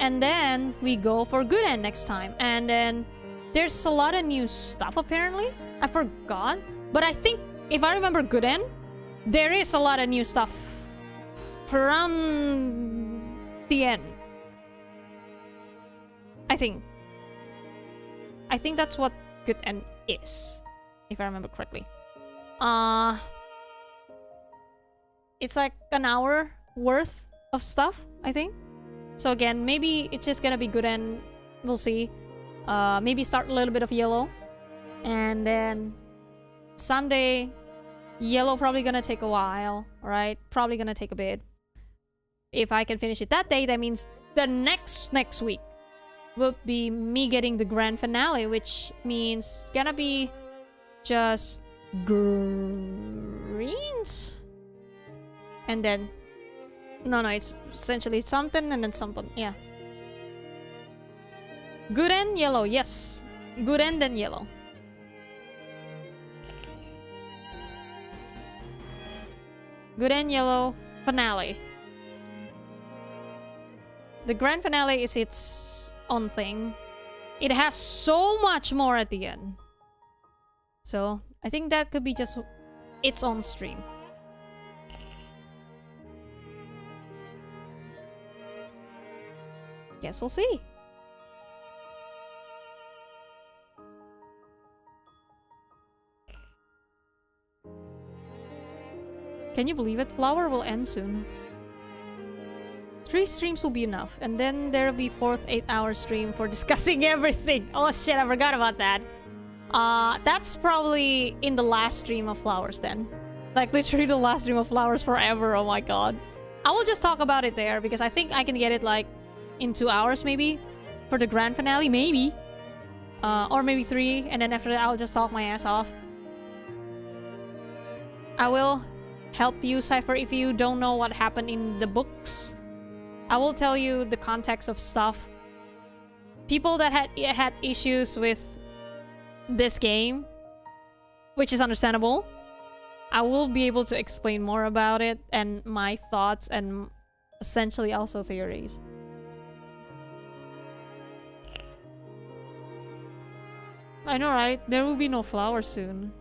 And then we go for Good End next time. And then there's a lot of new stuff apparently. I forgot. But I think, if I remember Good End, there is a lot of new stuff around the end. I think that's what Good End is, if I remember correctly. It's like an hour worth of stuff, I think. So again, maybe it's just gonna be Good End. We'll see. Maybe start a little bit of Yellow, and then Sunday, Yellow probably gonna take a while, right? Probably gonna take a bit. If I can finish it that day, that means the next week will be me getting the grand finale, which means it's gonna be just greens, and then no, it's essentially something and then something. Yeah. Good End, Yellow, yes. Good End, then Yellow. Good End, Yellow, finale. The grand finale is its own thing. It has so much more at the end. So, I think that could be just its own stream. Guess we'll see. Can you believe it? Flower will end soon. 3 streams will be enough, and then there'll be 4th 8-hour stream for discussing everything. Oh shit, I forgot about that. That's probably in the last stream of Flowers then. Like literally the last stream of Flowers forever, oh my god. I will just talk about it there, because I think I can get it like in 2 hours maybe, for the grand finale, maybe. Or maybe 3, and then after that I'll just talk my ass off. I will help you, Cypher, if you don't know what happened in the books. I will tell you the context of stuff. People that had issues with this game, which is understandable, I will be able to explain more about it and my thoughts and essentially also theories. I know, right? There will be no flowers soon.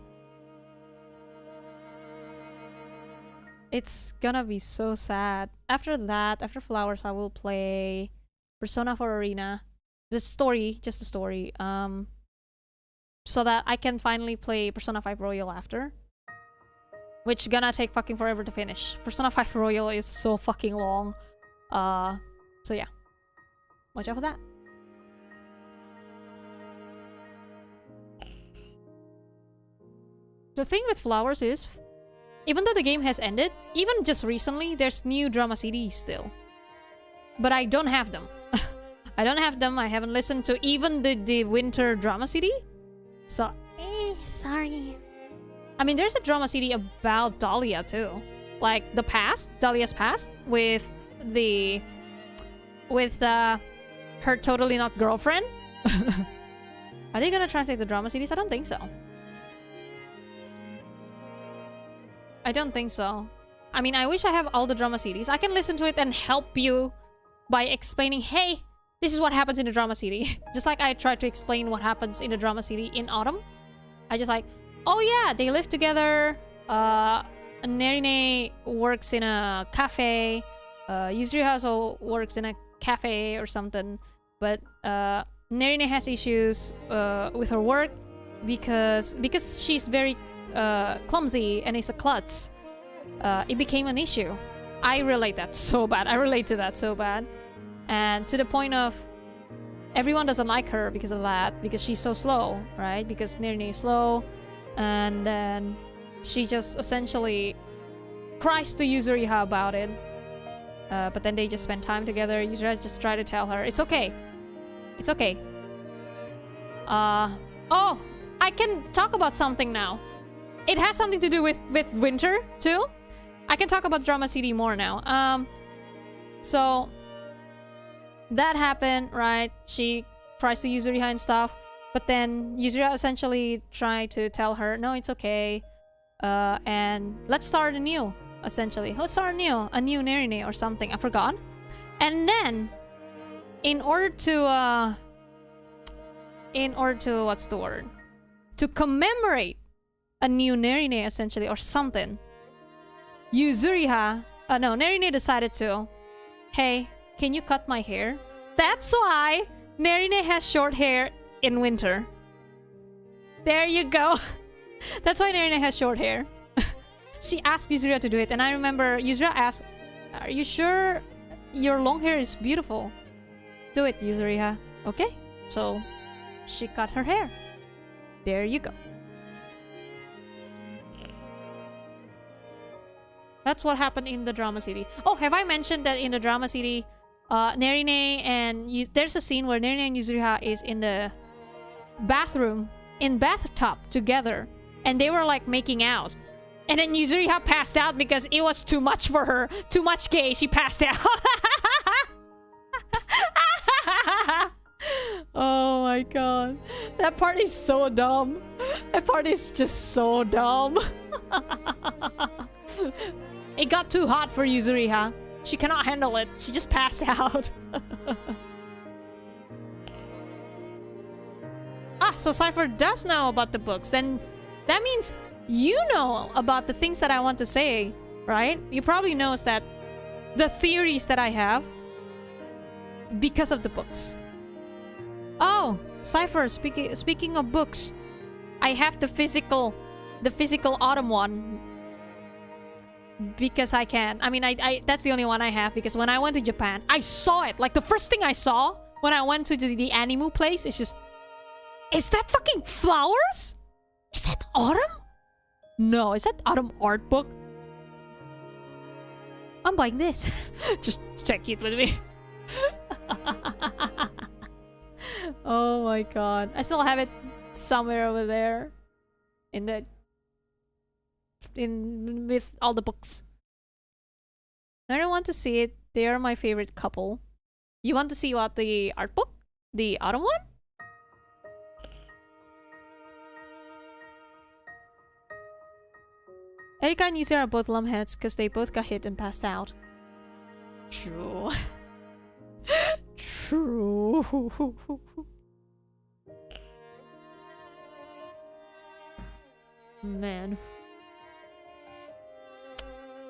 It's gonna be so sad. After that, after Flowers, I will play Persona 4 Arena. The story, just the story. So that I can finally play Persona 5 Royal after. Which gonna take fucking forever to finish. Persona 5 Royal is so fucking long. So yeah. Watch out for that. The thing with Flowers is, even though the game has ended, even just recently, there's new drama CDs still. But I don't have them. I don't have them. I haven't listened to even the winter drama CD. So, sorry. I mean, there's a drama CD about Dahlia too. Like the past, Dahlia's past, with her totally not girlfriend. Are they gonna translate the drama CDs? I don't think so. I don't think so. I mean, I wish I have all the drama CDs. I can listen to it and help you by explaining, hey, this is what happens in the drama CD. Just like I tried to explain what happens in the drama CD in Autumn. I just like, oh yeah, they live together. Nerine works in a cafe. Yuzuriha also works in a cafe or something. But Nerine has issues with her work because she's very clumsy and is a klutz. It became an issue. I relate that so bad. I relate to that so bad. And to the point of everyone doesn't like her because of that, because she's so slow, right? Because Nerine is slow, and then she just essentially cries to Yuzuriha about it. But then they just spend time together. Yuzuriha just try to tell her, it's okay. It's okay. Oh, I can talk about something now. It has something to do with winter, too. I can talk about drama CD more now. So that happened, right? She tries to Yuzuriha and stuff, but then Yuzuriha essentially tried to tell her, no, it's okay, and let's start anew, essentially. Let's start anew, a new Nerine or something, I forgot. And then, in order to, what's the word? To commemorate a new Nerine, essentially, or something, Nerine decided to, hey, can you cut my hair? That's why Nerine has short hair in winter. There you go. That's why Nerine has short hair. She asked Yuzuriha to do it, and I remember Yuzuriha asked, are you sure your long hair is beautiful? Do it, Yuzuriha. Okay? So, she cut her hair. There you go. That's what happened in the drama CD. Oh, have I mentioned that in the drama CD, Nerine and there's a scene where Nerine and Yuzuriha is in the bathroom, in bathtub together, and they were like making out. And then Yuzuriha passed out because it was too much for her. Too much gay. She passed out. Oh my god. That part is so dumb. That part is just so dumb. It got too hot for Yuzuriha. She cannot handle it. She just passed out. So Cypher does know about the books. Then that means you know about the things that I want to say, right? You probably knows that the theories that I have because of the books. Oh, Cypher, speaking of books, I have the physical Autumn one. Because I can. I mean, I that's the only one I have, because when I went to Japan, I saw it. Like, the first thing I saw when I went to the Animu place is just, is that fucking flowers? Is that Autumn? No, is that Autumn art book? I'm buying this. Just check it with me. Oh my god. I still have it somewhere over there. With all the books. I don't want to see it. They are my favorite couple. You want to see what, the art book? The Autumn one? Erika and Yuzuriha are both lumpheads because they both got hit and passed out. True. True. Man.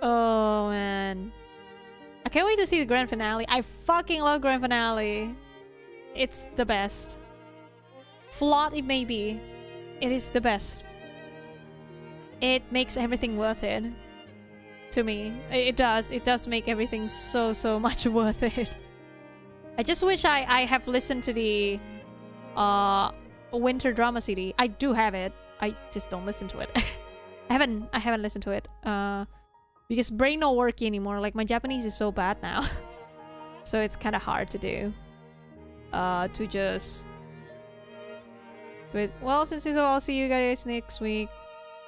Oh man. I can't wait to see the grand finale. I fucking love grand finale. It's the best. Flawed it may be, it is the best. It makes everything worth it. To me. It does. It does make everything so much worth it. I just wish I have listened to the winter drama CD. I do have it. I just don't listen to it. I haven't listened to it. Because brain not working anymore. Like, my Japanese is so bad now. So it's kind of hard to do. To just... But, well, since it's all, I'll see you guys next week.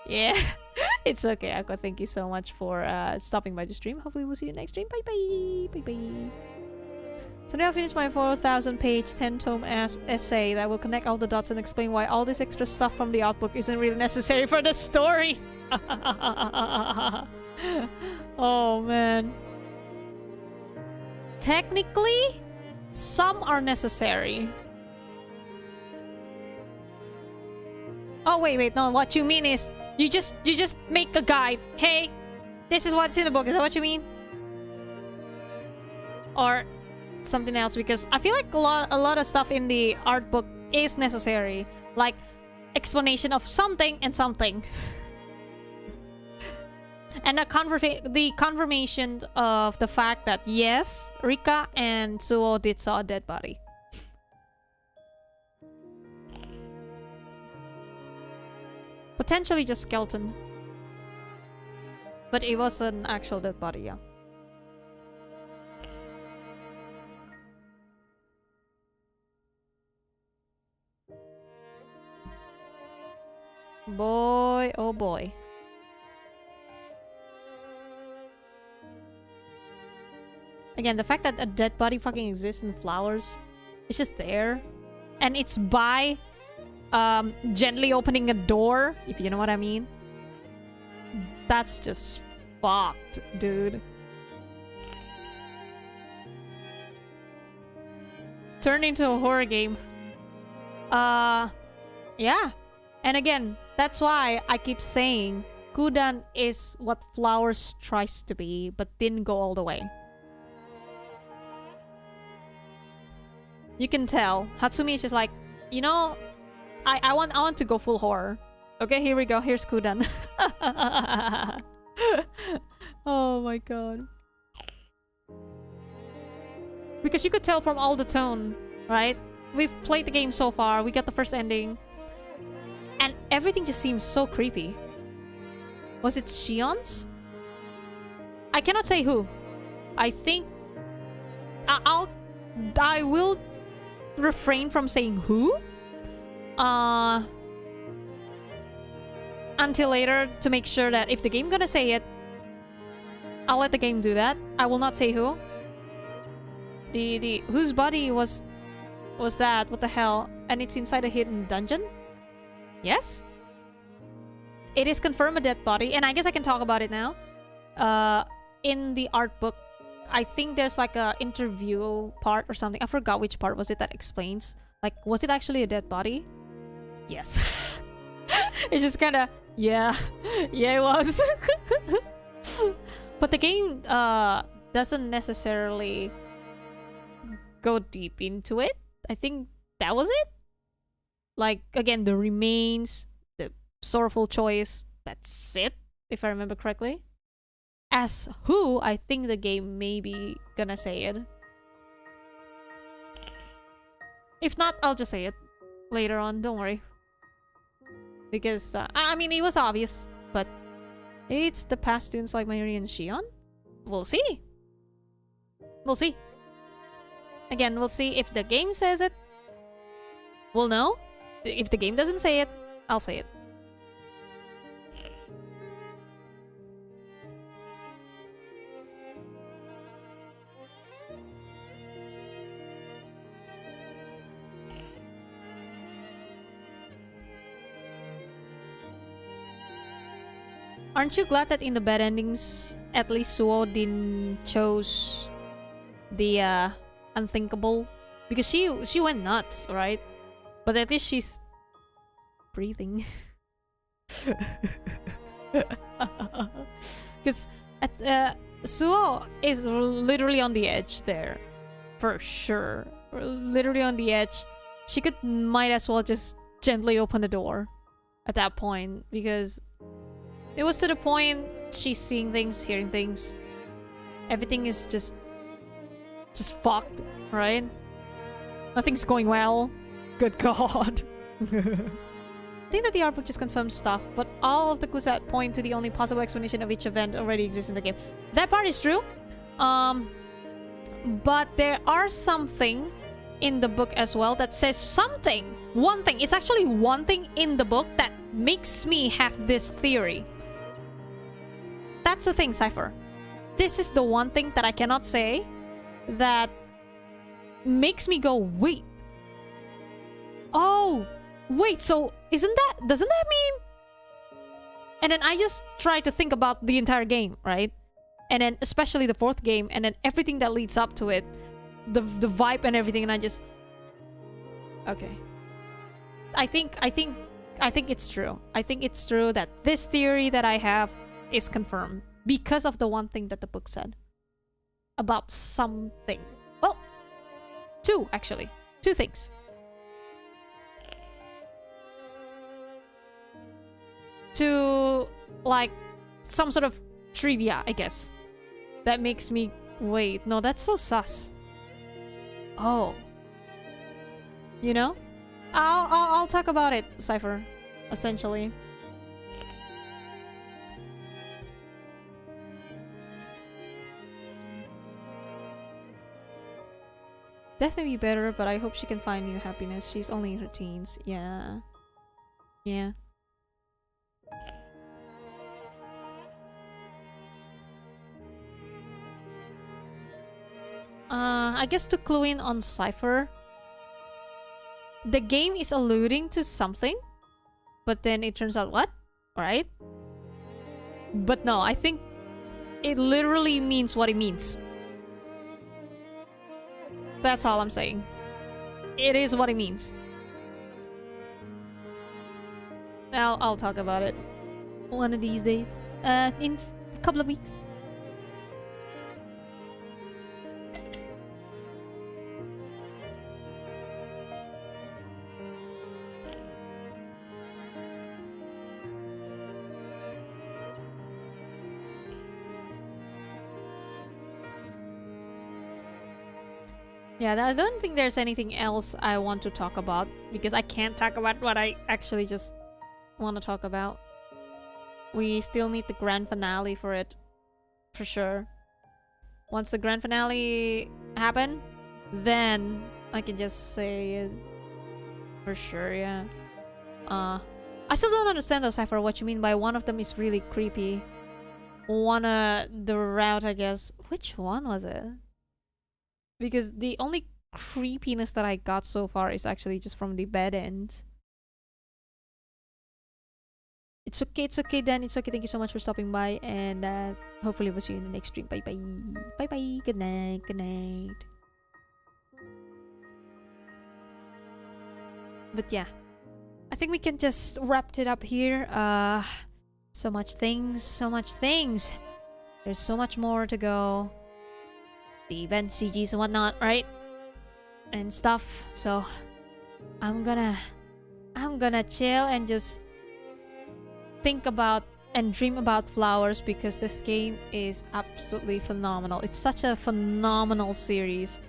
Yeah. It's okay, Aqua. Thank you so much for stopping by the stream. Hopefully we'll see you next stream. Bye bye. Bye bye. So now I finished my 4,000 page 10-tome essay that will connect all the dots and explain why all this extra stuff from the art book isn't really necessary for the story. Oh man. Technically, some are necessary. Oh wait, no, what you mean is you just make a guide. Hey, this is what's in the book. Is that what you mean? Or something else? Because I feel like a lot of stuff in the art book is necessary. Like explanation of something and something. And the confirmation of the fact that yes, Rika and Suo did saw a dead body. Potentially just skeleton. But it was an actual dead body, yeah. Boy, oh boy. Again, the fact that a dead body fucking exists in flowers, it's just there. And it's by gently opening a door, if you know what I mean. That's just fucked, dude. Turned into a horror game. Yeah. And again, that's why I keep saying Kudan is what Flowers tries to be, but didn't go all the way. You can tell. Hatsumi is just like, you know, I want to go full horror. Okay, here we go. Here's Kudan. Oh my god. Because you could tell from all the tone, right? We've played the game so far. We got the first ending. And everything just seems so creepy. Was it Shion's? I cannot say who. I think... I will refrain from saying who. Until later to make sure that if the game gonna say it, I'll let the game do that. I will not say who. The whose body was that? What the hell? And it's inside a hidden dungeon? Yes? It is confirmed a dead body, and I guess I can talk about it now. In the art book, I think there's like a interview part or something. I forgot which part was it that explains. Like, was it actually a dead body? Yes. It's just kinda, yeah. Yeah, it was. But the game doesn't necessarily go deep into it. I think that was it. Like, again, the remains, the sorrowful choice, that's it, if I remember correctly. As who, I think the game may be gonna say it. If not, I'll just say it later on, don't worry. Because, I mean, it was obvious, but it's the past students like Mayuri and Shion? We'll see. We'll see. Again, we'll see if the game says it. We'll know. If the game doesn't say it, I'll say it. Aren't you glad that in the bad endings, at least Suo didn't chose the unthinkable? Because she went nuts, right? But at least she's breathing. Because Suo is literally on the edge there, for sure. Literally on the edge. She might as well just gently open the door at that point, because it was to the point she's seeing things, hearing things. Everything is just fucked, right? Nothing's going well. Good god. I think that the art book just confirms stuff, but all of the clues that point to the only possible explanation of each event already exist in the game. That part is true. But there are something in the book as well that says something. One thing. It's actually one thing in the book that makes me have this theory. That's the thing, Cypher. This is the one thing that I cannot say that makes me go, wait. Oh, wait, so doesn't that mean And then I just try to think about the entire game, right? And then especially the fourth game, and then everything that leads up to it, the vibe and everything, and I just, okay. I think it's true. I think it's true that this theory that I have is confirmed because of the one thing that the book said about something. Well, two actually. Two things. To like some sort of trivia, I guess. That makes me wait. No, that's so sus. Oh. You know? I'll talk about it, Cypher, essentially. Death may be better, but I hope she can find new happiness. She's only in her teens. Yeah. Yeah. I guess to clue in on Cypher, the game is alluding to something, but then it turns out what? Right? But no, I think it literally means what it means. That's all I'm saying. It is what it means. I'll talk about it one of these days. In a couple of weeks. Yeah, I don't think there's anything else I want to talk about because I can't talk about what I actually just want to talk about. We still need the grand finale for it, for sure. Once the grand finale happen, then I can just say it for sure. Yeah. I still don't understand though, Cypher, what you mean by one of them is really creepy. The route, I guess. Which one was it? Because the only creepiness that I got so far is actually just from the bed ends. It's okay, Dan. It's okay. Thank you so much for stopping by. And hopefully we'll see you in the next stream. Bye-bye. Bye-bye. Good night. Good night. But yeah. I think we can just wrap it up here. So much things. So much things. There's so much more to go. The event CGs and whatnot, right? And stuff. So I'm gonna chill and just think about and dream about flowers because this game is absolutely phenomenal. It's such a phenomenal series.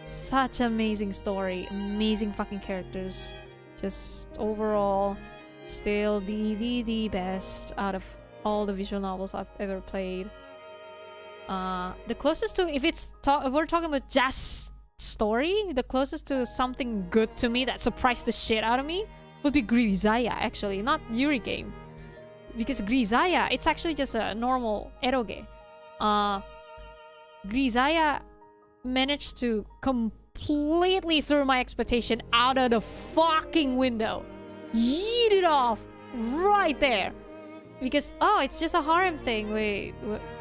Such amazing story, amazing fucking characters. Just overall still the best out of all the visual novels I've ever played. The closest to, if we're talking about just story, the closest to something good to me that surprised the shit out of me would be Grisaya, actually, not Yuri game. Because Grisaya, it's actually just a normal eroge. Grisaya managed to completely throw my expectation out of the fucking window. Yeet it off right there. Because, oh, it's just a harem thing. Wait,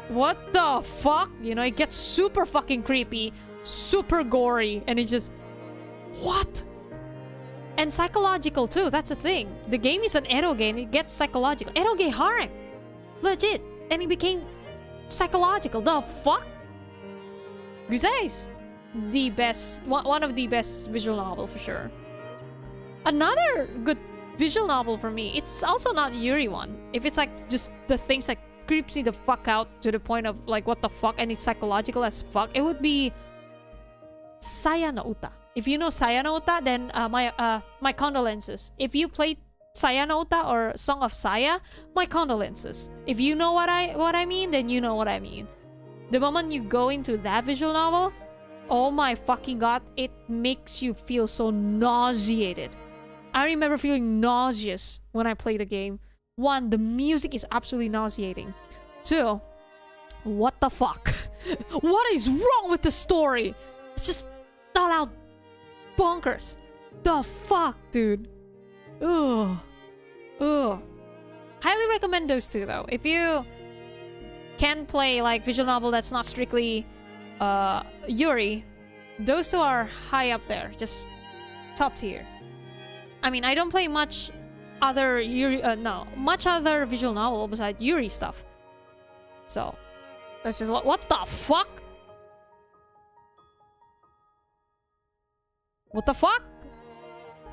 what the fuck? You know, it gets super fucking creepy, super gory, and it's just, what? And psychological too, that's the thing. The game is an eroge and it gets psychological. Eroge harem. Legit. And it became psychological. The fuck? Grisaya is the best, one of the best visual novel for sure. Another good visual novel for me, it's also not Yuri one. If it's like just the things that creeps me the fuck out to the point of like what the fuck and it's psychological as fuck, it would be Saya no Uta. If you know Saya no Uta, then my condolences. If you played Saya no Uta or Song of Saya, my condolences. If you know what I mean, then you know what I mean. The moment you go into that visual novel, oh my fucking god, it makes you feel so nauseated. I remember feeling nauseous when I played the game. One, the music is absolutely nauseating. Two, what the fuck? What is wrong with the story? It's just all out bonkers. The fuck, dude? Ugh. Ugh. Highly recommend those two though. If you can play like visual novel that's not strictly Yuri, those two are high up there, just top tier. I mean, I don't play much other much other visual novel besides Yuri stuff. So that's just what the fuck? What the fuck?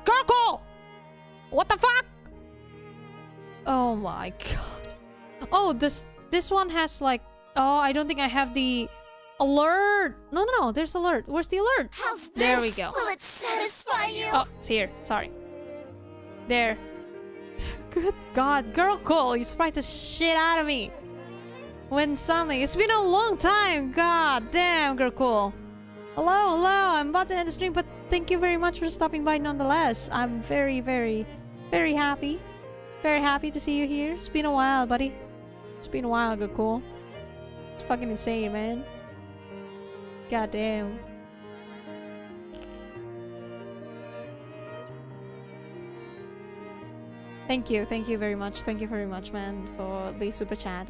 Gurgle! What the fuck? Oh my god. Oh, this one has like, oh, I don't think I have the alert. No, there's alert. Where's the alert? How's this? There we go. Will it satisfy you? Oh, it's here. Sorry. There. Good god, girl cool. You surprised the shit out of me. When suddenly, it's been a long time. God damn, girl cool. Hello. I'm about to end the stream, but thank you very much for stopping by nonetheless. I'm very, very, very happy. Very happy to see you here. It's been a while, buddy. It's been a while, girl cool. It's fucking insane, man. God damn. Thank you very much. Thank you very much, man, for the super chat.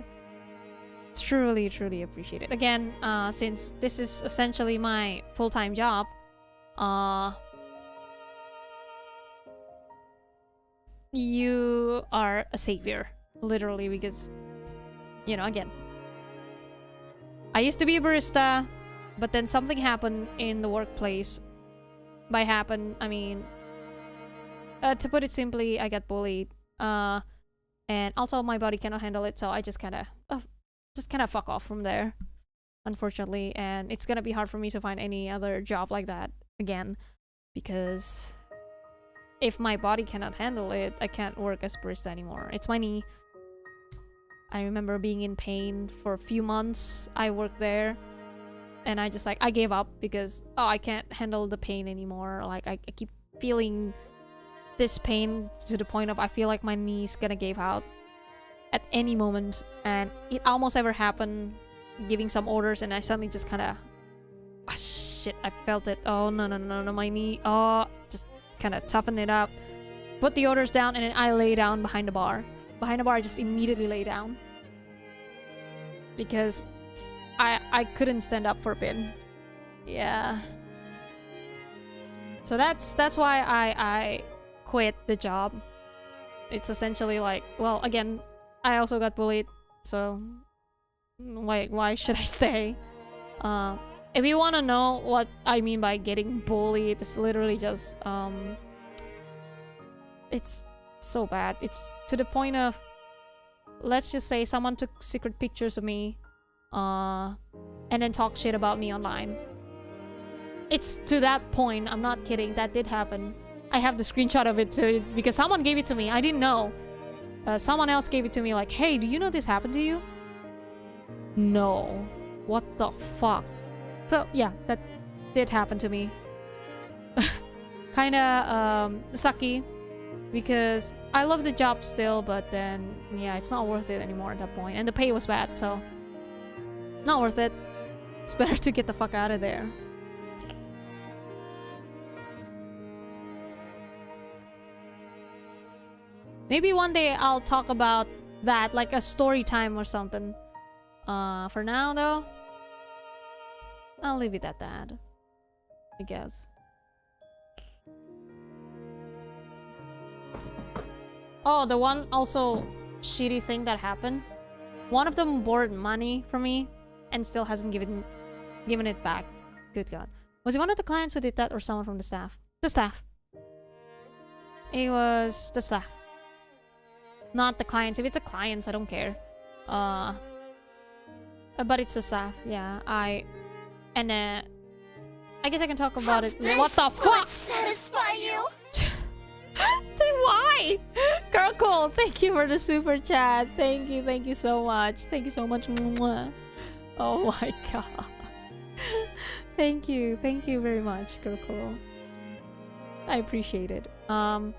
Truly appreciate it. Again, since this is essentially my full-time job, you are a savior, literally, because, you know, again, I used to be a barista, but then something happened in the workplace. By happen, I mean, to put it simply, I got bullied, and also my body cannot handle it, so I just kind of fuck off from there, unfortunately. And it's gonna be hard for me to find any other job like that again, because if my body cannot handle it, I can't work as barista anymore. It's my knee. I remember being in pain for a few months. I worked there, and I just I gave up because I can't handle the pain anymore. Like I keep feeling this pain to the point of I feel like my knee's gonna give out at any moment, and it almost ever happened giving some orders, and I suddenly just kind of shit, I felt it. Oh no, my knee. Oh, just kind of toughen it up, put the orders down, and then I lay down behind the bar. I just immediately lay down because I couldn't stand up for a bit. Yeah. So that's why I quit the job. It's essentially like, well, again, I also got bullied, so why should I stay? If you want to know what I mean by getting bullied, it's literally just it's so bad. It's to the point of, let's just say someone took secret pictures of me and then talk shit about me online. It's to that point. I'm not kidding. That did happen. I have the screenshot of it too, because someone gave it to me. I didn't know. Someone else gave it to me like, hey, do you know this happened to you? No. What the fuck? So yeah, that did happen to me. Kinda sucky, because I love the job still, but then yeah, it's not worth it anymore at that point. And the pay was bad, so not worth it. It's better to get the fuck out of there. Maybe one day I'll talk about that, like a story time or something. For now though, I'll leave it at that, I guess. Oh, the one also shitty thing that happened. One of them borrowed money from me and still hasn't given it back. Good God. Was it one of the clients who did that, or someone from the staff? The staff. It was the staff. Not the clients. If it's the clients, I don't care. But it's the staff. Yeah, I guess I can talk about it. What the fuck? Satisfy you? Why? Girl cool, thank you for the super chat. Thank you so much. Thank you so much. Mwah. Oh my god. Thank you very much, girl cool. I appreciate it. All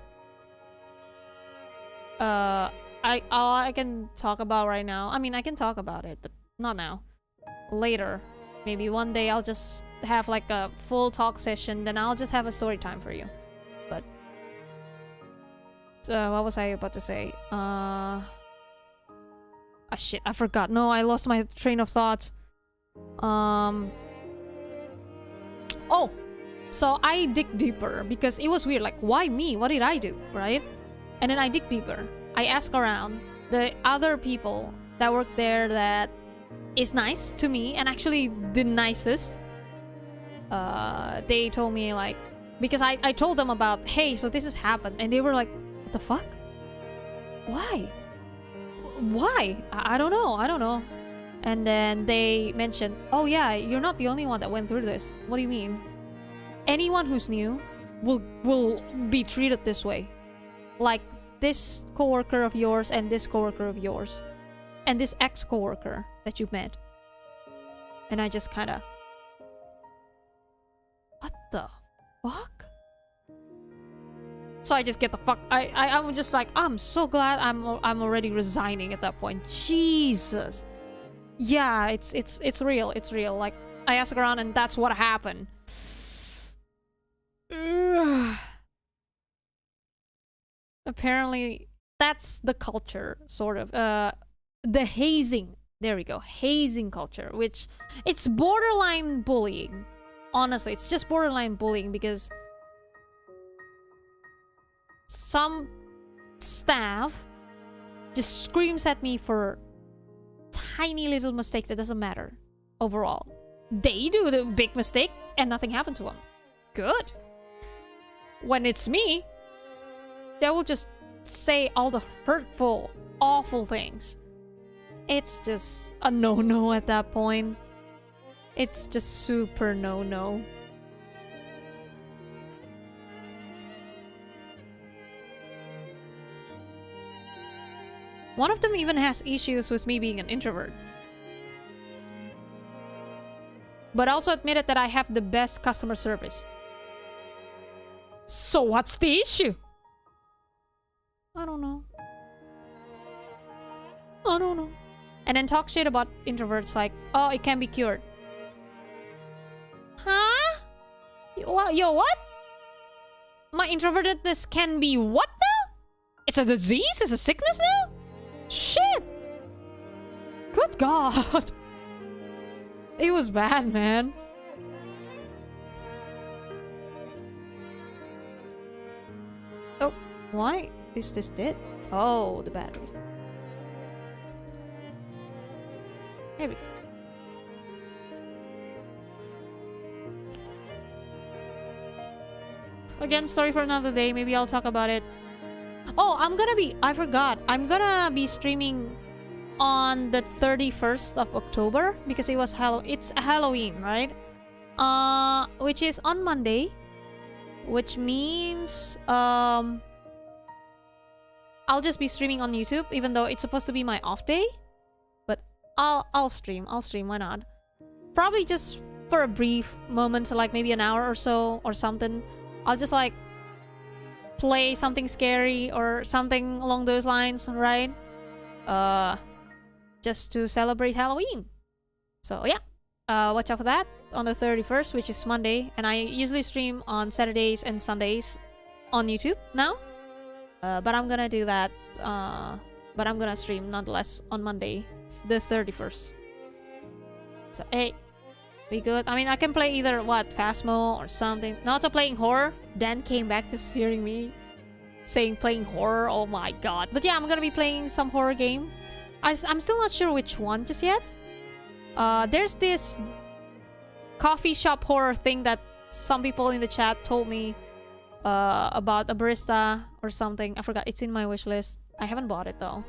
I can talk about right now, I mean, I can talk about it, but not now. Later. Maybe one day I'll just have like a full talk session, then I'll just have a story time for you. But so what was I about to say? Ah, shit, I forgot. No, I lost my train of thoughts. Oh, so I dig deeper because it was weird. Like, why me? What did I do, right? And then I dig deeper. I ask around the other people that work there that is nice to me and actually the nicest. They told me like, because I told them about, hey, so this has happened, and they were like, what the fuck? Why? I don't know. And then they mentioned, oh yeah, you're not the only one that went through this. What do you mean? Anyone who's new will be treated this way. Like this coworker of yours and this coworker of yours. And this ex-coworker that you met. And I just kinda, what the fuck? So I just get the fuck. I'm just like, I'm so glad I'm already resigning at that point. Jesus. Yeah, it's real. It's real. Like, I asked around and that's what happened. Apparently, that's the culture, sort of. The hazing. There we go. Hazing culture, which it's borderline bullying. Honestly, it's just borderline bullying because some staff just screams at me for tiny little mistakes that doesn't matter overall. They do the big mistake and nothing happened to them. Good. When it's me, they will just say all the hurtful, awful things. It's just a no-no at that point. It's just super no-no. One of them even has issues with me being an introvert. But also admitted that I have the best customer service. So what's the issue? I don't know. And then talk shit about introverts like, oh, it can be cured. Huh? Yo, what? My introvertedness can be what now? It's a disease? It's a sickness now? Shit! Good God! It was bad, man. Oh, why is this dead? Oh, the battery. There we go. Again, sorry for another day. Maybe I'll talk about it. Oh, I forgot. I'm gonna be streaming on the 31st of October because it's Halloween, right? Which is on Monday, which means I'll just be streaming on YouTube, even though it's supposed to be my off day. But I'll stream. Why not? Probably just for a brief moment, so like maybe an hour or so or something. I'll just like play something scary or something along those lines, right? Just to celebrate Halloween. So yeah, watch out for that on the 31st, which is Monday. And I usually stream on Saturdays and Sundays on YouTube now. But I'm gonna do that. But I'm gonna stream nonetheless on Monday, the 31st. So hey, be good. I mean, I can play either Phasmo or something. Not to playing horror. Dan came back just hearing me saying playing horror. Oh my god. But yeah, I'm gonna be playing some horror game. I'm still not sure which one just yet. There's this coffee shop horror thing that some people in the chat told me about a barista or something. I forgot. It's in my wish list. I haven't bought it though.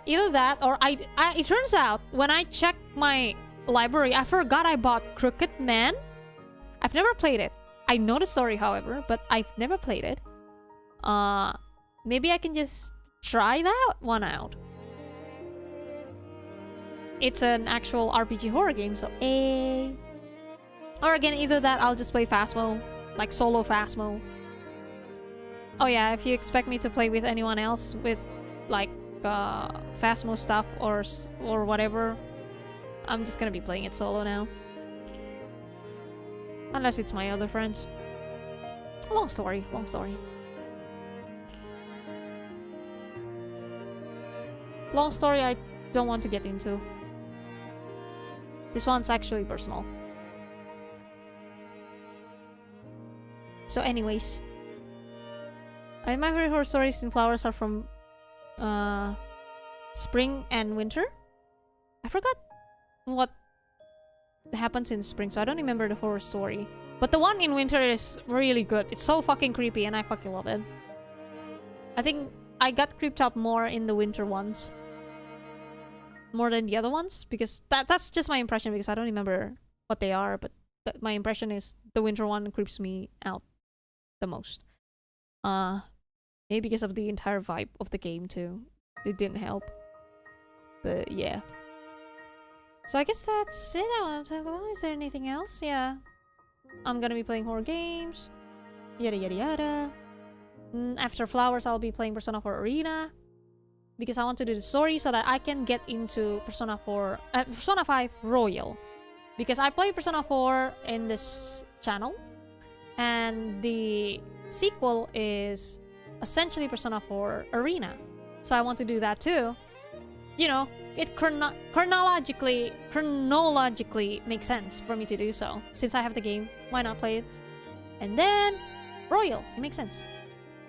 Either that or it turns out when I checked my library, I forgot I bought Crooked Man. I've never played it. I know the story, however, but I've never played it. Maybe I can just try that one out. It's an actual RPG horror game, so or again, either that, I'll just play Phasmo, like solo Phasmo. Oh yeah, if you expect me to play with anyone else with like Phasmo stuff or whatever, I'm just gonna be playing it solo now. Unless it's my other friends. Long story. Long story, I don't want to get into. This one's actually personal. So anyways, my favorite horror stories in flowers are from spring and winter. I forgot what happens in spring, so I don't remember the horror story. But the one in winter is really good. It's so fucking creepy and I fucking love it. I think I got creeped up more in the winter ones. More than the other ones. Because that's just my impression, because I don't remember what they are. But my impression is the winter one creeps me out the most. Maybe because of the entire vibe of the game too. It didn't help. But yeah. So I guess that's it I want to talk about. Is there anything else? Yeah. I'm gonna be playing horror games. Yada yada yada. After Flowers, I'll be playing Persona 4 Arena. Because I want to do the story so that I can get into Persona 5 Royal. Because I played Persona 4 in this channel. And the sequel is essentially Persona 4 Arena. So I want to do that too. You know, it chronologically makes sense for me to do so. Since I have the game, why not play it? And then Royal, it makes sense.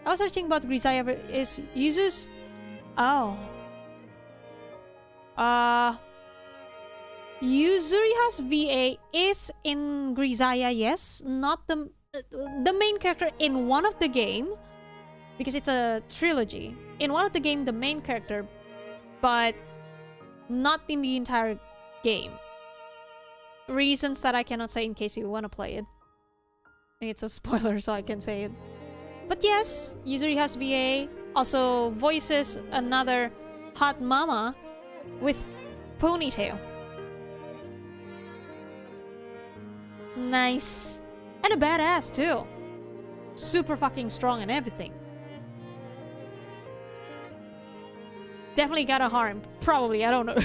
I was searching about Grisaya. Is Yuzu's... Oh. Yuzuriha's VA is in Grisaya, yes. Not the main character in one of the game. Because it's a trilogy. In one of the game, the main character, but not in the entire game. Reasons that I cannot say in case you want to play it. It's a spoiler, so I can say it. But yes, Yuzuriha's VA also voices another hot mama with ponytail. Nice. And a badass too. Super fucking strong and everything. Definitely got a harm. Probably, I don't know.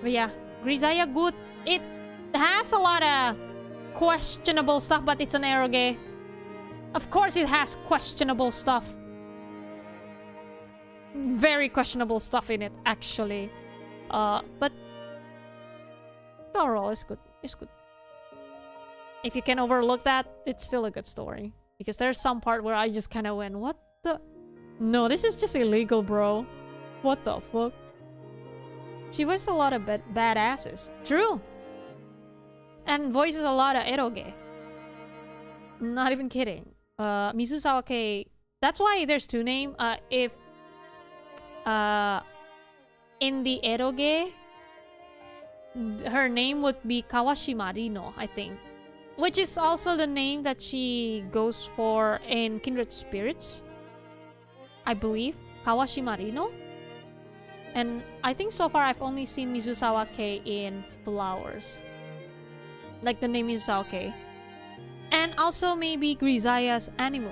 But yeah, Grisaya good. It has a lot of questionable stuff, but it's an eroge. Of course it has questionable stuff. Very questionable stuff in it, actually. But overall, it's good. It's good. If you can overlook that, it's still a good story. Because there's some part where I just kind of went, what the... No, this is just illegal, bro. What the fuck? She voices a lot of badasses. True. And voices a lot of eroge. Not even kidding. Mizusawa Kei. That's why there's two names. If in the eroge, her name would be Kawashima Rino, I think. Which is also the name that she goes for in Kindred Spirits. I believe. Kawashima Rino. And I think so far I've only seen Mizusawa Kei in Flowers. Like the name Mizusawa Kei. And also maybe Grisaya's Animu.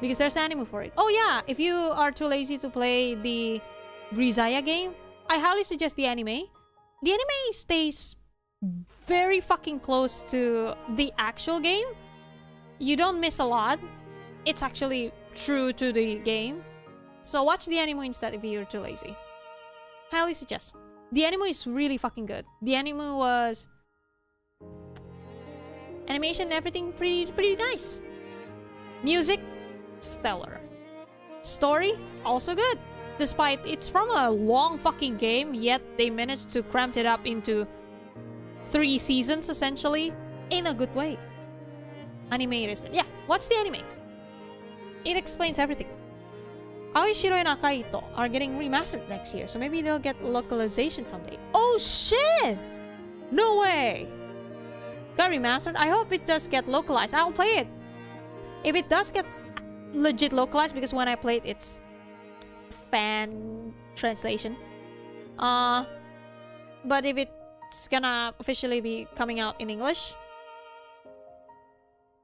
Because there's Animu for it. Oh yeah, if you are too lazy to play the Grisaya game, I highly suggest the anime. The anime stays very fucking close to the actual game. You don't miss a lot. It's actually true to the game. So watch the anime instead if you're too lazy. Highly suggest. The anime is really fucking good. The anime was... animation, everything pretty nice. Music, stellar. Story, also good. Despite it's from a long fucking game, yet they managed to cram it up into 3 seasons essentially in a good way. Anime is... yeah, watch the anime. It explains everything. Aoishiro and Akaito are getting remastered next year, so maybe they'll get localization someday. Oh shit! No way! Got remastered? I hope it does get localized. I'll play it. If it does get legit localized, because when I played it's fan translation. But if it's gonna officially be coming out in English,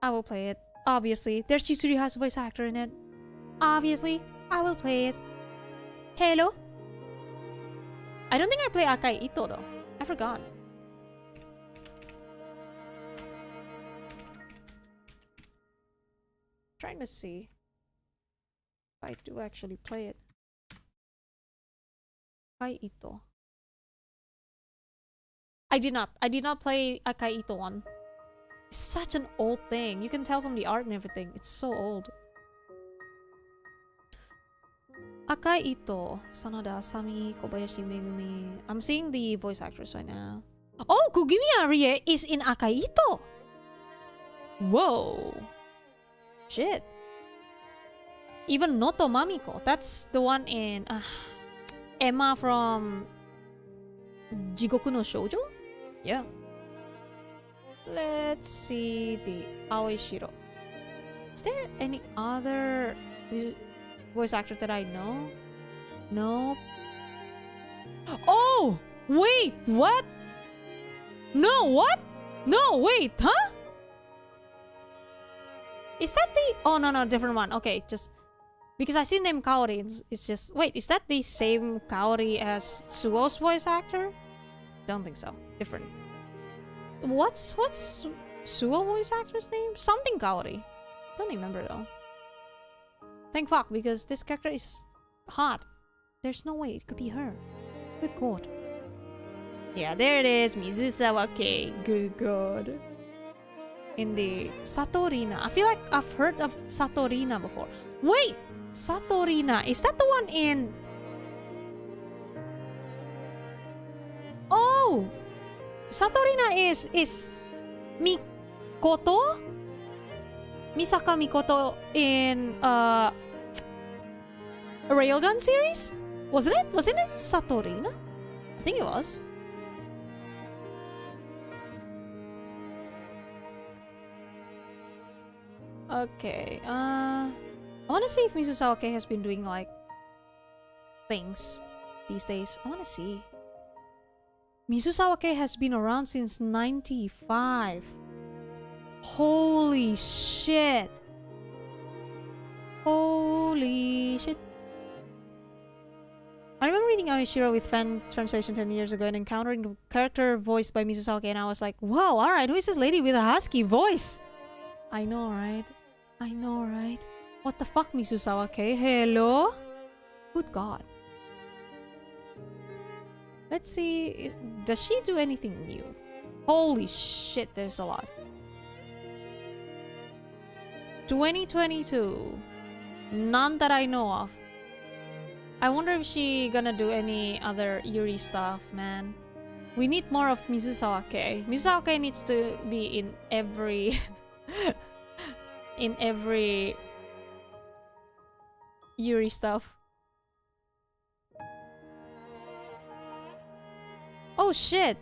I will play it. Obviously. There's Yuzuriha's voice actor in it. Obviously, I will play it. Hello? I don't think I play Akai Ito though. I forgot. Trying to see. I do actually play it. Akai Ito. I did not play Akai Ito one. It's such an old thing. You can tell from the art and everything. It's so old. Akai Ito, Sanada Asami, Kobayashi Megumi. I'm seeing the voice actress right now. Oh, Kugimi Arie is in Akai Ito. Whoa. Shit. Even Noto Mamiko. That's the one in Emma from Jigoku no Shoujo? Yeah. Let's see the Aoishiro. Is there any other voice actor that I know? No. Oh! Wait! What? No, what? No, wait, huh? Is that the... Oh, no, different one. Okay, just... Because I see the name Kaori, it's just... Wait, is that the same Kaori as Suo's voice actor? Don't think so. Different. What's Suo voice actor's name? Something Kaori. Don't remember though. Thank fuck, because this character is hot. There's no way it could be her. Good god. Yeah, there it is. Mizusawa Kei. Good god. In the Satorina. I feel like I've heard of Satorina before. Wait! Satorina. Is that the one in... Oh! Satorina is Mikoto? Misaka Mikoto in Railgun series? Wasn't it Satorina? I think it was. Okay, I wanna see if Mizusawa Kei has been doing like things these days. I wanna see. Mizusawa Kei has been around since 95. Holy shit. Holy shit. I remember reading Aoishiro with fan translation 10 years ago and encountering the character voiced by Mizusawa Kei, and I was like, whoa, alright, who is this lady with a husky voice? I know, right? I know, right? What the fuck, Mizusawa Kei? Hello? Good god. Let's see, does she do anything new? Holy shit, there's a lot. 2022. None that I know of. I wonder if she gonna do any other Yuri stuff, man. We need more of Mizusawa Kei. Mizusawa Kei needs to be in every... in every... Yuri stuff. Oh shit!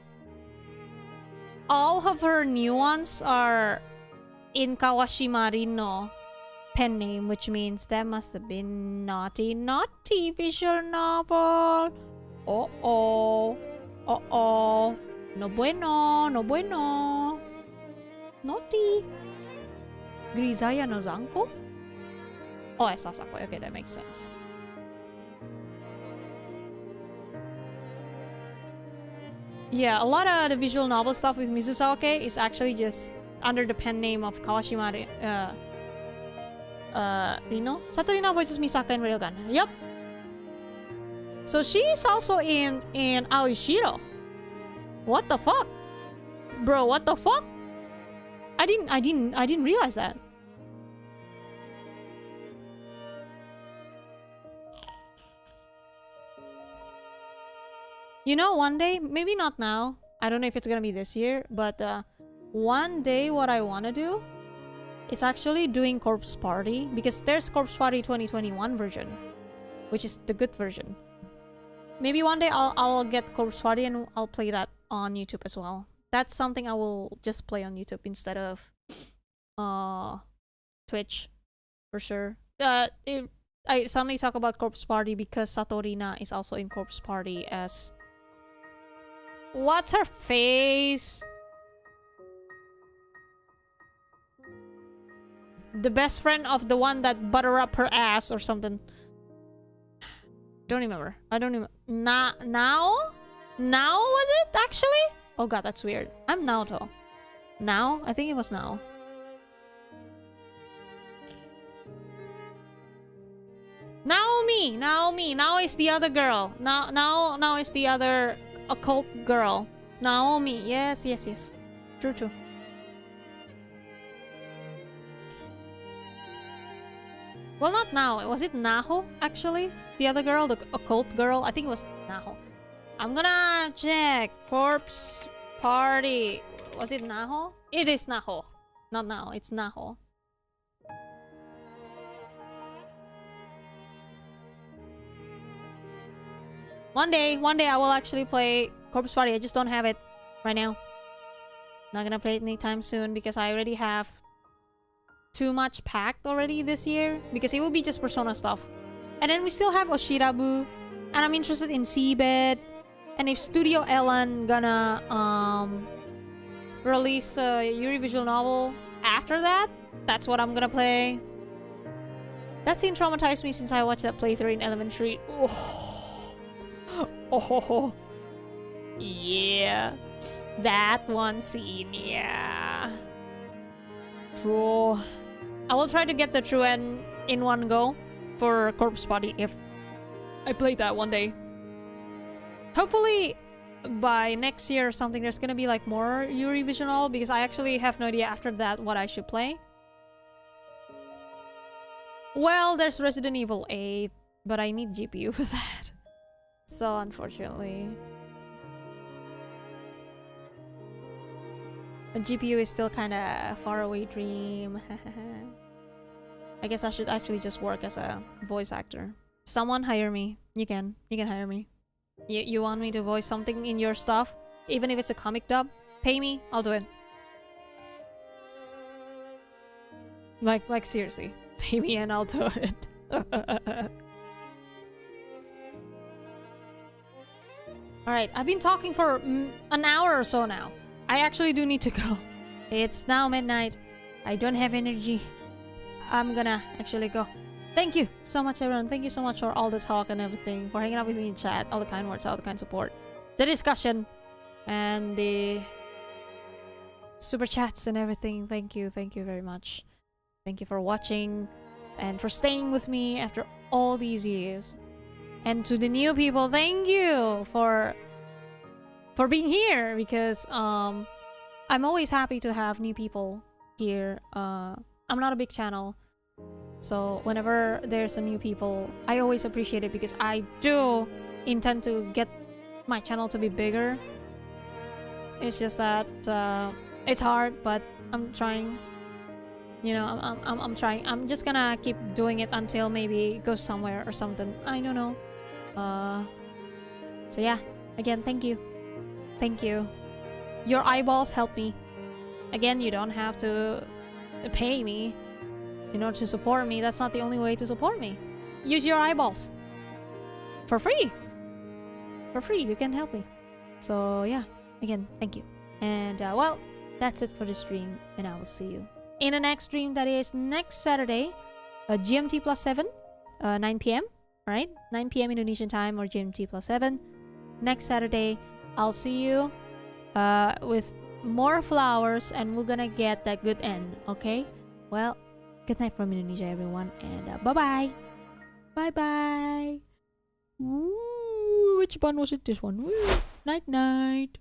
All of her new ones are in Kawashima Rino pen name, which means that must have been naughty visual novel. Uh-oh. Uh-oh. No bueno, no bueno. Naughty. Grisaya no Zanko? Oh, I saw Sakoi. Okay, that makes sense. Yeah, a lot of the visual novel stuff with Mizusawa Kei is actually just under the pen name of Kawashima Rino. Satorina voices Misaka in Railgun. Yup. So she is also in Aoishiro. What the fuck? Bro, what the fuck? I didn't realize that. You know, one day, maybe not now. I don't know if it's gonna be this year, but one day what I wanna do is actually doing Corpse Party, because there's Corpse Party 2021 version, which is the good version. Maybe one day I'll get Corpse Party and I'll play that on YouTube as well. That's something I will just play on YouTube instead of Twitch, for sure. I suddenly talk about Corpse Party because Satorina is also in Corpse Party as... What's her face? The best friend of the one that butter up her ass or something. Don't remember. I don't remember. Now? Now was it actually? Oh god, that's weird. I'm Naoto. Now? I think it was now. Naomi. Now is the other girl. Now is the other occult girl. Naomi. Yes. True. Well, not now. Was it Naho, actually? The other girl, the occult girl? I think it was Naho. I'm gonna check. Corpse Party. Was it Naho? It is Naho. Not now. It's Naho. One day I will actually play Corpse Party. I just don't have it right now. Not gonna play it anytime soon because I already have too much packed already this year, because it will be just Persona stuff. And then we still have Oshirabu, and I'm interested in Seabed. And if Studio Ellen gonna release a Yuri visual novel after that, that's what I'm gonna play. That scene traumatized me since I watched that playthrough in elementary. Oh, yeah, that one scene, yeah. True. I will try to get the true end in one go for Corpse Party if I play that one day. Hopefully by next year or something there's gonna be like more Yuri visual novel, because I actually have no idea after that what I should play. Well, there's Resident Evil 8, but I need GPU for that. So unfortunately, a GPU is still kind of a faraway dream. I guess I should actually just work as a voice actor. Someone hire me. You can hire me. You want me to voice something in your stuff, even if it's a comic dub? Pay me, I'll do it. Like seriously, pay me and I'll do it. Alright, I've been talking for an hour or so now. I actually do need to go. It's now midnight. I don't have energy. I'm gonna actually go. Thank you so much, everyone. Thank you so much for all the talk and everything, for hanging out with me in chat, all the kind words, all the kind support, the discussion, and the super chats and everything. Thank you very much. Thank you for watching and for staying with me after all these years. And to the new people, thank you for being here, because I'm always happy to have new people here. I'm not a big channel, so whenever there's a new people, I always appreciate it, because I do intend to get my channel to be bigger. It's just that it's hard, but I'm trying. You know, I'm trying. I'm just gonna keep doing it until maybe it goes somewhere or something. I don't know. So yeah, again, thank you. Thank you. Your eyeballs help me. Again, you don't have to pay me in order to support me. That's not the only way to support me. Use your eyeballs. For free. For free, you can help me. So yeah, again, thank you. And well, that's it for the stream, and I will see you in the next stream, that is next Saturday, GMT plus 7, 9 p.m. Right? 9 p.m. Indonesian time, or GMT plus 7. Next Saturday, I'll see you with more flowers, and we're gonna get that good end, okay? Well, good night from Indonesia, everyone, and bye-bye. Bye-bye. Which one was it? This one. Night-night.